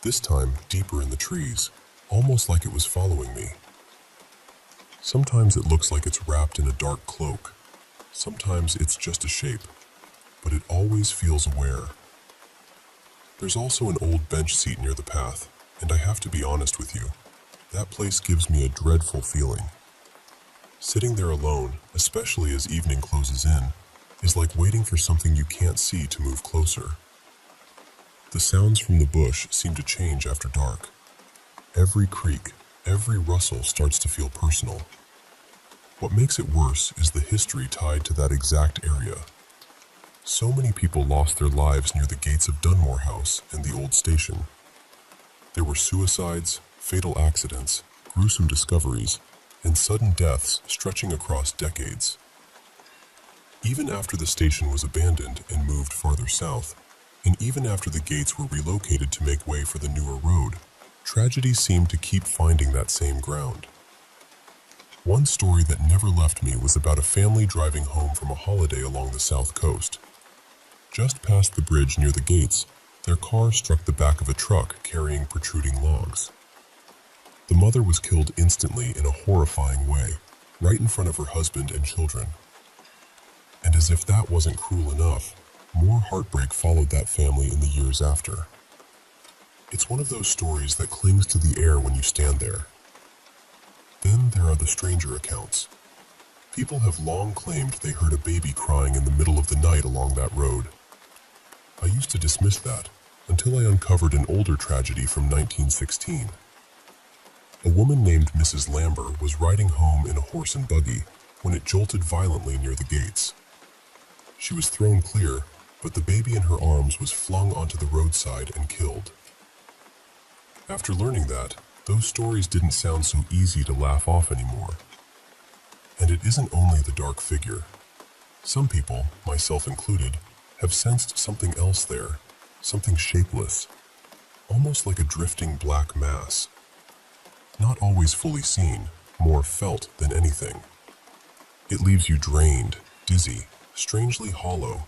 this time deeper in the trees, almost like it was following me. Sometimes it looks like it's wrapped in a dark cloak. Sometimes it's just a shape, but it always feels aware. There's also an old bench seat near the path, and I have to be honest with you, that place gives me a dreadful feeling. Sitting there alone, especially as evening closes in, is like waiting for something you can't see to move closer. The sounds from the bush seem to change after dark. Every creak, every rustle starts to feel personal. What makes it worse is the history tied to that exact area. So many people lost their lives near the gates of Dunmore House and the old station. There were suicides, fatal accidents, gruesome discoveries, and sudden deaths stretching across decades. Even after the station was abandoned and moved farther south, and even after the gates were relocated to make way for the newer road, tragedy seemed to keep finding that same ground. One story that never left me was about a family driving home from a holiday along the south coast. Just past the bridge near the gates, their car struck the back of a truck carrying protruding logs. The mother was killed instantly in a horrifying way, right in front of her husband and children. And as if that wasn't cruel enough, more heartbreak followed that family in the years after. It's one of those stories that clings to the air when you stand there. Then there are the stranger accounts. People have long claimed they heard a baby crying in the middle of the night along that road. I used to dismiss that, until I uncovered an older tragedy from 1916. A woman named Mrs. Lambert was riding home in a horse and buggy when it jolted violently near the gates. She was thrown clear, but the baby in her arms was flung onto the roadside and killed. After learning that, those stories didn't sound so easy to laugh off anymore. And it isn't only the dark figure. Some people, myself included, have sensed something else there, something shapeless, almost like a drifting black mass. Not always fully seen, more felt than anything. It leaves you drained, dizzy, strangely hollow,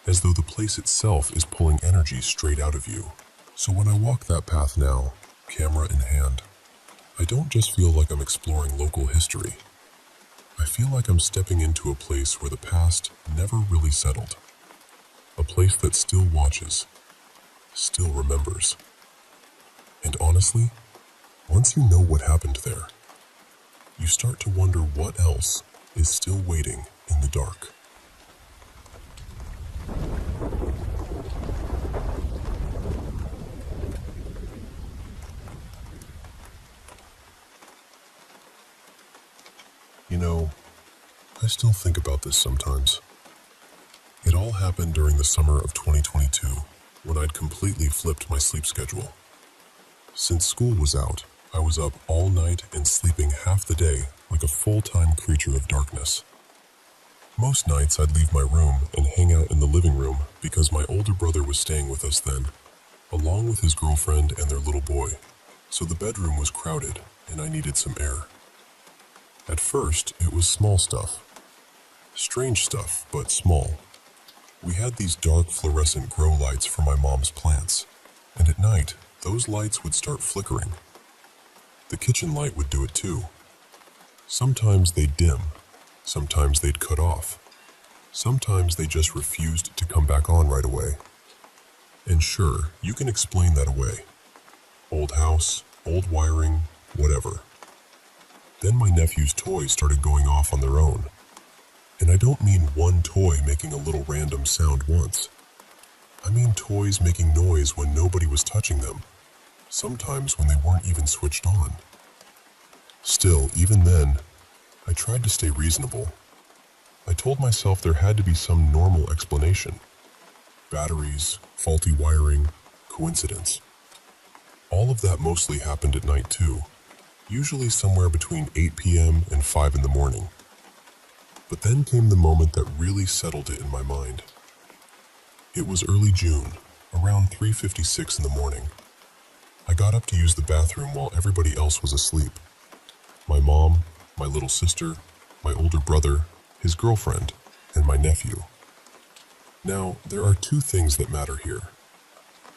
as though the place itself is pulling energy straight out of you. So when I walk that path now, camera in hand, I don't just feel like I'm exploring local history. I feel like I'm stepping into a place where the past never really settled. A place that still watches, still remembers. And honestly, once you know what happened there, you start to wonder what else is still waiting in the dark. You know, I still think about this sometimes. It all happened during the summer of 2022, when I'd completely flipped my sleep schedule. Since school was out, I was up all night and sleeping half the day like a full-time creature of darkness. Most nights I'd leave my room and hang out in the living room because my older brother was staying with us then, along with his girlfriend and their little boy, so the bedroom was crowded and I needed some air. At first, it was small stuff. Strange stuff, but small. We had these dark fluorescent grow lights for my mom's plants, and at night, those lights would start flickering. The kitchen light would do it too. Sometimes they'd dim, sometimes they'd cut off, sometimes they just refused to come back on right away. And sure, you can explain that away. Old house, old wiring, whatever. Then my nephew's toys started going off on their own. And I don't mean one toy making a little random sound once. I mean toys making noise when nobody was touching them, sometimes when they weren't even switched on. Still, even then, I tried to stay reasonable. I told myself there had to be some normal explanation. Batteries, faulty wiring, coincidence. All of that mostly happened at night too, usually somewhere between 8 p.m. and 5 in the morning. But then came the moment that really settled it in my mind. It was early June, around 3:56 in the morning. I got up to use the bathroom while everybody else was asleep. My mom, my little sister, my older brother, his girlfriend, and my nephew. Now, there are two things that matter here.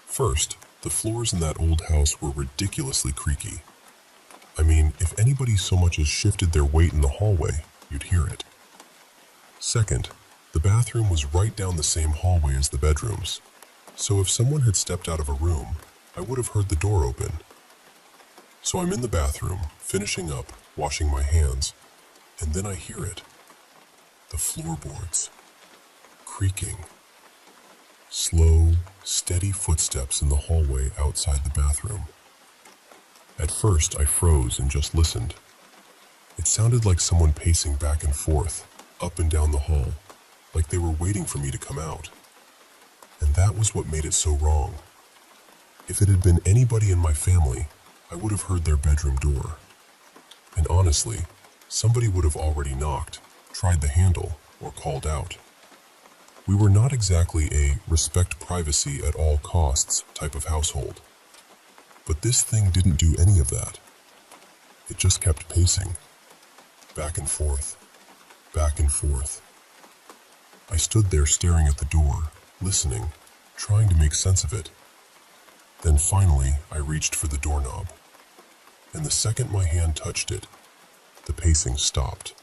First, the floors in that old house were ridiculously creaky. I mean, if anybody so much as shifted their weight in the hallway, you'd hear it. Second, the bathroom was right down the same hallway as the bedrooms, so if someone had stepped out of a room, I would have heard the door open. So I'm in the bathroom, finishing up, washing my hands, and then I hear it. The floorboards. Creaking. Slow, steady footsteps in the hallway outside the bathroom. At first, I froze and just listened. It sounded like someone pacing back and forth, up and down the hall, like they were waiting for me to come out. And that was what made it so wrong. If it had been anybody in my family, I would have heard their bedroom door. And honestly, somebody would have already knocked, tried the handle, or called out. We were not exactly a respect privacy at all costs type of household. But this thing didn't do any of that. It just kept pacing. Back and forth. Back and forth. I stood there staring at the door, listening, trying to make sense of it. Then finally, I reached for the doorknob. And the second my hand touched it, the pacing stopped.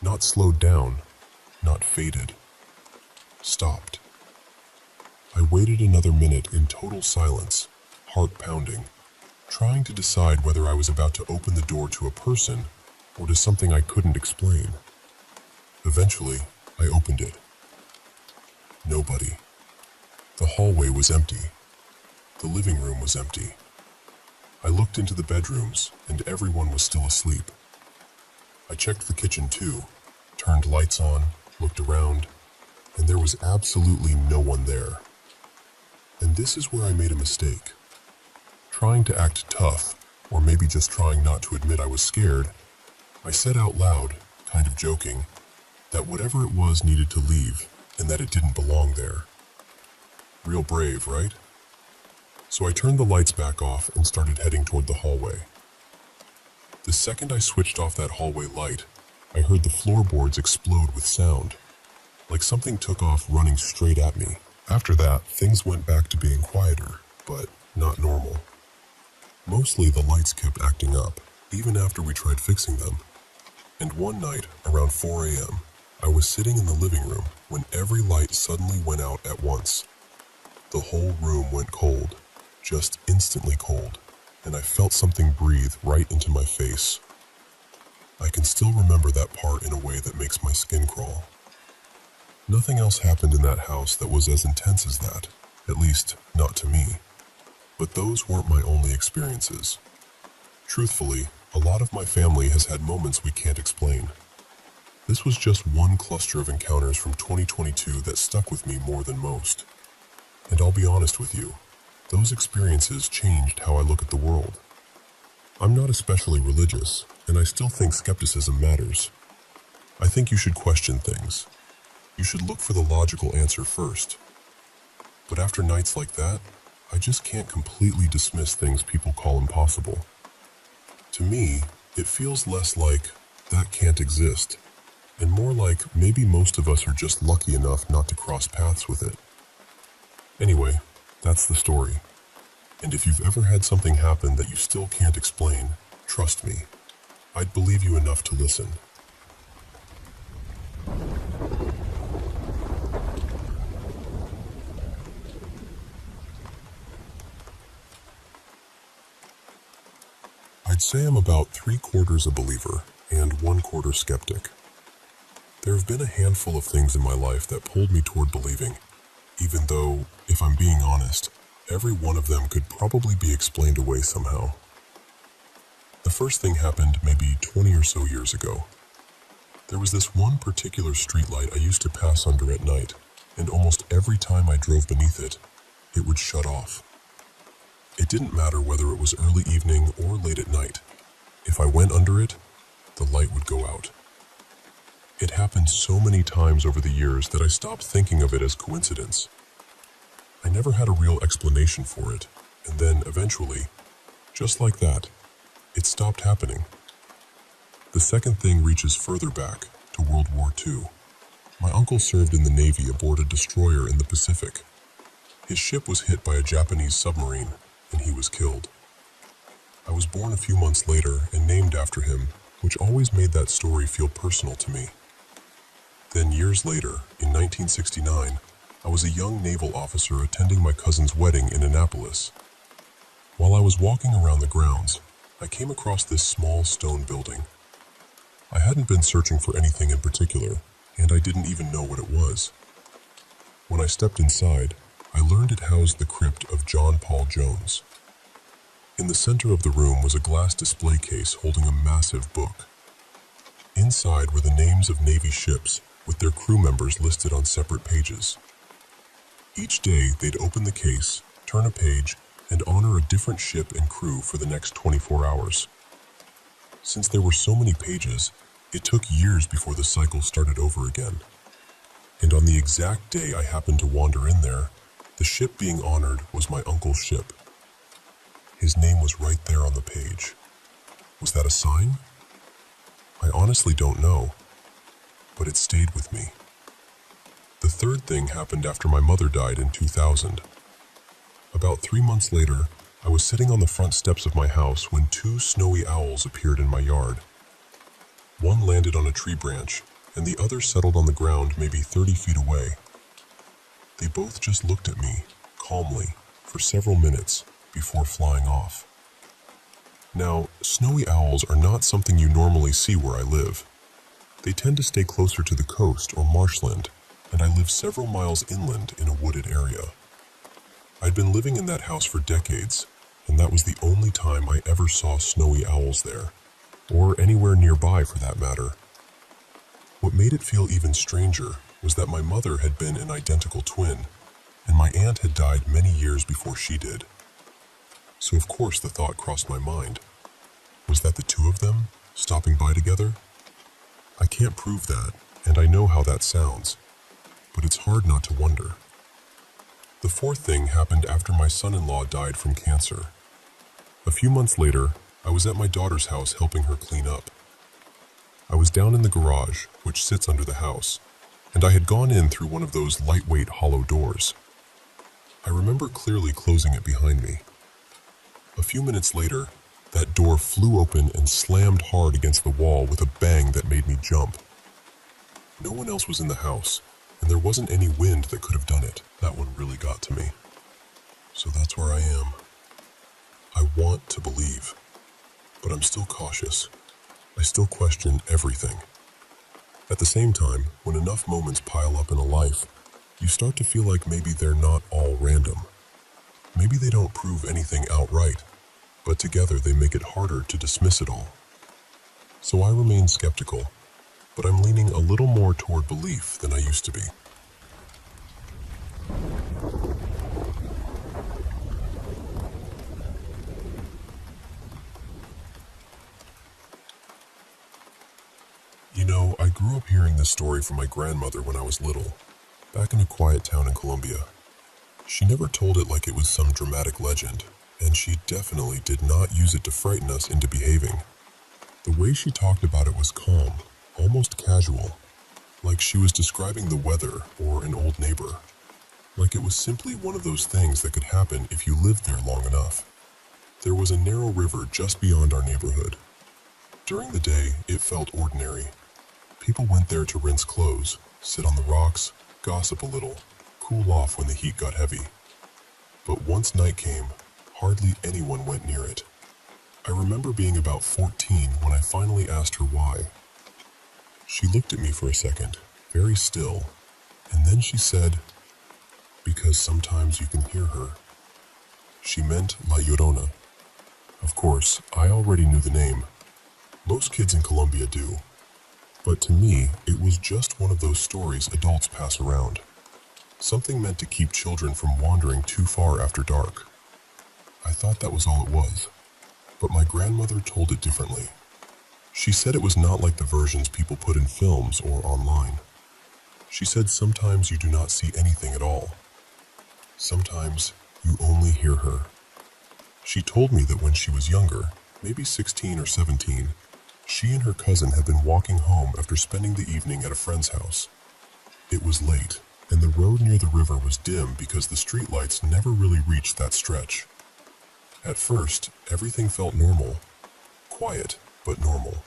Not slowed down, not faded. Stopped. I waited another minute in total silence, heart pounding, trying to decide whether I was about to open the door to a person or to something I couldn't explain. Eventually, I opened it. Nobody. The hallway was empty. The living room was empty. I looked into the bedrooms, and everyone was still asleep. I checked the kitchen too, turned lights on, looked around, and there was absolutely no one there. And this is where I made a mistake. Trying to act tough, or maybe just trying not to admit I was scared, I said out loud, kind of joking, that whatever it was needed to leave, and that it didn't belong there. Real brave, right? So I turned the lights back off and started heading toward the hallway. The second I switched off that hallway light, I heard the floorboards explode with sound, like something took off running straight at me. After that, things went back to being quieter, but not normal. Mostly the lights kept acting up, even after we tried fixing them. And one night, around 4 a.m., I was sitting in the living room when every light suddenly went out at once. The whole room went cold, just instantly cold, and I felt something breathe right into my face. I can still remember that part in a way that makes my skin crawl. Nothing else happened in that house that was as intense as that, at least not to me. But those weren't my only experiences. Truthfully, a lot of my family has had moments we can't explain. This was just one cluster of encounters from 2022 that stuck with me more than most. And I'll be honest with you, those experiences changed how I look at the world. I'm not especially religious, and I still think skepticism matters. I think you should question things. You should look for the logical answer first. But after nights like that, I just can't completely dismiss things people call impossible. To me, it feels less like that can't exist, and more like maybe most of us are just lucky enough not to cross paths with it. Anyway, that's the story. And if you've ever had something happen that you still can't explain, trust me, I'd believe you enough to listen. I'd say I'm about 3/4 a believer and 1/4 skeptic. There have been a handful of things in my life that pulled me toward believing, even though, if I'm being honest, every one of them could probably be explained away somehow. The first thing happened maybe 20 or so years ago. There was this one particular streetlight I used to pass under at night, and almost every time I drove beneath it, it would shut off. It didn't matter whether it was early evening or late at night. If I went under it, the light would go out. It happened so many times over the years that I stopped thinking of it as coincidence. I never had a real explanation for it, and then eventually, just like that, it stopped happening. The second thing reaches further back, to World War II. My uncle served in the Navy aboard a destroyer in the Pacific. His ship was hit by a Japanese submarine, and he was killed. I was born a few months later and named after him, which always made that story feel personal to me. Then years later, in 1969, I was a young naval officer attending my cousin's wedding in Annapolis. While I was walking around the grounds, I came across this small stone building. I hadn't been searching for anything in particular, and I didn't even know what it was. When I stepped inside, I learned it housed the crypt of John Paul Jones. In the center of the room was a glass display case holding a massive book. Inside were the names of Navy ships, with their crew members listed on separate pages. Each day, they'd open the case, turn a page, and honor a different ship and crew for the next 24 hours. Since there were so many pages, it took years before the cycle started over again. And on the exact day I happened to wander in there, the ship being honored was my uncle's ship. His name was right there on the page. Was that a sign? I honestly don't know, but it stayed with me. The third thing happened after my mother died in 2000. About 3 months later, I was sitting on the front steps of my house when 2 snowy owls appeared in my yard. One landed on a tree branch, and the other settled on the ground maybe 30 feet away. They both just looked at me, calmly, for several minutes before flying off. Now, snowy owls are not something you normally see where I live. They tend to stay closer to the coast or marshland, and I live several miles inland in a wooded area. I'd been living in that house for decades, and that was the only time I ever saw snowy owls there, or anywhere nearby for that matter. What made it feel even stranger was that my mother had been an identical twin, and my aunt had died many years before she did. So of course the thought crossed my mind. Was that the two of them, stopping by together? I can't prove that, and I know how that sounds, but it's hard not to wonder. The fourth thing happened after my son-in-law died from cancer. A few months later, I was at my daughter's house helping her clean up. I was down in the garage, which sits under the house, and I had gone in through one of those lightweight hollow doors. I remember clearly closing it behind me. A few minutes later, that door flew open and slammed hard against the wall with a bang that made me jump. No one else was in the house, and there wasn't any wind that could have done it. That one really got to me. So that's where I am. I want to believe, but I'm still cautious. I still question everything. At the same time, when enough moments pile up in a life, you start to feel like maybe they're not all random. Maybe they don't prove anything outright, but together they make it harder to dismiss it all. So I remain skeptical, but I'm leaning a little more toward belief than I used to be. You know, I grew up hearing this story from my grandmother when I was little, back in a quiet town in Colombia. She never told it like it was some dramatic legend, and she definitely did not use it to frighten us into behaving. The way she talked about it was calm, almost casual, like she was describing the weather or an old neighbor. like it was simply one of those things that could happen if you lived there long enough. There was a narrow river just beyond our neighborhood. During the day, it felt ordinary. People went there to rinse clothes, sit on the rocks, gossip a little, cool off when the heat got heavy. But once night came, hardly anyone went near it. I remember being about 14 when I finally asked her why. She looked at me for a second, very still, and then she said, "Because sometimes you can hear her." She meant La Llorona. Of course, I already knew the name. Most kids in Colombia do. But to me, it was just one of those stories adults pass around. Something meant to keep children from wandering too far after dark. I thought that was all it was, but my grandmother told it differently. She said it was not like the versions people put in films or online. She said sometimes you do not see anything at all. Sometimes you only hear her. She told me that when she was younger, maybe 16 or 17, she and her cousin had been walking home after spending the evening at a friend's house. It was late, and the road near the river was dim because the streetlights never really reached that stretch. At first, everything felt normal. Quiet, but normal.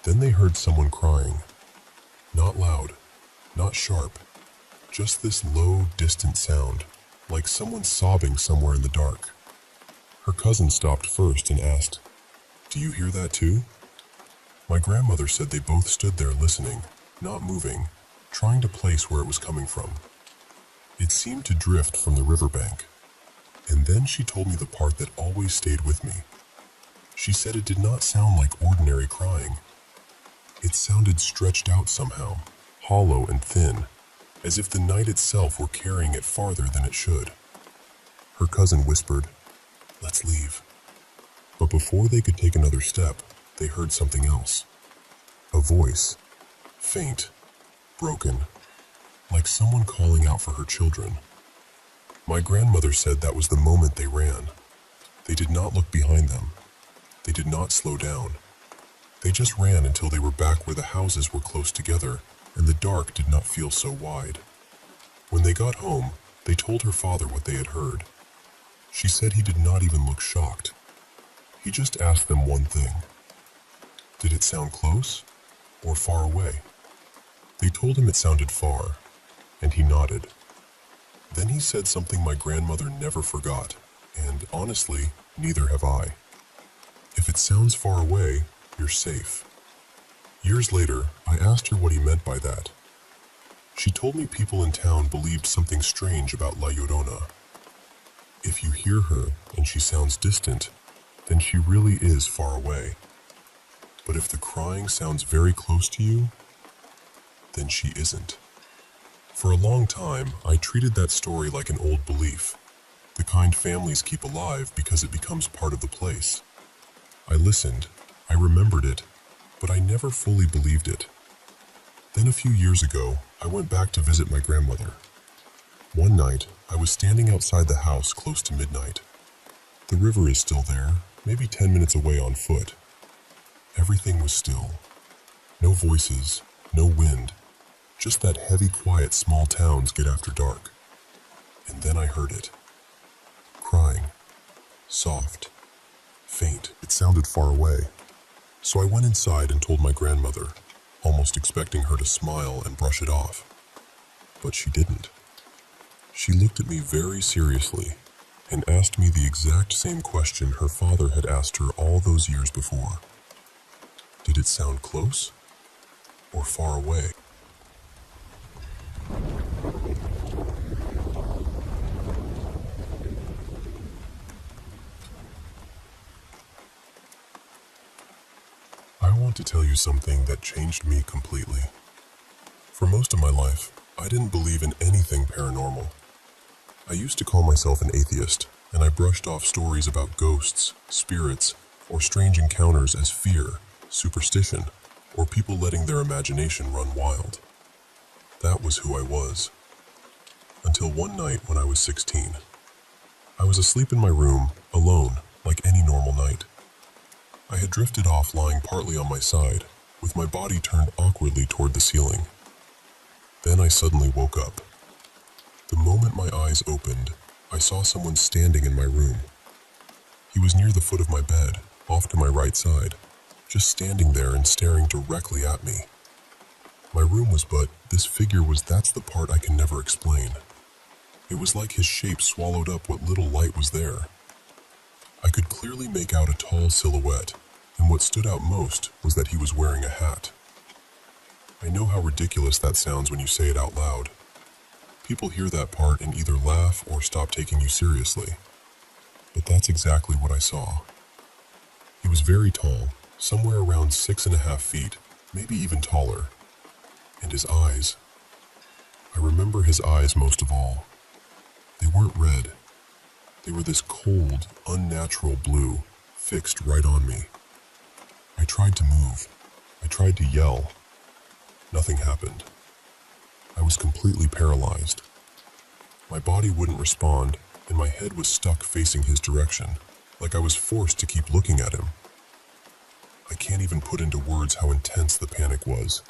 Then they heard someone crying. Not loud, not sharp, just this low, distant sound, like someone sobbing somewhere in the dark. Her cousin stopped first and asked, "Do you hear that too?" My grandmother said they both stood there listening, not moving, trying to place where it was coming from. It seemed to drift from the riverbank. And then she told me the part that always stayed with me. She said it did not sound like ordinary crying. It sounded stretched out somehow, hollow and thin, as if the night itself were carrying it farther than it should. Her cousin whispered, "Let's leave." But before they could take another step, they heard something else. A voice, faint, broken, like someone calling out for her children. My grandmother said that was the moment they ran. They did not look behind them. They did not slow down. They just ran until they were back where the houses were close together and the dark did not feel so wide. When they got home, they told her father what they had heard. She said he did not even look shocked. He just asked them one thing. Did it sound close or far away? They told him it sounded far, and he nodded. Then he said something my grandmother never forgot, and honestly, neither have I. If it sounds far away, you're safe. Years later, I asked her what he meant by that. She told me people in town believed something strange about La Llorona. If you hear her and she sounds distant, then she really is far away. But if the crying sounds very close to you, then she isn't. For a long time, I treated that story like an old belief, the kind families keep alive because it becomes part of the place. I listened, I remembered it, but I never fully believed it. Then a few years ago, I went back to visit my grandmother. One night, I was standing outside the house close to midnight. The river is still there, maybe 10 minutes away on foot. Everything was still. No voices, no wind, just that heavy quiet small towns get after dark. And then I heard it. Crying. Soft. Faint. It sounded far away. So I went inside and told my grandmother, almost expecting her to smile and brush it off. But she didn't. She looked at me very seriously and asked me the exact same question her father had asked her all those years before. Did it sound close or far away? I want to tell you something that changed me completely. For most of my life, I didn't believe in anything paranormal. I used to call myself an atheist, and I brushed off stories about ghosts, spirits, or strange encounters as fear, superstition, or people letting their imagination run wild. That was who I was. Until one night when I was 16. I was asleep in my room, alone, like any normal night. I had drifted off lying partly on my side, with my body turned awkwardly toward the ceiling. Then I suddenly woke up. The moment my eyes opened, I saw someone standing in my room. He was near the foot of my bed, off to my right side, just standing there and staring directly at me. My room was this figure that's the part I can never explain. It was like his shape swallowed up what little light was there. I could clearly make out a tall silhouette, and what stood out most was that he was wearing a hat. I know how ridiculous that sounds when you say it out loud. People hear that part and either laugh or stop taking you seriously. But that's exactly what I saw. He was very tall, somewhere around 6.5 feet, maybe even taller. And his eyes. I remember his eyes most of all. They weren't red. They were this cold, unnatural blue, fixed right on me. I tried to move. I tried to yell. Nothing happened. I was completely paralyzed. My body wouldn't respond, and my head was stuck facing his direction, like I was forced to keep looking at him. I can't even put into words how intense the panic was.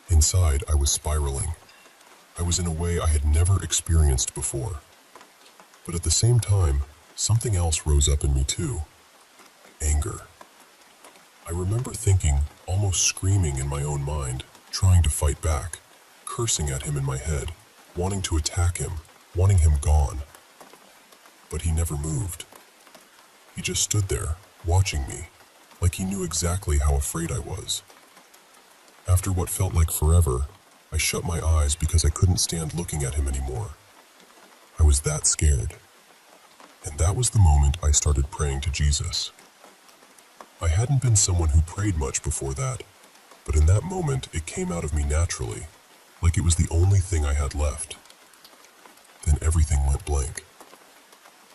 Inside, I was spiraling. I was in a way I had never experienced before. But at the same time, something else rose up in me too. Anger. I remember thinking, almost screaming in my own mind, trying to fight back, cursing at him in my head, wanting to attack him, wanting him gone. But he never moved. He just stood there, watching me, like he knew exactly how afraid I was. After what felt like forever, I shut my eyes because I couldn't stand looking at him anymore. I was that scared. And that was the moment I started praying to Jesus. I hadn't been someone who prayed much before that, but in that moment it came out of me naturally, like it was the only thing I had left. Then everything went blank.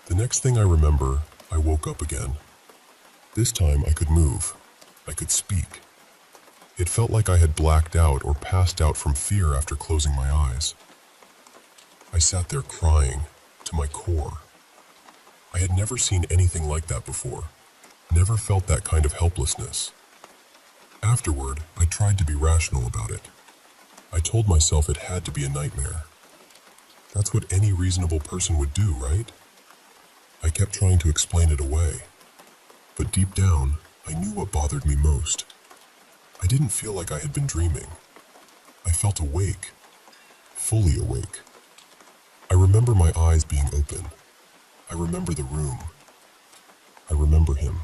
The next thing I remember, I woke up again. This time I could move. I could speak. It felt like I had blacked out or passed out from fear after closing my eyes. I sat there crying, to my core. I had never seen anything like that before, never felt that kind of helplessness. Afterward, I tried to be rational about it. I told myself it had to be a nightmare. That's what any reasonable person would do, right? I kept trying to explain it away. But deep down, I knew what bothered me most. I didn't feel like I had been dreaming. I felt awake, fully awake. I remember my eyes being open. I remember the room. I remember him.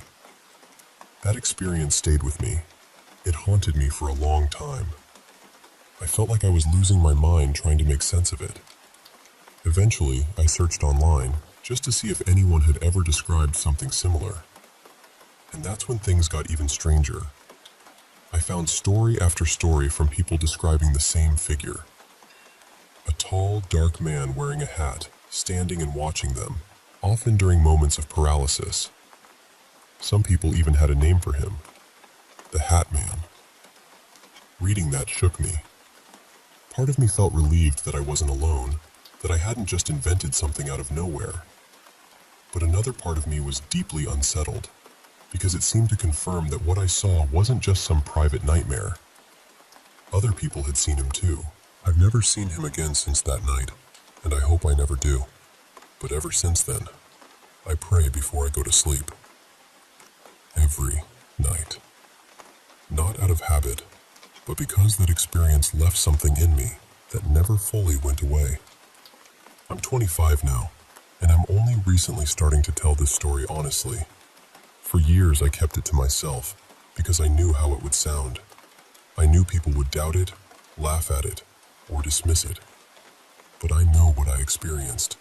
That experience stayed with me. It haunted me for a long time. I felt like I was losing my mind trying to make sense of it. Eventually, I searched online just to see if anyone had ever described something similar. And that's when things got even stranger. I found story after story from people describing the same figure. A tall, dark man wearing a hat, standing and watching them, often during moments of paralysis. Some people even had a name for him, the Hat Man. Reading that shook me. Part of me felt relieved that I wasn't alone, that I hadn't just invented something out of nowhere. But another part of me was deeply unsettled, because it seemed to confirm that what I saw wasn't just some private nightmare. Other people had seen him too. I've never seen him again since that night, and I hope I never do. But ever since then, I pray before I go to sleep. Every night. Not out of habit, but because that experience left something in me that never fully went away. I'm 25 now, and I'm only recently starting to tell this story honestly. For years I kept it to myself because I knew how it would sound. I knew people would doubt it, laugh at it, or dismiss it. But I know what I experienced,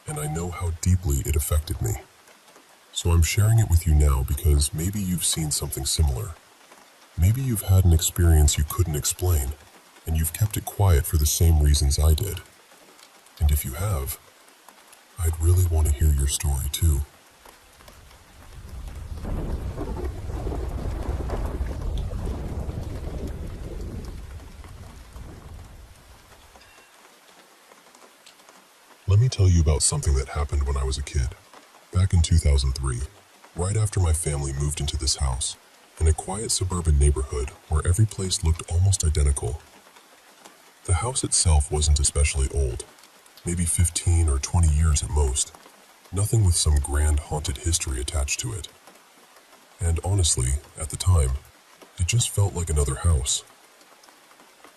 and I know how deeply it affected me. So I'm sharing it with you now because maybe you've seen something similar. Maybe you've had an experience you couldn't explain, and you've kept it quiet for the same reasons I did. And if you have, I'd really want to hear your story too. Let me tell you about something that happened when I was a kid. Back in 2003, right after my family moved into this house, in a quiet suburban neighborhood where every place looked almost identical. The house itself wasn't especially old. maybe 15 or 20 years at most. Nothing with some grand haunted history attached to it. And honestly, at the time, it just felt like another house.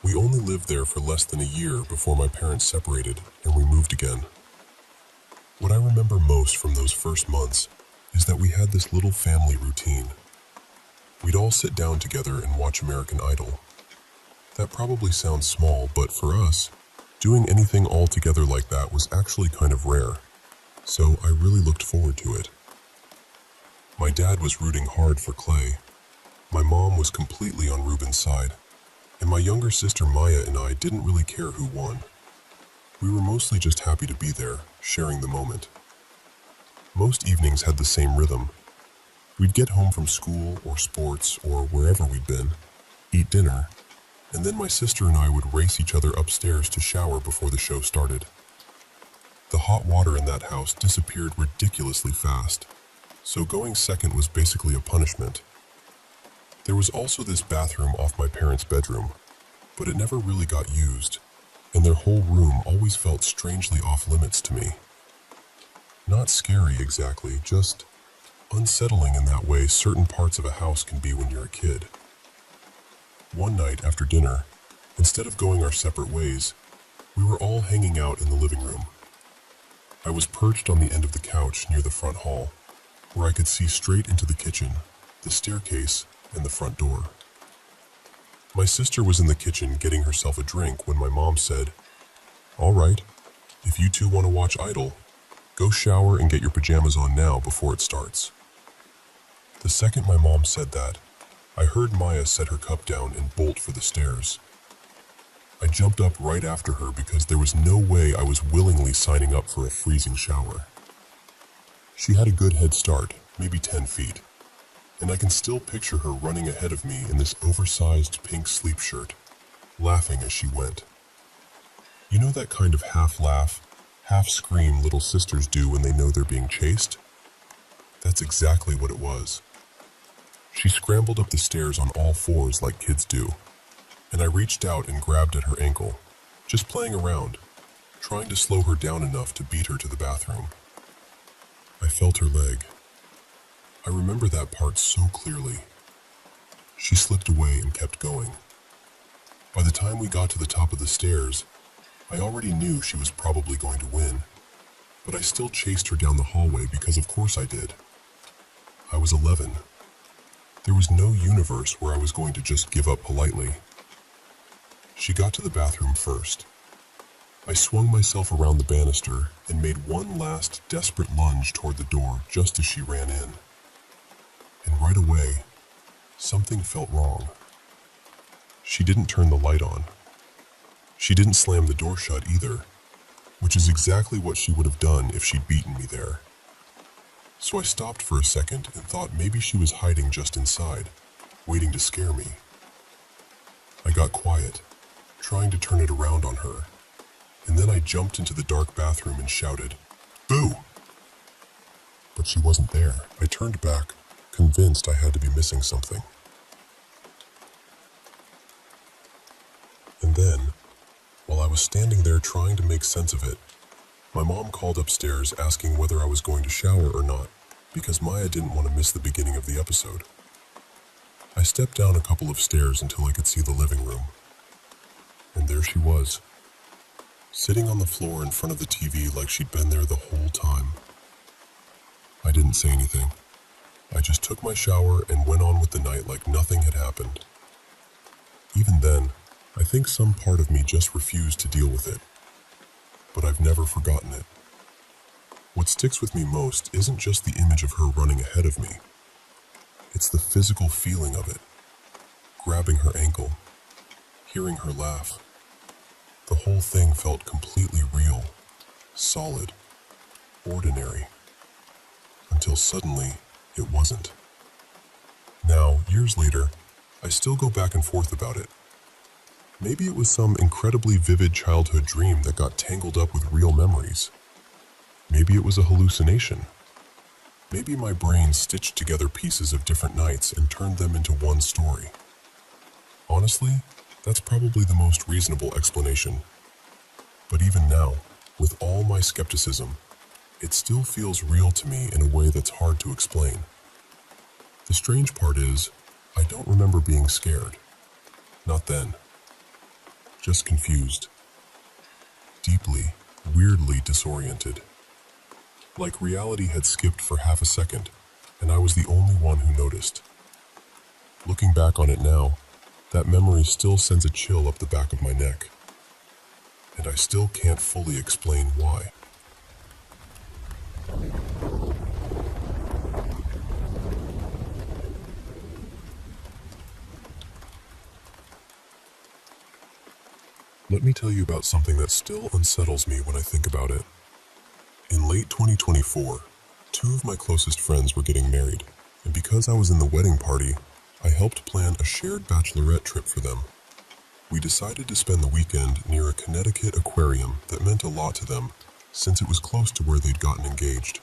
We only lived there for less than a year before my parents separated and we moved again. What I remember most from those first months is that we had this little family routine. We'd all sit down together and watch American Idol. That probably sounds small, but for us, doing anything all together like that was actually kind of rare, so I really looked forward to it. My dad was rooting hard for Clay. My mom was completely on Ruben's side, and my younger sister Maya and I didn't really care who won. We were mostly just happy to be there, sharing the moment. Most evenings had the same rhythm. We'd get home from school or sports or wherever we'd been, eat dinner, and then my sister and I would race each other upstairs to shower before the show started. The hot water in that house disappeared ridiculously fast, so going second was basically a punishment. There was also this bathroom off my parents' bedroom, but it never really got used, and their whole room always felt strangely off limits to me. Not scary exactly, just unsettling in that way certain parts of a house can be when you're a kid. One night after dinner, instead of going our separate ways, we were all hanging out in the living room. I was perched on the end of the couch near the front hall, where I could see straight into the kitchen, the staircase, and the front door. My sister was in the kitchen getting herself a drink when my mom said, "All right, if you two want to watch Idol, go shower and get your pajamas on now before it starts." The second my mom said that, I heard Maya set her cup down and bolt for the stairs. I jumped up right after her because there was no way I was willingly signing up for a freezing shower. She had a good head start, maybe 10 feet, and I can still picture her running ahead of me in this oversized pink sleep shirt, laughing as she went. You know that kind of half-laugh, half-scream little sisters do when they know they're being chased? That's exactly what it was. She scrambled up the stairs on all fours like kids do, and I reached out and grabbed at her ankle, just playing around, trying to slow her down enough to beat her to the bathroom. I felt her leg. I remember that part so clearly. She slipped away and kept going. By the time we got to the top of the stairs, I already knew she was probably going to win, but I still chased her down the hallway because of course I did. I was 11. There was no universe where I was going to just give up politely. She got to the bathroom first. I swung myself around the banister and made one last desperate lunge toward the door just as she ran in. And right away, something felt wrong. She didn't turn the light on. She didn't slam the door shut either, which is exactly what she would have done if she'd beaten me there. So I stopped for a second and thought maybe she was hiding just inside, waiting to scare me. I got quiet, trying to turn it around on her, and then I jumped into the dark bathroom and shouted, "Boo!" But she wasn't there. I turned back, convinced I had to be missing something. And then, while I was standing there trying to make sense of it, my mom called upstairs asking whether I was going to shower or not, because Maya didn't want to miss the beginning of the episode. I stepped down a couple of stairs until I could see the living room. And there she was, sitting on the floor in front of the TV like she'd been there the whole time. I didn't say anything. I just took my shower and went on with the night like nothing had happened. Even then, I think some part of me just refused to deal with it. But I've never forgotten it. What sticks with me most isn't just the image of her running ahead of me. It's the physical feeling of it. Grabbing her ankle, hearing her laugh. The whole thing felt completely real, solid, ordinary. Until suddenly, it wasn't. Now, years later, I still go back and forth about it. Maybe it was some incredibly vivid childhood dream that got tangled up with real memories. Maybe it was a hallucination. Maybe my brain stitched together pieces of different nights and turned them into one story. Honestly, that's probably the most reasonable explanation. But even now, With all my skepticism, it still feels real to me in a way that's hard to explain. The strange part is, I don't remember being scared. Not then. Just confused. Deeply, weirdly disoriented. Like reality had skipped for half a second, and I was the only one who noticed. Looking back on it now, that memory still sends a chill up the back of my neck. And I still can't fully explain why. Let me tell you about something that still unsettles me when I think about it. In late 2024, two of my closest friends were getting married, and because I was in the wedding party, I helped plan a shared bachelorette trip for them. We decided to spend the weekend near a Connecticut aquarium that meant a lot to them, since it was close to where they'd gotten engaged.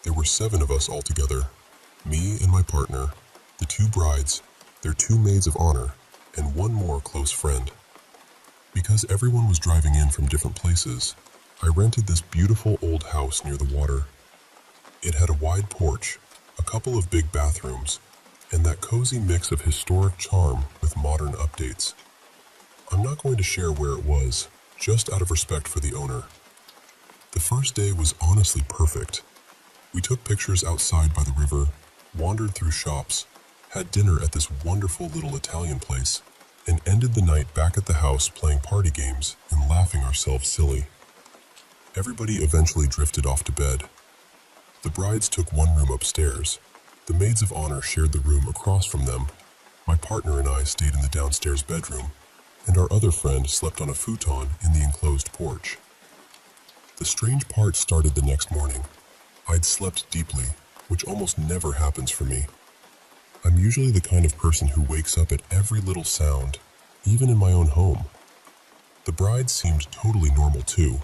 There were 7 of us altogether, me and my partner, the 2 brides, their 2 maids of honor, and 1 more close friend. Because everyone was driving in from different places, I rented this beautiful old house near the water. It had a wide porch, a couple of big bathrooms, and that cozy mix of historic charm with modern updates. I'm not going to share where it was, just out of respect for the owner. The first day was honestly perfect. We took pictures outside by the river, wandered through shops, had dinner at this wonderful little Italian place, and ended the night back at the house playing party games and laughing ourselves silly. Everybody eventually drifted off to bed. The brides took 1 room upstairs. The maids of honor shared the room across from them. My partner and I stayed in the downstairs bedroom, and our other friend slept on a futon in the enclosed porch. The strange part started the next morning. I'd slept deeply, which almost never happens for me. I'm usually the kind of person who wakes up at every little sound, even in my own home. The brides seemed totally normal too,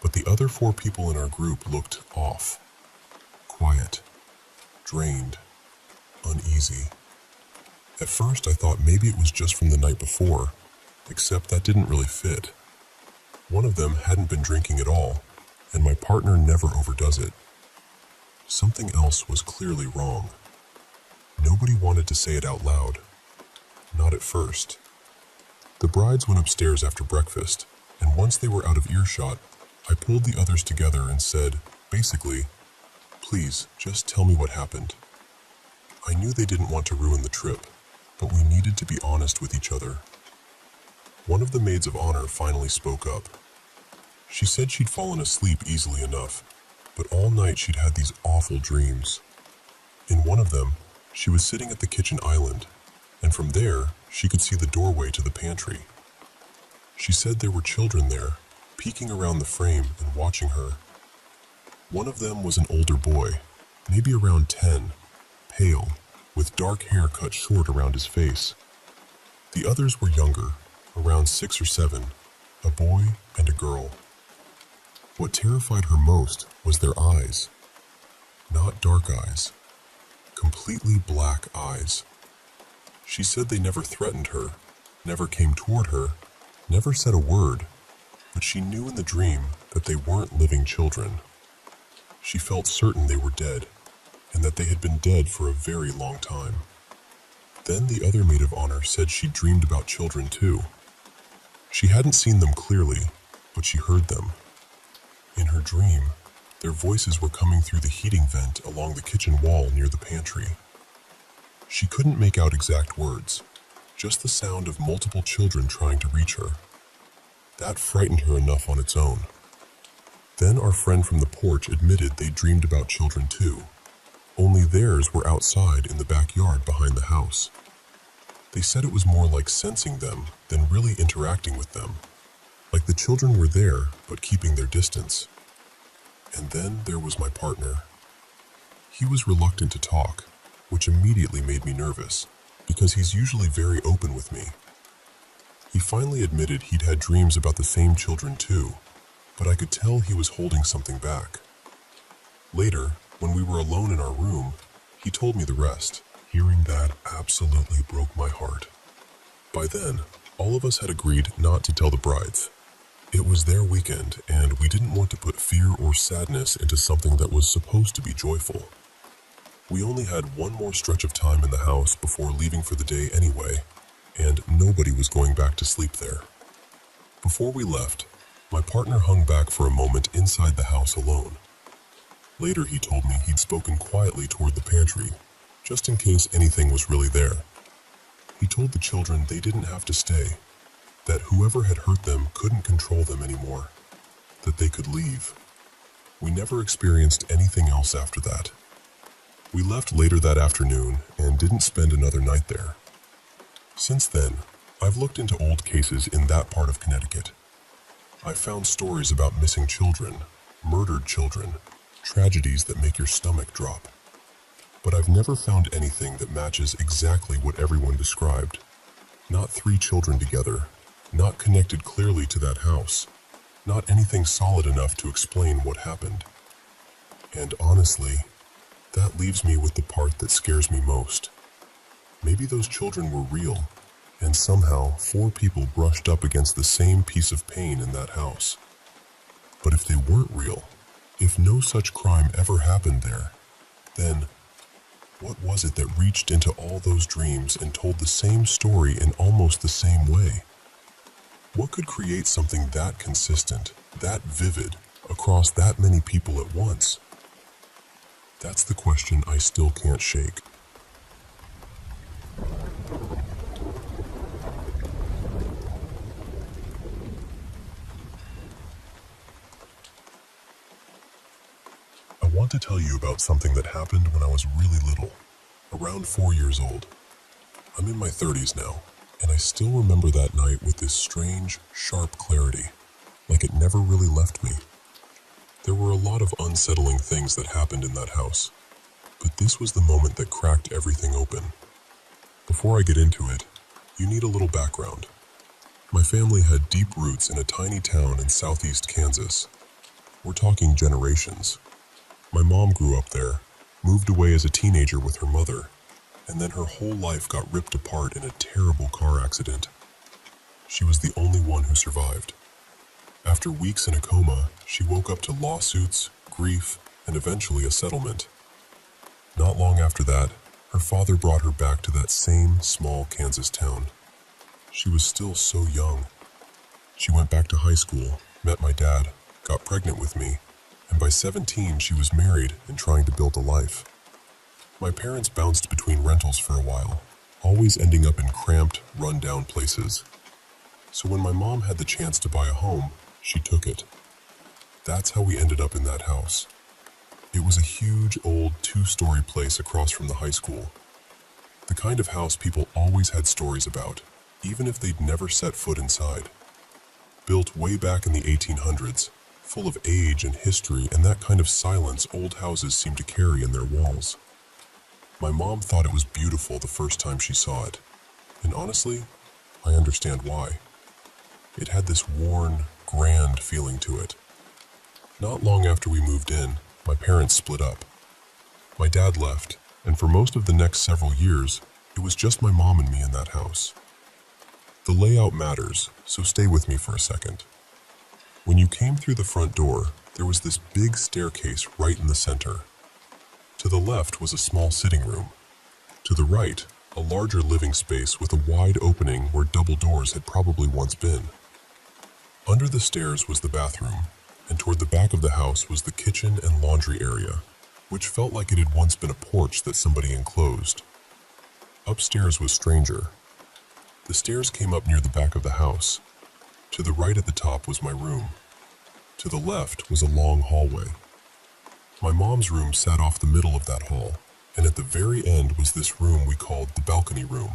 but the other 4 people in our group looked off. Quiet, drained, uneasy. At first I thought maybe it was just from the night before, except that didn't really fit. One of them hadn't been drinking at all, and my partner never overdoes it. Something else was clearly wrong. Nobody wanted to say it out loud. Not at first. The brides went upstairs after breakfast, and once they were out of earshot, I pulled the others together and said, basically, "Please, just tell me what happened." I knew they didn't want to ruin the trip, but we needed to be honest with each other. One of the maids of honor finally spoke up. She said she'd fallen asleep easily enough, but all night she'd had these awful dreams. In one of them, she was sitting at the kitchen island, and from there, she could see the doorway to the pantry. She said there were children there, peeking around the frame and watching her. One of them was an older boy, maybe around 10, pale, with dark hair cut short around his face. The others were younger, around 6 or 7, a boy and a girl. What terrified her most was their eyes. Not dark eyes. Completely black eyes. She said they never threatened her, never came toward her, never said a word, but she knew in the dream that they weren't living children. She felt certain they were dead, and that they had been dead for a very long time. Then the other maid of honor said she dreamed about children too. She hadn't seen them clearly, but she heard them. In her dream, their voices were coming through the heating vent along the kitchen wall near the pantry. She couldn't make out exact words, just the sound of multiple children trying to reach her. That frightened her enough on its own. Then our friend from the porch admitted they dreamed about children too, only theirs were outside in the backyard behind the house. They said it was more like sensing them than really interacting with them, like the children were there but keeping their distance. And then there was my partner. He was reluctant to talk, which immediately made me nervous, because he's usually very open with me. He finally admitted he'd had dreams about the same children too, but I could tell he was holding something back. Later, when we were alone in our room, he told me the rest. Hearing that absolutely broke my heart. By then, all of us had agreed not to tell the brides. It was their weekend, and we didn't want to put fear or sadness into something that was supposed to be joyful. We only had one more stretch of time in the house before leaving for the day anyway, and nobody was going back to sleep there. Before we left, my partner hung back for a moment inside the house alone. Later he told me he'd spoken quietly toward the pantry, just in case anything was really there. He told the children they didn't have to stay, that whoever had hurt them couldn't control them anymore, that they could leave. We never experienced anything else after that. We left later that afternoon and didn't spend another night there. Since then, I've looked into old cases in that part of Connecticut. I've found stories about missing children, murdered children, tragedies that make your stomach drop. But I've never found anything that matches exactly what everyone described. Not 3 children together, not connected clearly to that house, not anything solid enough to explain what happened. And honestly, that leaves me with the part that scares me most. Maybe those children were real, and somehow 4 people brushed up against the same piece of pain in that house. But if they weren't real, if no such crime ever happened there, then what was it that reached into all those dreams and told the same story in almost the same way? What could create something that consistent, that vivid, across that many people at once? That's the question I still can't shake. I want to tell you about something that happened when I was really little, around 4 years old. I'm in my 30s now, and I still remember that night with this strange, sharp clarity, like it never really left me. There were a lot of unsettling things that happened in that house, but this was the moment that cracked everything open. Before I get into it, you need a little background. My family had deep roots in a tiny town in southeast Kansas. We're talking generations. My mom grew up there, moved away as a teenager with her mother, and then her whole life got ripped apart in a terrible car accident. She was the only one who survived. After weeks in a coma, she woke up to lawsuits, grief, and eventually a settlement. Not long after that, her father brought her back to that same small Kansas town. She was still so young. She went back to high school, met my dad, got pregnant with me, and by 17 she was married and trying to build a life. My parents bounced between rentals for a while, always ending up in cramped, run-down places. So when my mom had the chance to buy a home, she took it. That's how we ended up in that house. It was a huge, old 2-story place across from the high school. The kind of house people always had stories about, even if they'd never set foot inside. Built way back in the 1800s, full of age and history and that kind of silence old houses seem to carry in their walls. My mom thought it was beautiful the first time she saw it, and honestly, I understand why. It had this worn, grand feeling to it. Not long after we moved in, my parents split up. My dad left, and for most of the next several years, it was just my mom and me in that house. The layout matters, so stay with me for a second. When you came through the front door, there was this big staircase right in the center. To the left was a small sitting room. To the right, a larger living space with a wide opening where double doors had probably once been. Under the stairs was the bathroom, and toward the back of the house was the kitchen and laundry area, which felt like it had once been a porch that somebody enclosed. Upstairs was stranger. The stairs came up near the back of the house. To the right at the top was my room. To the left was a long hallway. My mom's room sat off the middle of that hall, and at the very end was this room we called the balcony room.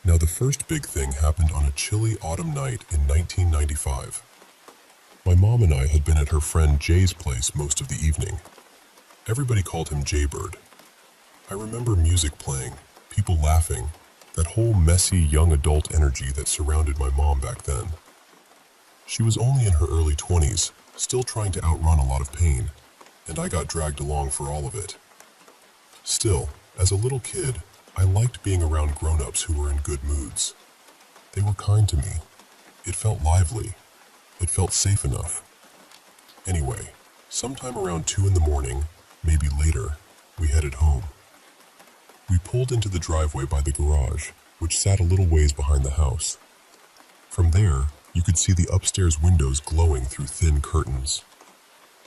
Now the first big thing happened on a chilly autumn night in 1995. My mom and I had been at her friend Jay's place most of the evening. Everybody called him Jaybird. I remember music playing, people laughing, that whole messy young adult energy that surrounded my mom back then. She was only in her early 20s, still trying to outrun a lot of pain, and I got dragged along for all of it. Still, as a little kid, I liked being around grown-ups who were in good moods. They were kind to me. It felt lively. It felt safe enough. Anyway, sometime around 2 in the morning, maybe later, we headed home. We pulled into the driveway by the garage, which sat a little ways behind the house. From there, you could see the upstairs windows glowing through thin curtains.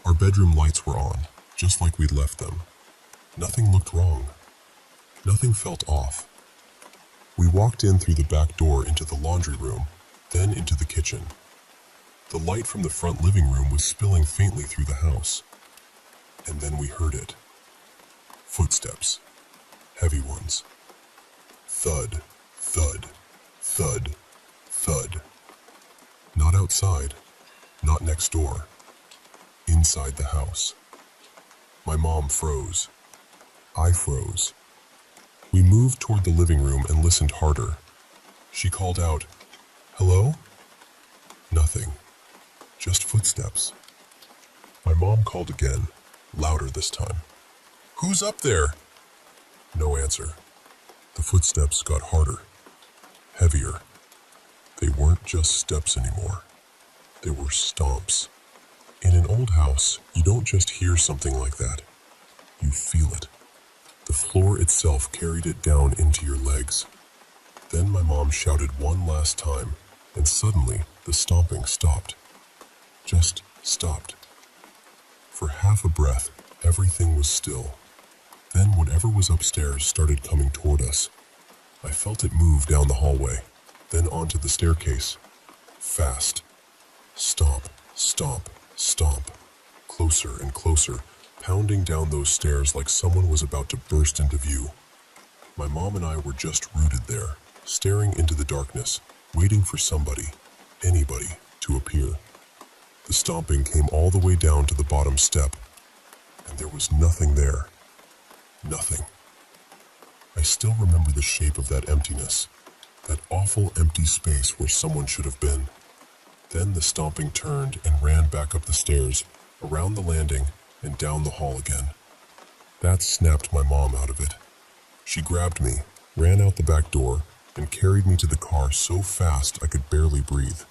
Our bedroom lights were on, just like we'd left them. Nothing looked wrong. Nothing felt off. We walked in through the back door into the laundry room, then into the kitchen. The light from the front living room was spilling faintly through the house. And then we heard it. Footsteps. Heavy ones. Thud, thud, thud, thud. Not outside, not next door. Inside the house. My mom froze. I froze. We moved toward the living room and listened harder. She called out, "Hello?" Nothing. Just footsteps. My mom called again, louder this time. "Who's up there?" No answer. The footsteps got harder, heavier. They weren't just steps anymore. They were stomps. In an old house, you don't just hear something like that. You feel it. The floor itself carried it down into your legs. Then my mom shouted one last time, and suddenly the stomping stopped. Just stopped. For half a breath, everything was still. Then whatever was upstairs started coming toward us. I felt it move down the hallway, then onto the staircase. Fast. Stomp, stomp, stomp. Closer and closer, pounding down those stairs like someone was about to burst into view. My mom and I were just rooted there, staring into the darkness, waiting for somebody, anybody, to appear. The stomping came all the way down to the bottom step, and there was nothing there. Nothing. I still remember the shape of that emptiness, that awful empty space where someone should have been. Then the stomping turned and ran back up the stairs, around the landing, and down the hall again. That snapped my mom out of it. She grabbed me, ran out the back door, and carried me to the car so fast I could barely breathe.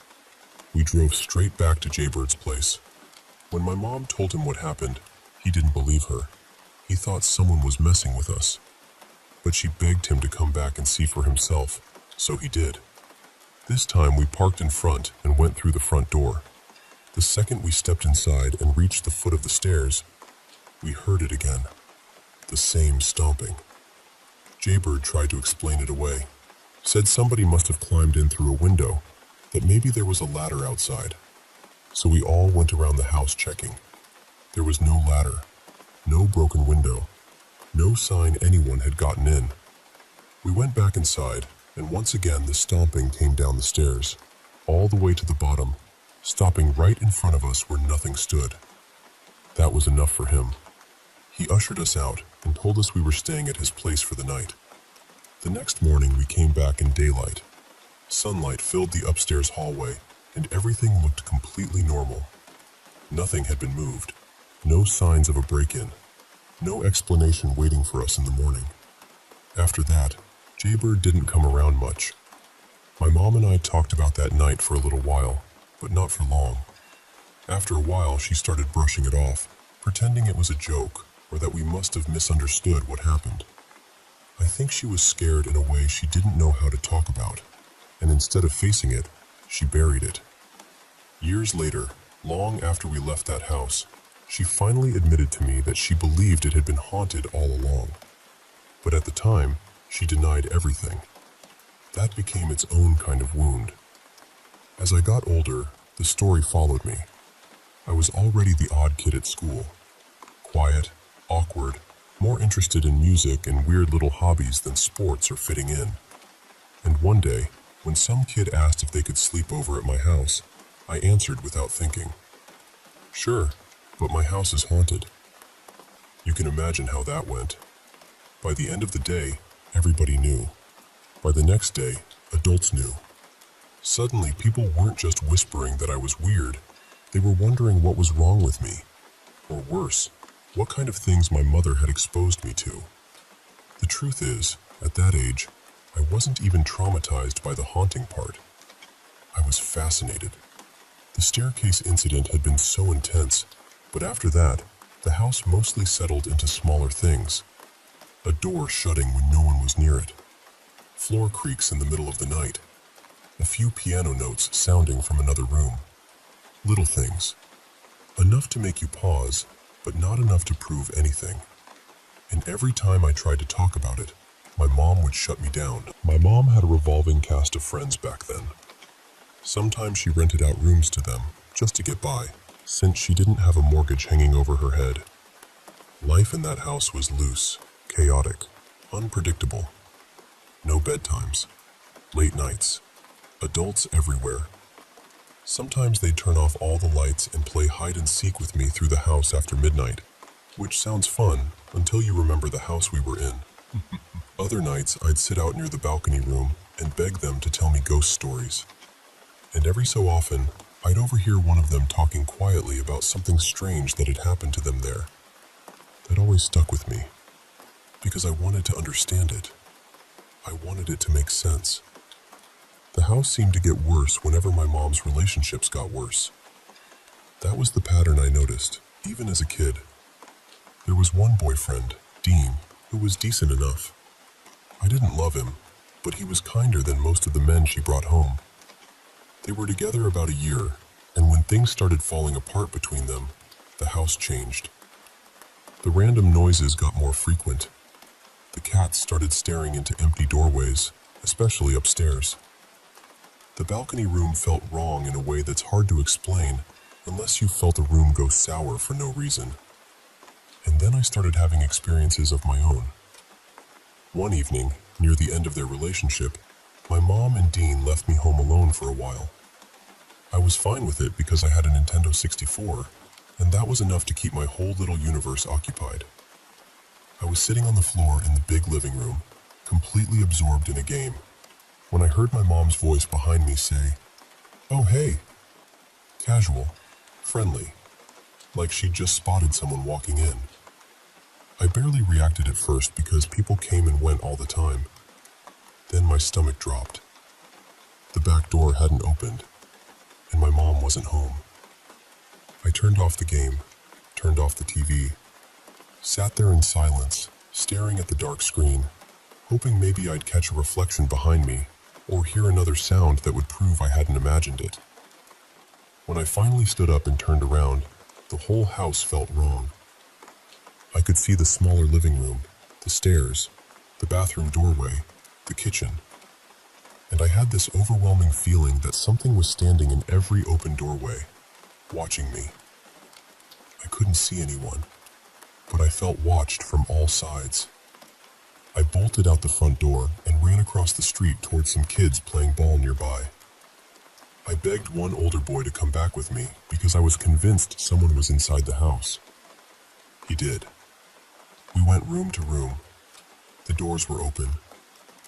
We drove straight back to Jaybird's place. When my mom told him what happened, he didn't believe her. He thought someone was messing with us. But she begged him to come back and see for himself, so he did. This time we parked in front and went through the front door. The second we stepped inside and reached the foot of the stairs, we heard it again. The same stomping. Jaybird tried to explain it away. Said somebody must have climbed in through a window, that maybe there was a ladder outside. So we all went around the house checking. There was no ladder, no broken window, no sign anyone had gotten in. We went back inside, and once again the stomping came down the stairs, all the way to the bottom, stopping right in front of us where nothing stood. That was enough for him. He ushered us out and told us we were staying at his place for the night. The next morning we came back in daylight. Sunlight filled the upstairs hallway, and everything looked completely normal. Nothing had been moved. No signs of a break-in. No explanation waiting for us in the morning. After that, Jaybird didn't come around much. My mom and I talked about that night for a little while, but not for long. After a while, she started brushing it off, pretending it was a joke, or that we must have misunderstood what happened. I think she was scared in a way she didn't know how to talk about, and instead of facing it, she buried it. Years later, long after we left that house, she finally admitted to me that she believed it had been haunted all along. But at the time, she denied everything. That became its own kind of wound. As I got older, the story followed me. I was already the odd kid at school. Quiet, awkward, more interested in music and weird little hobbies than sports or fitting in. And one day, when some kid asked if they could sleep over at my house, I answered without thinking, "Sure, but my house is haunted." You can imagine how that went. By the end of the day, everybody knew. By the next day, adults knew. Suddenly, people weren't just whispering that I was weird. They were wondering what was wrong with me. Or worse, what kind of things my mother had exposed me to. The truth is, at that age, I wasn't even traumatized by the haunting part. I was fascinated. The staircase incident had been so intense, but after that, the house mostly settled into smaller things. A door shutting when no one was near it. Floor creaks in the middle of the night. A few piano notes sounding from another room. Little things. Enough to make you pause, but not enough to prove anything. And every time I tried to talk about it, my mom would shut me down. My mom had a revolving cast of friends back then. Sometimes she rented out rooms to them, just to get by, since she didn't have a mortgage hanging over her head. Life in that house was loose, chaotic, unpredictable. No bedtimes, late nights, adults everywhere. Sometimes they'd turn off all the lights and play hide and seek with me through the house after midnight, which sounds fun until you remember the house we were in. Other nights I'd sit out near the balcony room and beg them to tell me ghost stories. And every so often, I'd overhear one of them talking quietly about something strange that had happened to them there. That always stuck with me, because I wanted to understand it. I wanted it to make sense. The house seemed to get worse whenever my mom's relationships got worse. That was the pattern I noticed, even as a kid. There was one boyfriend, Dean, who was decent enough. I didn't love him, but he was kinder than most of the men she brought home. They were together about a year, and when things started falling apart between them, the house changed. The random noises got more frequent. The cats started staring into empty doorways, especially upstairs. The balcony room felt wrong in a way that's hard to explain unless you felt a room go sour for no reason. And then I started having experiences of my own. One evening, near the end of their relationship, my mom and Dean left me home alone for a while. I was fine with it because I had a Nintendo 64, and that was enough to keep my whole little universe occupied. I was sitting on the floor in the big living room, completely absorbed in a game, when I heard my mom's voice behind me say, "Oh hey," casual, friendly, like she'd just spotted someone walking in. I barely reacted at first because people came and went all the time. Then my stomach dropped. The back door hadn't opened, and my mom wasn't home. I turned off the game, turned off the TV, sat there in silence, staring at the dark screen, hoping maybe I'd catch a reflection behind me or hear another sound that would prove I hadn't imagined it. When I finally stood up and turned around, the whole house felt wrong. I could see the smaller living room, the stairs, the bathroom doorway, the kitchen, and I had this overwhelming feeling that something was standing in every open doorway, watching me. I couldn't see anyone, but I felt watched from all sides. I bolted out the front door and ran across the street towards some kids playing ball nearby. I begged one older boy to come back with me because I was convinced someone was inside the house. He did. We went room to room. The doors were open.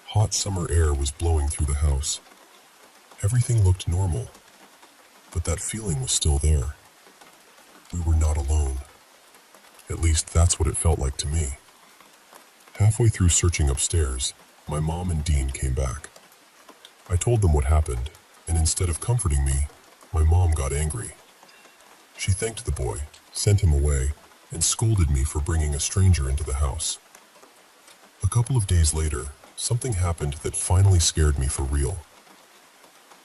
Hot summer air was blowing through the house. Everything looked normal, but that feeling was still there. We were not alone. At least that's what it felt like to me. Halfway through searching upstairs, my mom and Dean came back. I told them what happened, and instead of comforting me, my mom got angry. She thanked the boy, sent him away, and scolded me for bringing a stranger into the house. A couple of days later, something happened that finally scared me for real.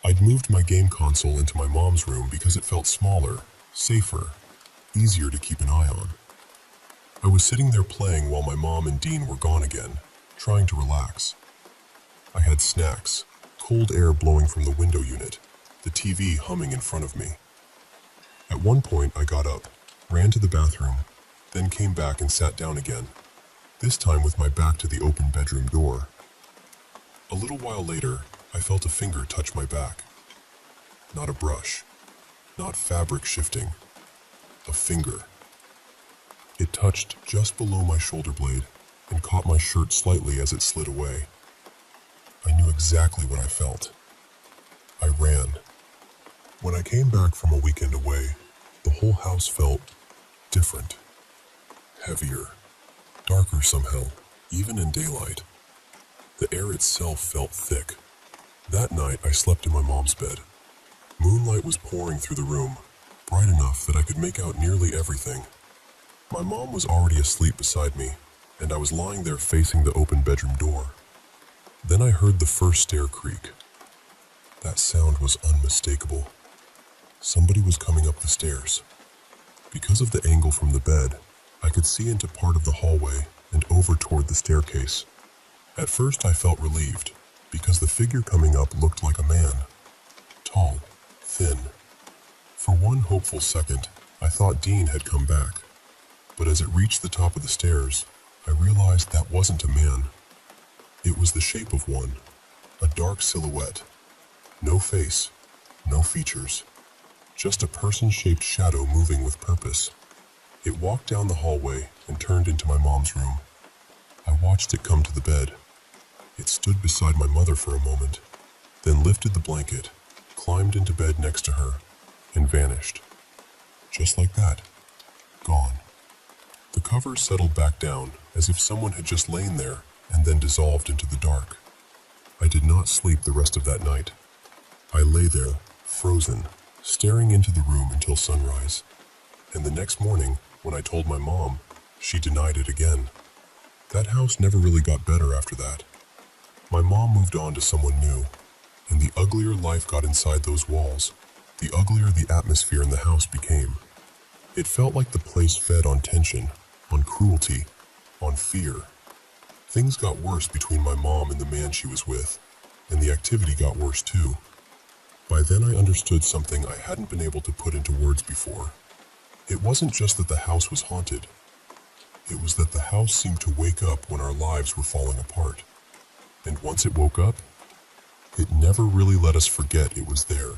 I'd moved my game console into my mom's room because it felt smaller, safer, easier to keep an eye on. I was sitting there playing while my mom and Dean were gone again, trying to relax. I had snacks, cold air blowing from the window unit, the TV humming in front of me. At one point I got up, ran to the bathroom, then came back and sat down again, this time with my back to the open bedroom door. A little while later, I felt a finger touch my back. Not a brush, not fabric shifting, a finger. It touched just below my shoulder blade and caught my shirt slightly as it slid away. I knew exactly what I felt. I ran. When I came back from a weekend away, the whole house felt different, heavier, darker somehow, even in daylight. The air itself felt thick. That night I slept in my mom's bed. Moonlight was pouring through the room, bright enough that I could make out nearly everything. My mom was already asleep beside me, and I was lying there facing the open bedroom door. Then I heard the first stair creak. That sound was unmistakable. Somebody was coming up the stairs. Because of the angle from the bed, I could see into part of the hallway and over toward the staircase. At first I felt relieved, because the figure coming up looked like a man. Tall, thin. For one hopeful second, I thought Dean had come back. But as it reached the top of the stairs, I realized that wasn't a man. It was the shape of one, a dark silhouette. No face, no features, just a person-shaped shadow moving with purpose. It walked down the hallway and turned into my mom's room. I watched it come to the bed. It stood beside my mother for a moment, then lifted the blanket, climbed into bed next to her, and vanished. Just like that. Gone. The covers settled back down as if someone had just lain there and then dissolved into the dark. I did not sleep the rest of that night. I lay there, frozen, staring into the room until sunrise. And the next morning, when I told my mom, she denied it again. That house never really got better after that. My mom moved on to someone new, and the uglier life got inside those walls, the uglier the atmosphere in the house became. It felt like the place fed on tension, on cruelty, on fear. Things got worse between my mom and the man she was with, and the activity got worse too. By then I understood something I hadn't been able to put into words before. It wasn't just that the house was haunted. It was that the house seemed to wake up when our lives were falling apart. And once it woke up, it never really let us forget it was there.